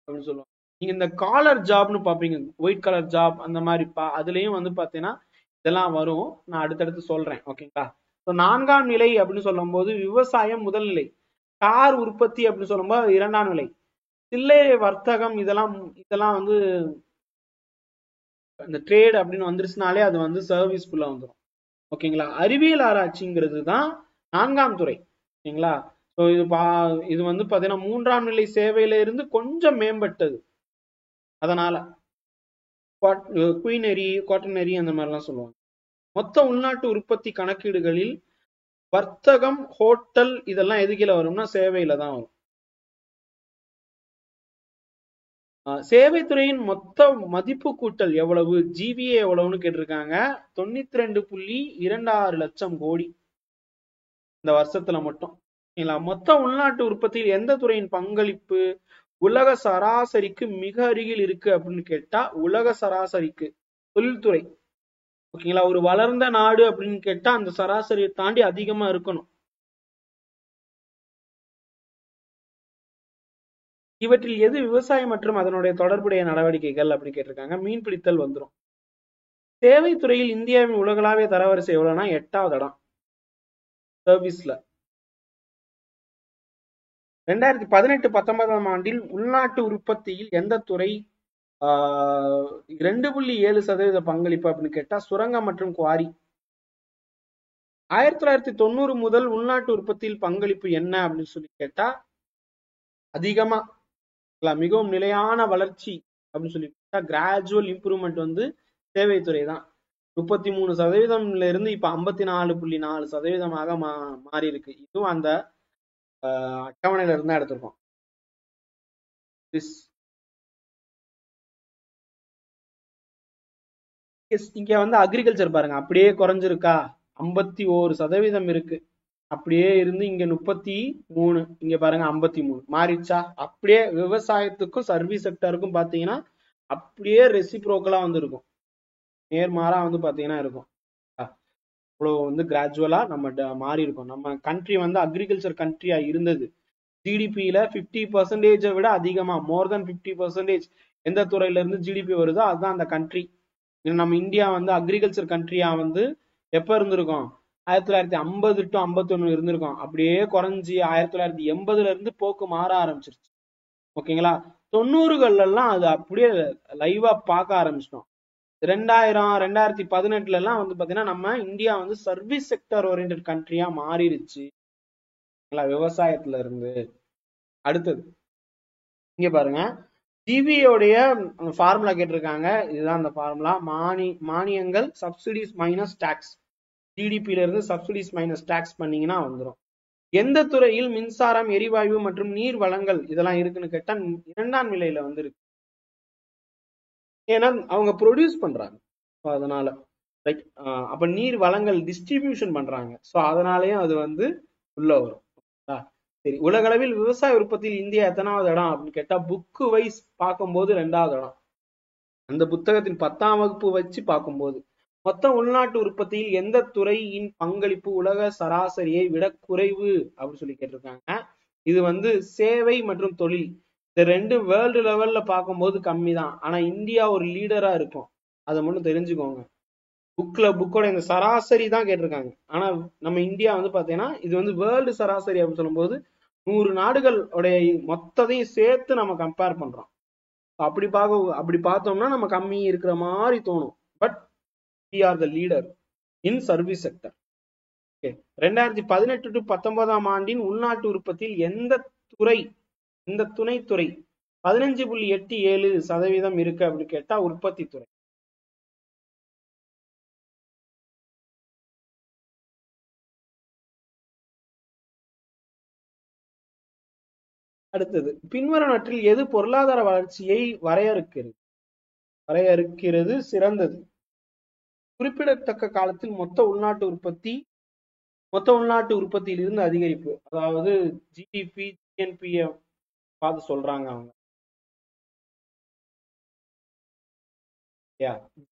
அப்படின்னு சொல்லுவாங்க. நீங்க இந்த காலர் ஜாப்னு பாப்பீங்க, ஒயிட் கலர் ஜாப் அந்த மாதிரி அதுலயும் வந்து பாத்தீங்கன்னா இதெல்லாம் வரும். நான் அடுத்தடுத்து சொல்றேன். ஓகேங்களா. 4ஆம் நிலை அப்படின்னு சொல்லும் போது விவசாயம் முதல் நிலை, கார் உற்பத்தி அப்படின்னு சொல்லும்போது 2ஆம் நிலை, சில்லறை வர்த்தகம் இதெல்லாம் வந்து இந்த ட்ரேட் அப்படின்னு வந்துருச்சுனாலே அது வந்து சர்வீஸ்க்குள்ள வந்துடும். ஓகேங்களா. அறிவியல் ஆராய்ச்சிங்கிறது தான் 4ஆம் துறை. ஓகேங்களா. ஸோ இது வந்து பாத்தீங்கன்னா 3ஆம் நிலை சேவையில இருந்து கொஞ்சம் மேம்பட்டது. அதனால குயினரி, காட்டனரி அந்த மாதிரிலாம் சொல்லுவாங்க. மொத்த உள்நாட்டு உற்பத்தி கணக்கீடுகளில் வர்த்தகம், ஹோட்டல் இதெல்லாம் எதுக்கில வரும்னா சேவையில தான் வரும். சேவைத்துறையின் மொத்த மதிப்பு கூட்டல் எவ்வளவு, ஜிபிஏ எவ்வளவுன்னு கேட்டிருக்காங்க. 92.26 லட்சம் கோடி இந்த வருஷத்துல மட்டும். மொத்த உள்நாட்டு உற்பத்தியில் எந்த துறையின் பங்களிப்பு உலக சராசரிக்கு மிக அருகில் இருக்கு அப்படின்னு கேட்டா உலக சராசரிக்கு தொழில்துறை, ஓகேங்களா, ஒரு வளர்ந்த நாடு அப்படின்னு கேட்டா அந்த சராசரியை தாண்டி அதிகமா இருக்கணும். இவற்றில் எது விவசாயம் மற்றும் அதனுடைய தொடர்புடைய நடவடிக்கைகள் அப்படின்னு கேட்டிருக்காங்க. மீன்பிடித்தல் வந்துடும். சேவை துறையில் இந்தியாவின் உலகளாவிய தரவரிசை எவ்வளவுனா 8வது இடம் சர்வீஸ்ல. 2018-19 ஆண்டில் உள்நாட்டு உற்பத்தியில் எந்த துறை 2.7% பங்களிப்பு அப்படின்னு கேட்டா சுரங்கம் மற்றும் குவாரி. 1990 முதல் உள்நாட்டு உற்பத்தியில் பங்களிப்பு என்ன அப்படின்னு சொல்லி கேட்டா அதிகமா மிகவும் நிலையான வளர்ச்சி அப்படின்னு சொல்லி கேட்டா கிராஜுவல் இம்ப்ரூவ்மெண்ட் வந்து சேவைத்துறை தான். 33% இருந்து இப்ப 54.4% மாறி இருக்கு. இதுவும் அந்த அட்டவணையில இருந்தா எடுத்திருக்கோம். இங்க வந்து அக்ரிகல்ச்சர் பாருங்க அப்படியே குறைஞ்சிருக்கா, 51% இருக்கு. அப்படியே இருந்து இங்க 33, இங்க பாருங்க 53 மாறிடுச்சா. அப்படியே விவசாயத்துக்கும் சர்வீஸ் செக்டருக்கும் பாத்தீங்கன்னா அப்படியே ரெசிப்ரோக்கலா வந்து இருக்கும், நேர்மாறா வந்து பாத்தீங்கன்னா இருக்கும். இவ்வளவு வந்து கிராஜுவலா நம்ம மாறி இருக்கும். நம்ம கண்ட்ரி வந்து அக்ரிகல்ச்சர் கண்ட்ரியா இருந்தது. ஜிடிபியில 50% விட அதிகமா மோர் தென் 50% எந்த துறையில இருந்து ஜிடிபி வருதோ அதுதான் அந்த கண்ட்ரி. நம்ம இந்தியா வந்து அக்ரிகல்ச்சர் கண்ட்ரியா வந்து எப்ப இருந்திருக்கோம், 1950 to 51 இருந்திருக்கோம். அப்படியே குறைஞ்சி 1980 இருந்து போக்கு மாற ஆரம்பிச்சிருச்சு. ஓகேங்களா, 90கள் எல்லாம் அது அப்படியே லைவா பார்க்க ஆரம்பிச்சிட்டோம். 2018 எல்லாம் வந்து பாத்தீங்கன்னா நம்ம இந்தியா வந்து சர்வீஸ் செக்டர் ஓரியன்டட் கண்ட்ரியா மாறிடுச்சு விவசாயத்துல இருந்து. அடுத்தது இங்க பாருங்க, ஜிபியோடைய ஃபார்முலா கேட்டிருக்காங்க. இதுதான் அந்த ஃபார்முலா. மானியங்கள் சப்சிடிஸ் மைனஸ் டாக்ஸ், ஜிடிபில இருந்து சப்சிடிஸ் மைனஸ் டாக்ஸ் பண்ணீங்கன்னா வந்துடும். எந்த துறையில் மின்சாரம், எரிவாயு மற்றும் நீர் வளங்கள் இதெல்லாம் இருக்குன்னு கேட்டா 2ஆம் நிலையில வந்து இருக்கு. ஏன்னா அவங்க ப்ரொடியூஸ் பண்றாங்க, அதனால ரைட். அப்ப நீர் வளங்கள் டிஸ்ட்ரிபியூஷன் பண்றாங்க, சோ அதனாலயும் அது வந்து உள்ள வரும். சரி, உலகளவில் விவசாய உற்பத்தியில் இந்தியா எத்தனாவது இடம் அப்படின்னு கேட்டா புக்கு வைஸ் பார்க்கும்போது 2வது இடம். அந்த புத்தகத்தின் 10ஆம் வகுப்பு வச்சு பார்க்கும்போது மொத்த உள்நாட்டு உற்பத்தியில் எந்த துறையின் பங்களிப்பு உலக சராசரியை விட குறைவு அப்படின்னு சொல்லி கேட்டிருக்காங்க. இது வந்து சேவை மற்றும் தொழில், இந்த ரெண்டு வேர்ல்டு லெவல்ல பார்க்கும்போது கம்மி தான். ஆனா இந்தியா ஒரு லீடரா இருக்கும், அதை மட்டும் தெரிஞ்சுக்கோங்க. புக்கோட இந்த சராசரி தான் கேட்டிருக்காங்க. ஆனா நம்ம இந்தியா வந்து பாத்தீங்கன்னா இது வந்து வேர்ல்டு சராசரி அப்படின்னு சொல்லும்போது 100 நாடுகள் உடைய மொத்தத்தையும் சேர்த்து நம்ம கம்பேர் பண்றோம். அப்படி பார்த்தோம்னா நம்ம கம்மி இருக்கிற மாதிரி தோணும். But we are the leader in service sector. 2018 to 19 ஆண்டின் உள்நாட்டு உற்பத்தியில் எந்த துணைத்துறை 15.87% இருக்கு அப்படின்னு கேட்டா உற்பத்தி துறை. அடுத்தது, பின்வருவனவற்றில் எது பொருளாதார வளர்ச்சியை வரையறுக்கிறது சிறந்தது? குறிப்பிடத்தக்க காலத்தில் மொத்த உள்நாட்டு உற்பத்தியில் இருந்து அதிகரிப்பு, அதாவது ஜிடிபி ஜிஎன்பி பார்த்து சொல்றாங்க அவங்க.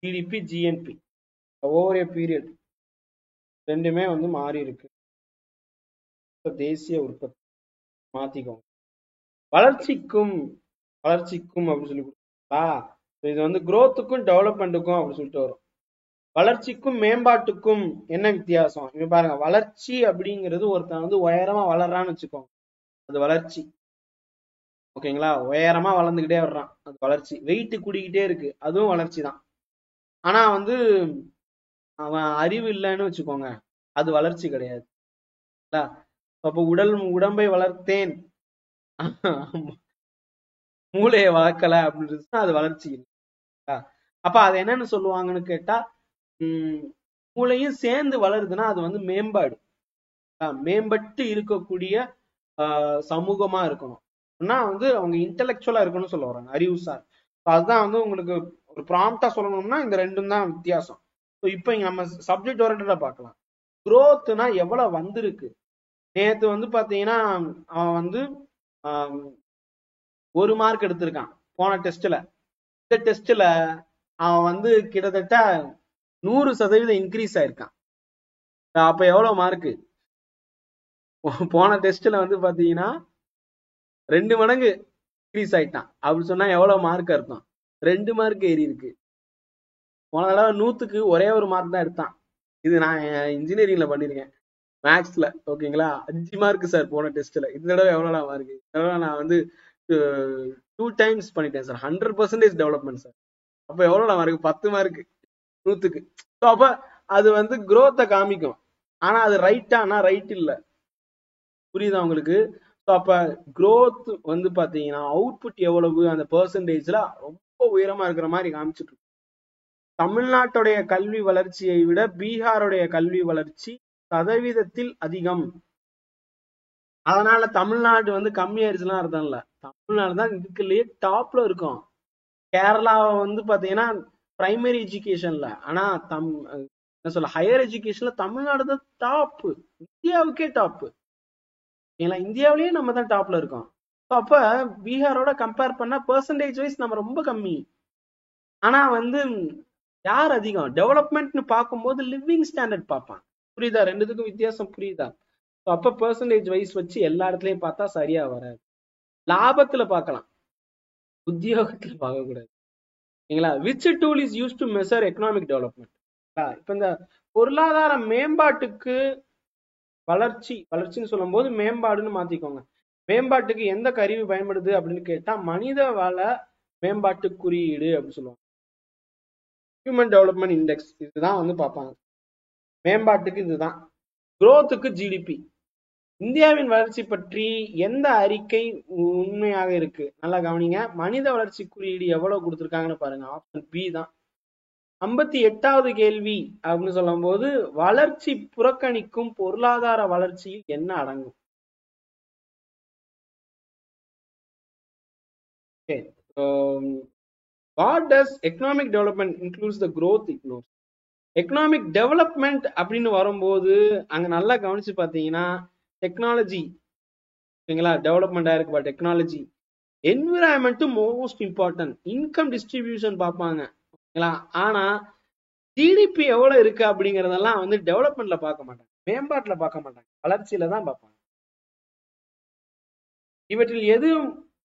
ஜிடிபி ஜிஎன்பி ஓவர் ஏ பீரியட் ரெண்டுமே வந்து மாறி இருக்கு. தேசிய உற்பத்தி மாத்திக்கோங்க. வளர்ச்சிக்கும் அப்படின்னு சொல்லி கொடுத்தா இது வந்து குரோத்துக்கும் டெவலப்மெண்ட்டுக்கும் அப்படின்னு சொல்லிட்டு வரும். வளர்ச்சிக்கும் மேம்பாட்டுக்கும் என்ன வித்தியாசம்? இங்க பாருங்க, வளர்ச்சி அப்படிங்கிறது ஒருத்தன் வந்து உயரமா வளர்றான்னு வச்சுக்கோங்க, அது வளர்ச்சி. ஓகேங்களா, உயரமா வளர்ந்துகிட்டே வர்றான், அது வளர்ச்சி. வெயிட் கூடிக்கிட்டே இருக்கு, அதுவும் வளர்ச்சி தான். ஆனா வந்து அவன் அறிவு இல்லைன்னு வச்சுக்கோங்க, அது வளர்ச்சி கிடையாது. அப்ப உடம்பை வளர்த்தேன் மூளையை வளர்க்கல அப்படின்னு அது வளர்ச்சி இல்லை. அப்ப அது என்னன்னு சொல்லுவாங்கன்னு கேட்டா மூளையும் சேர்ந்து வளருதுன்னா அது வந்து மேம்பாடு. மேம்பட்டு இருக்கக்கூடிய சமூகமா இருக்கணும், வந்து அவங்க இன்டெலெக்சுவலா இருக்கணும்னு சொல்ல வராங்க, அறிவுசார். அதுதான் வந்து உங்களுக்கு ஒரு ப்ராம்ப்டா சொல்லணும்னா இந்த ரெண்டும் தான் வித்தியாசம். இப்ப இங்க நம்ம சப்ஜெக்ட் ஓரியன்டா பார்க்கலாம். குரோத்னா எவ்வளவு வந்திருக்கு. நேத்து வந்து பாத்தீங்கன்னா அவன் வந்து 1 மார்க் எடுத்திருக்கான் போன டெஸ்ட்ல. இந்த டெஸ்ட்ல அவன் வந்து கிட்டத்தட்ட 100% இன்க்ரீஸ் ஆயிருக்கான். அப்ப எவ்வளவு மார்க்? போன டெஸ்ட்ல வந்து பாத்தீங்கன்னா 2 மடங்கு இன்க்ரீஸ் ஆயிட்டான். அப்படி சொன்னா எவ்வளவு மார்க் அர்த்தம்? 2 மார்க் ஏறி இருக்கு. போன தடவை 100க்கு ஒரே ஒரு மார்க் தான் எடுத்தான். இது நான் இன்ஜினியரிங்ல பண்ணிருக்கேன், மேக்ஸ்ல. ஓகேங்களா, 5 மார்க் சார் போன டெஸ்ட்ல. இந்த தடவை எவ்வளவு மார்க்? இந்த தடவை நான் வந்து 2 டைம்ஸ் பண்ணிட்டேன் சார். 100% development sir. அப்ப எவ்வளவு மார்க்? 10 மார்க் 100க்கு. அப்ப அது வந்து growth காமிக்கும். ஆனா அது ரைட்டானா ரைட் இல்ல. புரியுதா உங்களுக்கு? அப்ப growth வந்து பாத்தீங்கன்னா அவுட்புட் எவ்வளவு அந்த பெர்சன்டேஜ்ல ரொம்ப உயரமா இருக்கிற மாதிரி காமிச்சிட்டு. தமிழ்நாட்டுடைய கல்வி வளர்ச்சியை விட பீகாருடைய கல்வி வளர்ச்சி சதவீதத்தில் அதிகம். அதனால தமிழ்நாடு வந்து கம்மியாயிருச்சுலாம் அர்த்தம் இல்ல. தமிழ்நாடு தான் இதுக்குள்ளேயே டாப்ல இருக்கும். கேரளாவை வந்து பாத்தீங்கன்னா பிரைமரி எஜுகேஷன்ல, ஆனா என்ன சொல்ல, ஹையர் எஜுகேஷன்ல தமிழ்நாடு தான் டாப். இந்தியாவுக்கே டாப். இந்தியாவிலேயே நம்ம தான் டாப்ல இருக்கோம். அப்ப பீகாரோட கம்பேர் பண்ணா பெர்சன்டேஜ் வைஸ் நம்ம ரொம்ப கம்மி. ஆனா வந்து யார் அதிகம்? டெவலப்மெண்ட்னு பார்க்கும்போது லிவிங் ஸ்டாண்டர்ட் பார்ப்பான். புரியுதா? ரெண்டுத்துக்கும் வித்தியாசம் புரியுதா? அப்ப பெர்சன்டேஜ் வைஸ் வச்சு எல்லா இடத்துலயும் பார்த்தா சரியா வராது. லாபத்துல பார்க்கலாம், உத்தியோகத்துல பார்க்க கூடாது. Which tool is use to measure economic development? இப்ப இந்த பொருளாதார மேம்பாட்டுக்கு வளர்ச்சின்னு சொல்லும் போது மேம்பாடுன்னு மாத்திக்கோங்க. மேம்பாட்டுக்கு எந்த கருவி பயன்படுது அப்படின்னு கேட்டா மனித வள மேம்பாட்டு குறியீடு அப்படின்னு சொல்லுவாங்க. ஹியூமன் டெவலப்மெண்ட் இண்டெக்ஸ் இதுதான் வந்து பார்ப்பாங்க. மேம்பாட்டுக்கு இதுதான். growthக்கு ஜிடிபி. இந்தியாவின் வளர்ச்சி பற்றி எந்த அறிக்கை உண்மையாக இருக்கு? நல்லா கவனிங்க. மனித வளர்ச்சி குறியீடு எவ்வளவு கொடுத்திருக்காங்கன்னு பாருங்க. ஆப்ஷன் பி தான். 58வது கேள்வி அப்படின்னு சொல்லும் போது வளர்ச்சி புறக்கணிக்கும் பொருளாதார வளர்ச்சியில் என்ன அடங்கும்? What does economic development includes the growth ignores? Economic development அப்படின்னு வரும்போது அங்க நல்லா கவனிச்சு பாத்தீங்கன்னா டெக்னாலஜி, ஓகேங்களா, டெவலப்மெண்டா இருக்கு. But technology, environment most important, income distribution பார்ப்பாங்க, ஓகேங்களா. ஆனா ஜிடிபி எவ்வளவு இருக்கு அப்படிங்கறதெல்லாம் வந்து டெவலப்மெண்ட்ல பார்க்க மாட்டாங்க, மேம்பாட்டுல பார்க்க மாட்டாங்க, வளர்ச்சியில தான் பார்ப்பாங்க. இவற்றில் எது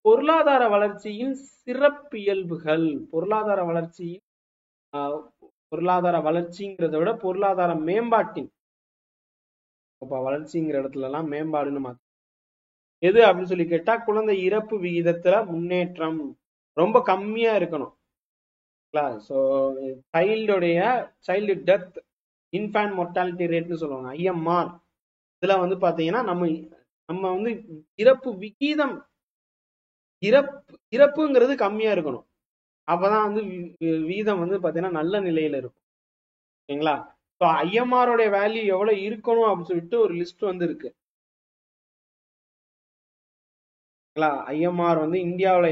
பொருளாதார வளர்ச்சியின் சிறப்பியல்புகள்? பொருளாதார வளர்ச்சிங்கிறத விட பொருளாதார மேம்பாட்டின் வளர்ச்சிங்கிற இடத்துல எல்லாம் மேம்பாடுன்னு மாத்த எது அப்படின்னு சொல்லி கேட்டா குழந்தை இறப்பு விகிதத்துல முன்னேற்றம் ரொம்ப கம்மியா இருக்கணும். சைல்டு டெத் இன்ஃபேன்ட் மொர்டாலிட்டி ரேட்னு சொல்லுவாங்க, ஐஎம்ஆர். இதுல வந்து பாத்தீங்கன்னா நம்ம வந்து இறப்பு விகிதம், இறப்புங்கிறது கம்மியா இருக்கணும். அப்பதான் வந்து விகிதம் வந்து பாத்தீங்கன்னா நல்ல நிலையில இருக்கும், ஓகேங்களா. ஐஎம்ஆர் வேல்யூ எவ்வளவு இருக்கணும் அப்படின்னு சொல்லிட்டு ஒரு லிஸ்ட் வந்து இருக்கு. ஐஎம்ஆர் வந்து இந்தியாவில்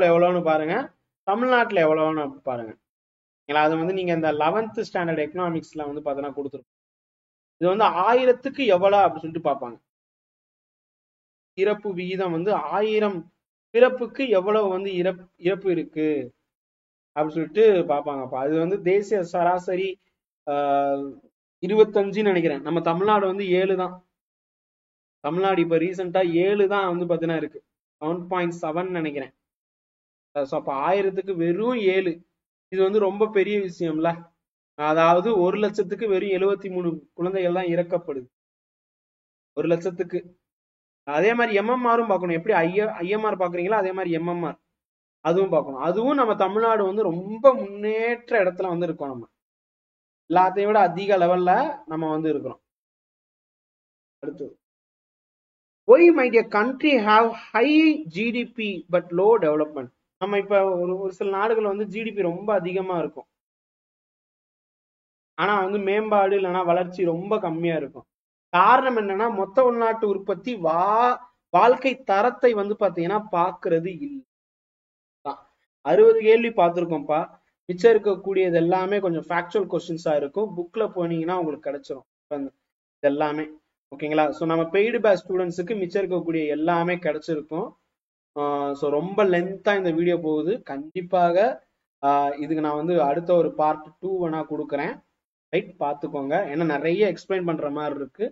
எவ்வளவுன்னு பாருங்க, தமிழ்நாட்டுல எவ்வளவுன்னு பாருங்க. அது வந்து நீங்க இந்த 11th ஸ்டாண்டர்ட் எக்கனாமிக்ஸ்ல வந்து பாத்தீங்கன்னா கொடுத்துருக்கோம். இது வந்து 1000க்கு எவ்வளவு அப்படின்னு சொல்லிட்டு பார்ப்பாங்க. இறப்பு விகிதம் வந்து 1000 பிறப்புக்கு எவ்வளவு வந்து இறப்பு இருக்கு அப்படின்னு சொல்லிட்டு பார்ப்பாங்கப்பா. அது வந்து தேசிய சராசரி 25 நினைக்கிறேன். நம்ம தமிழ்நாடு வந்து 7 தான். தமிழ்நாடு இப்ப ரீசெண்டா 7 தான் வந்து பாத்தீங்கன்னா இருக்கு, 7.7 நினைக்கிறேன். அப்ப 1000க்கு வெறும் 7, இது வந்து ரொம்ப பெரிய விஷயம்ல. அதாவது 1 லட்சத்துக்கு வெறும் 73 குழந்தைகள் தான் இறக்கப்படுது, 1 லட்சத்துக்கு. அதே மாதிரி எம்எம்ஆரும் பார்க்கணும். எப்படி ஐஎம்ஆர் பாக்குறீங்களா அதே மாதிரி எம்எம்ஆர் அதுவும் பார்க்கணும். அதுவும் நம்ம தமிழ்நாடு வந்து ரொம்ப முன்னேற்ற இடத்துல வந்து இருக்கோம். நம்ம எல்லாத்தையும் விட அதிக லெவல்ல நம்ம வந்து இருக்கிறோம். அடுத்து, why might a country have high GDP but low development? நம்ம இப்ப ஒரு சில நாடுகள் வந்து ஜிடிபி ரொம்ப அதிகமா இருக்கும், ஆனா வந்து மேம்பாடு இல்லைன்னா வளர்ச்சி ரொம்ப கம்மியா இருக்கும். காரணம் என்னன்னா மொத்த உள்நாட்டு உற்பத்தி வாழ்க்கை தரத்தை வந்து பாத்தீங்கன்னா பாக்குறது இல்லை. 60 கேள்வி பார்த்திருக்கோம்ப்பா. மிச்சம் இருக்கக்கூடியது எல்லாமே கொஞ்சம் ஃபேக்சுவல் கொஸ்டின்ஸா இருக்கும். புக்ல போனீங்கன்னா உங்களுக்கு கிடைச்சிரும் இது எல்லாமே, ஓகேங்களா. ஸோ நம்ம பெய்டு பேட்ச் ஸ்டூடெண்ட்ஸுக்கு மிச்சம் இருக்கக்கூடிய எல்லாமே கிடைச்சிருக்கும். ஸோ ரொம்ப லென்த்தா இந்த வீடியோ போகுது. கண்டிப்பாக இதுக்கு நான் வந்து அடுத்த ஒரு பார்ட் 2 வேணா கொடுக்குறேன். ரைட், பார்த்துக்கோங்க. ஏன்னா நிறைய எக்ஸ்பிளைன் பண்ற மாதிரி இருக்கு.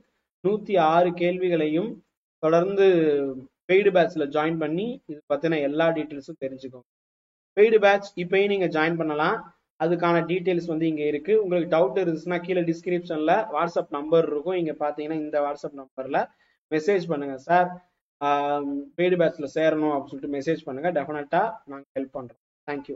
106 கேள்விகளையும் தொடர்ந்து பெய்டு பேட்ச்ல ஜாயின் பண்ணி இது பத்தின எல்லா டீட்டெயில்ஸும் தெரிஞ்சுக்கோங்க. பெய்டு பேட்ச் இப்பயும் நீங்க ஜாயின் பண்ணலாம். அதுக்கான டீட்டெயில்ஸ் வந்து இங்க இருக்கு. உங்களுக்கு டவுட் இருந்துச்சுன்னா கீழே டிஸ்கிரிப்ஷன்ல வாட்ஸ்அப் நம்பர் இருக்கும். இங்க பாத்தீங்கன்னா இந்த வாட்ஸ்அப் நம்பர்ல மெசேஜ் பண்ணுங்க. சார் பெய்டு பேட்ச்ல சேரணும் அப்படின்னு சொல்லிட்டு மெசேஜ் பண்ணுங்க. டெஃபினட்டா நாங்க ஹெல்ப் பண்றோம். தேங்க்யூ.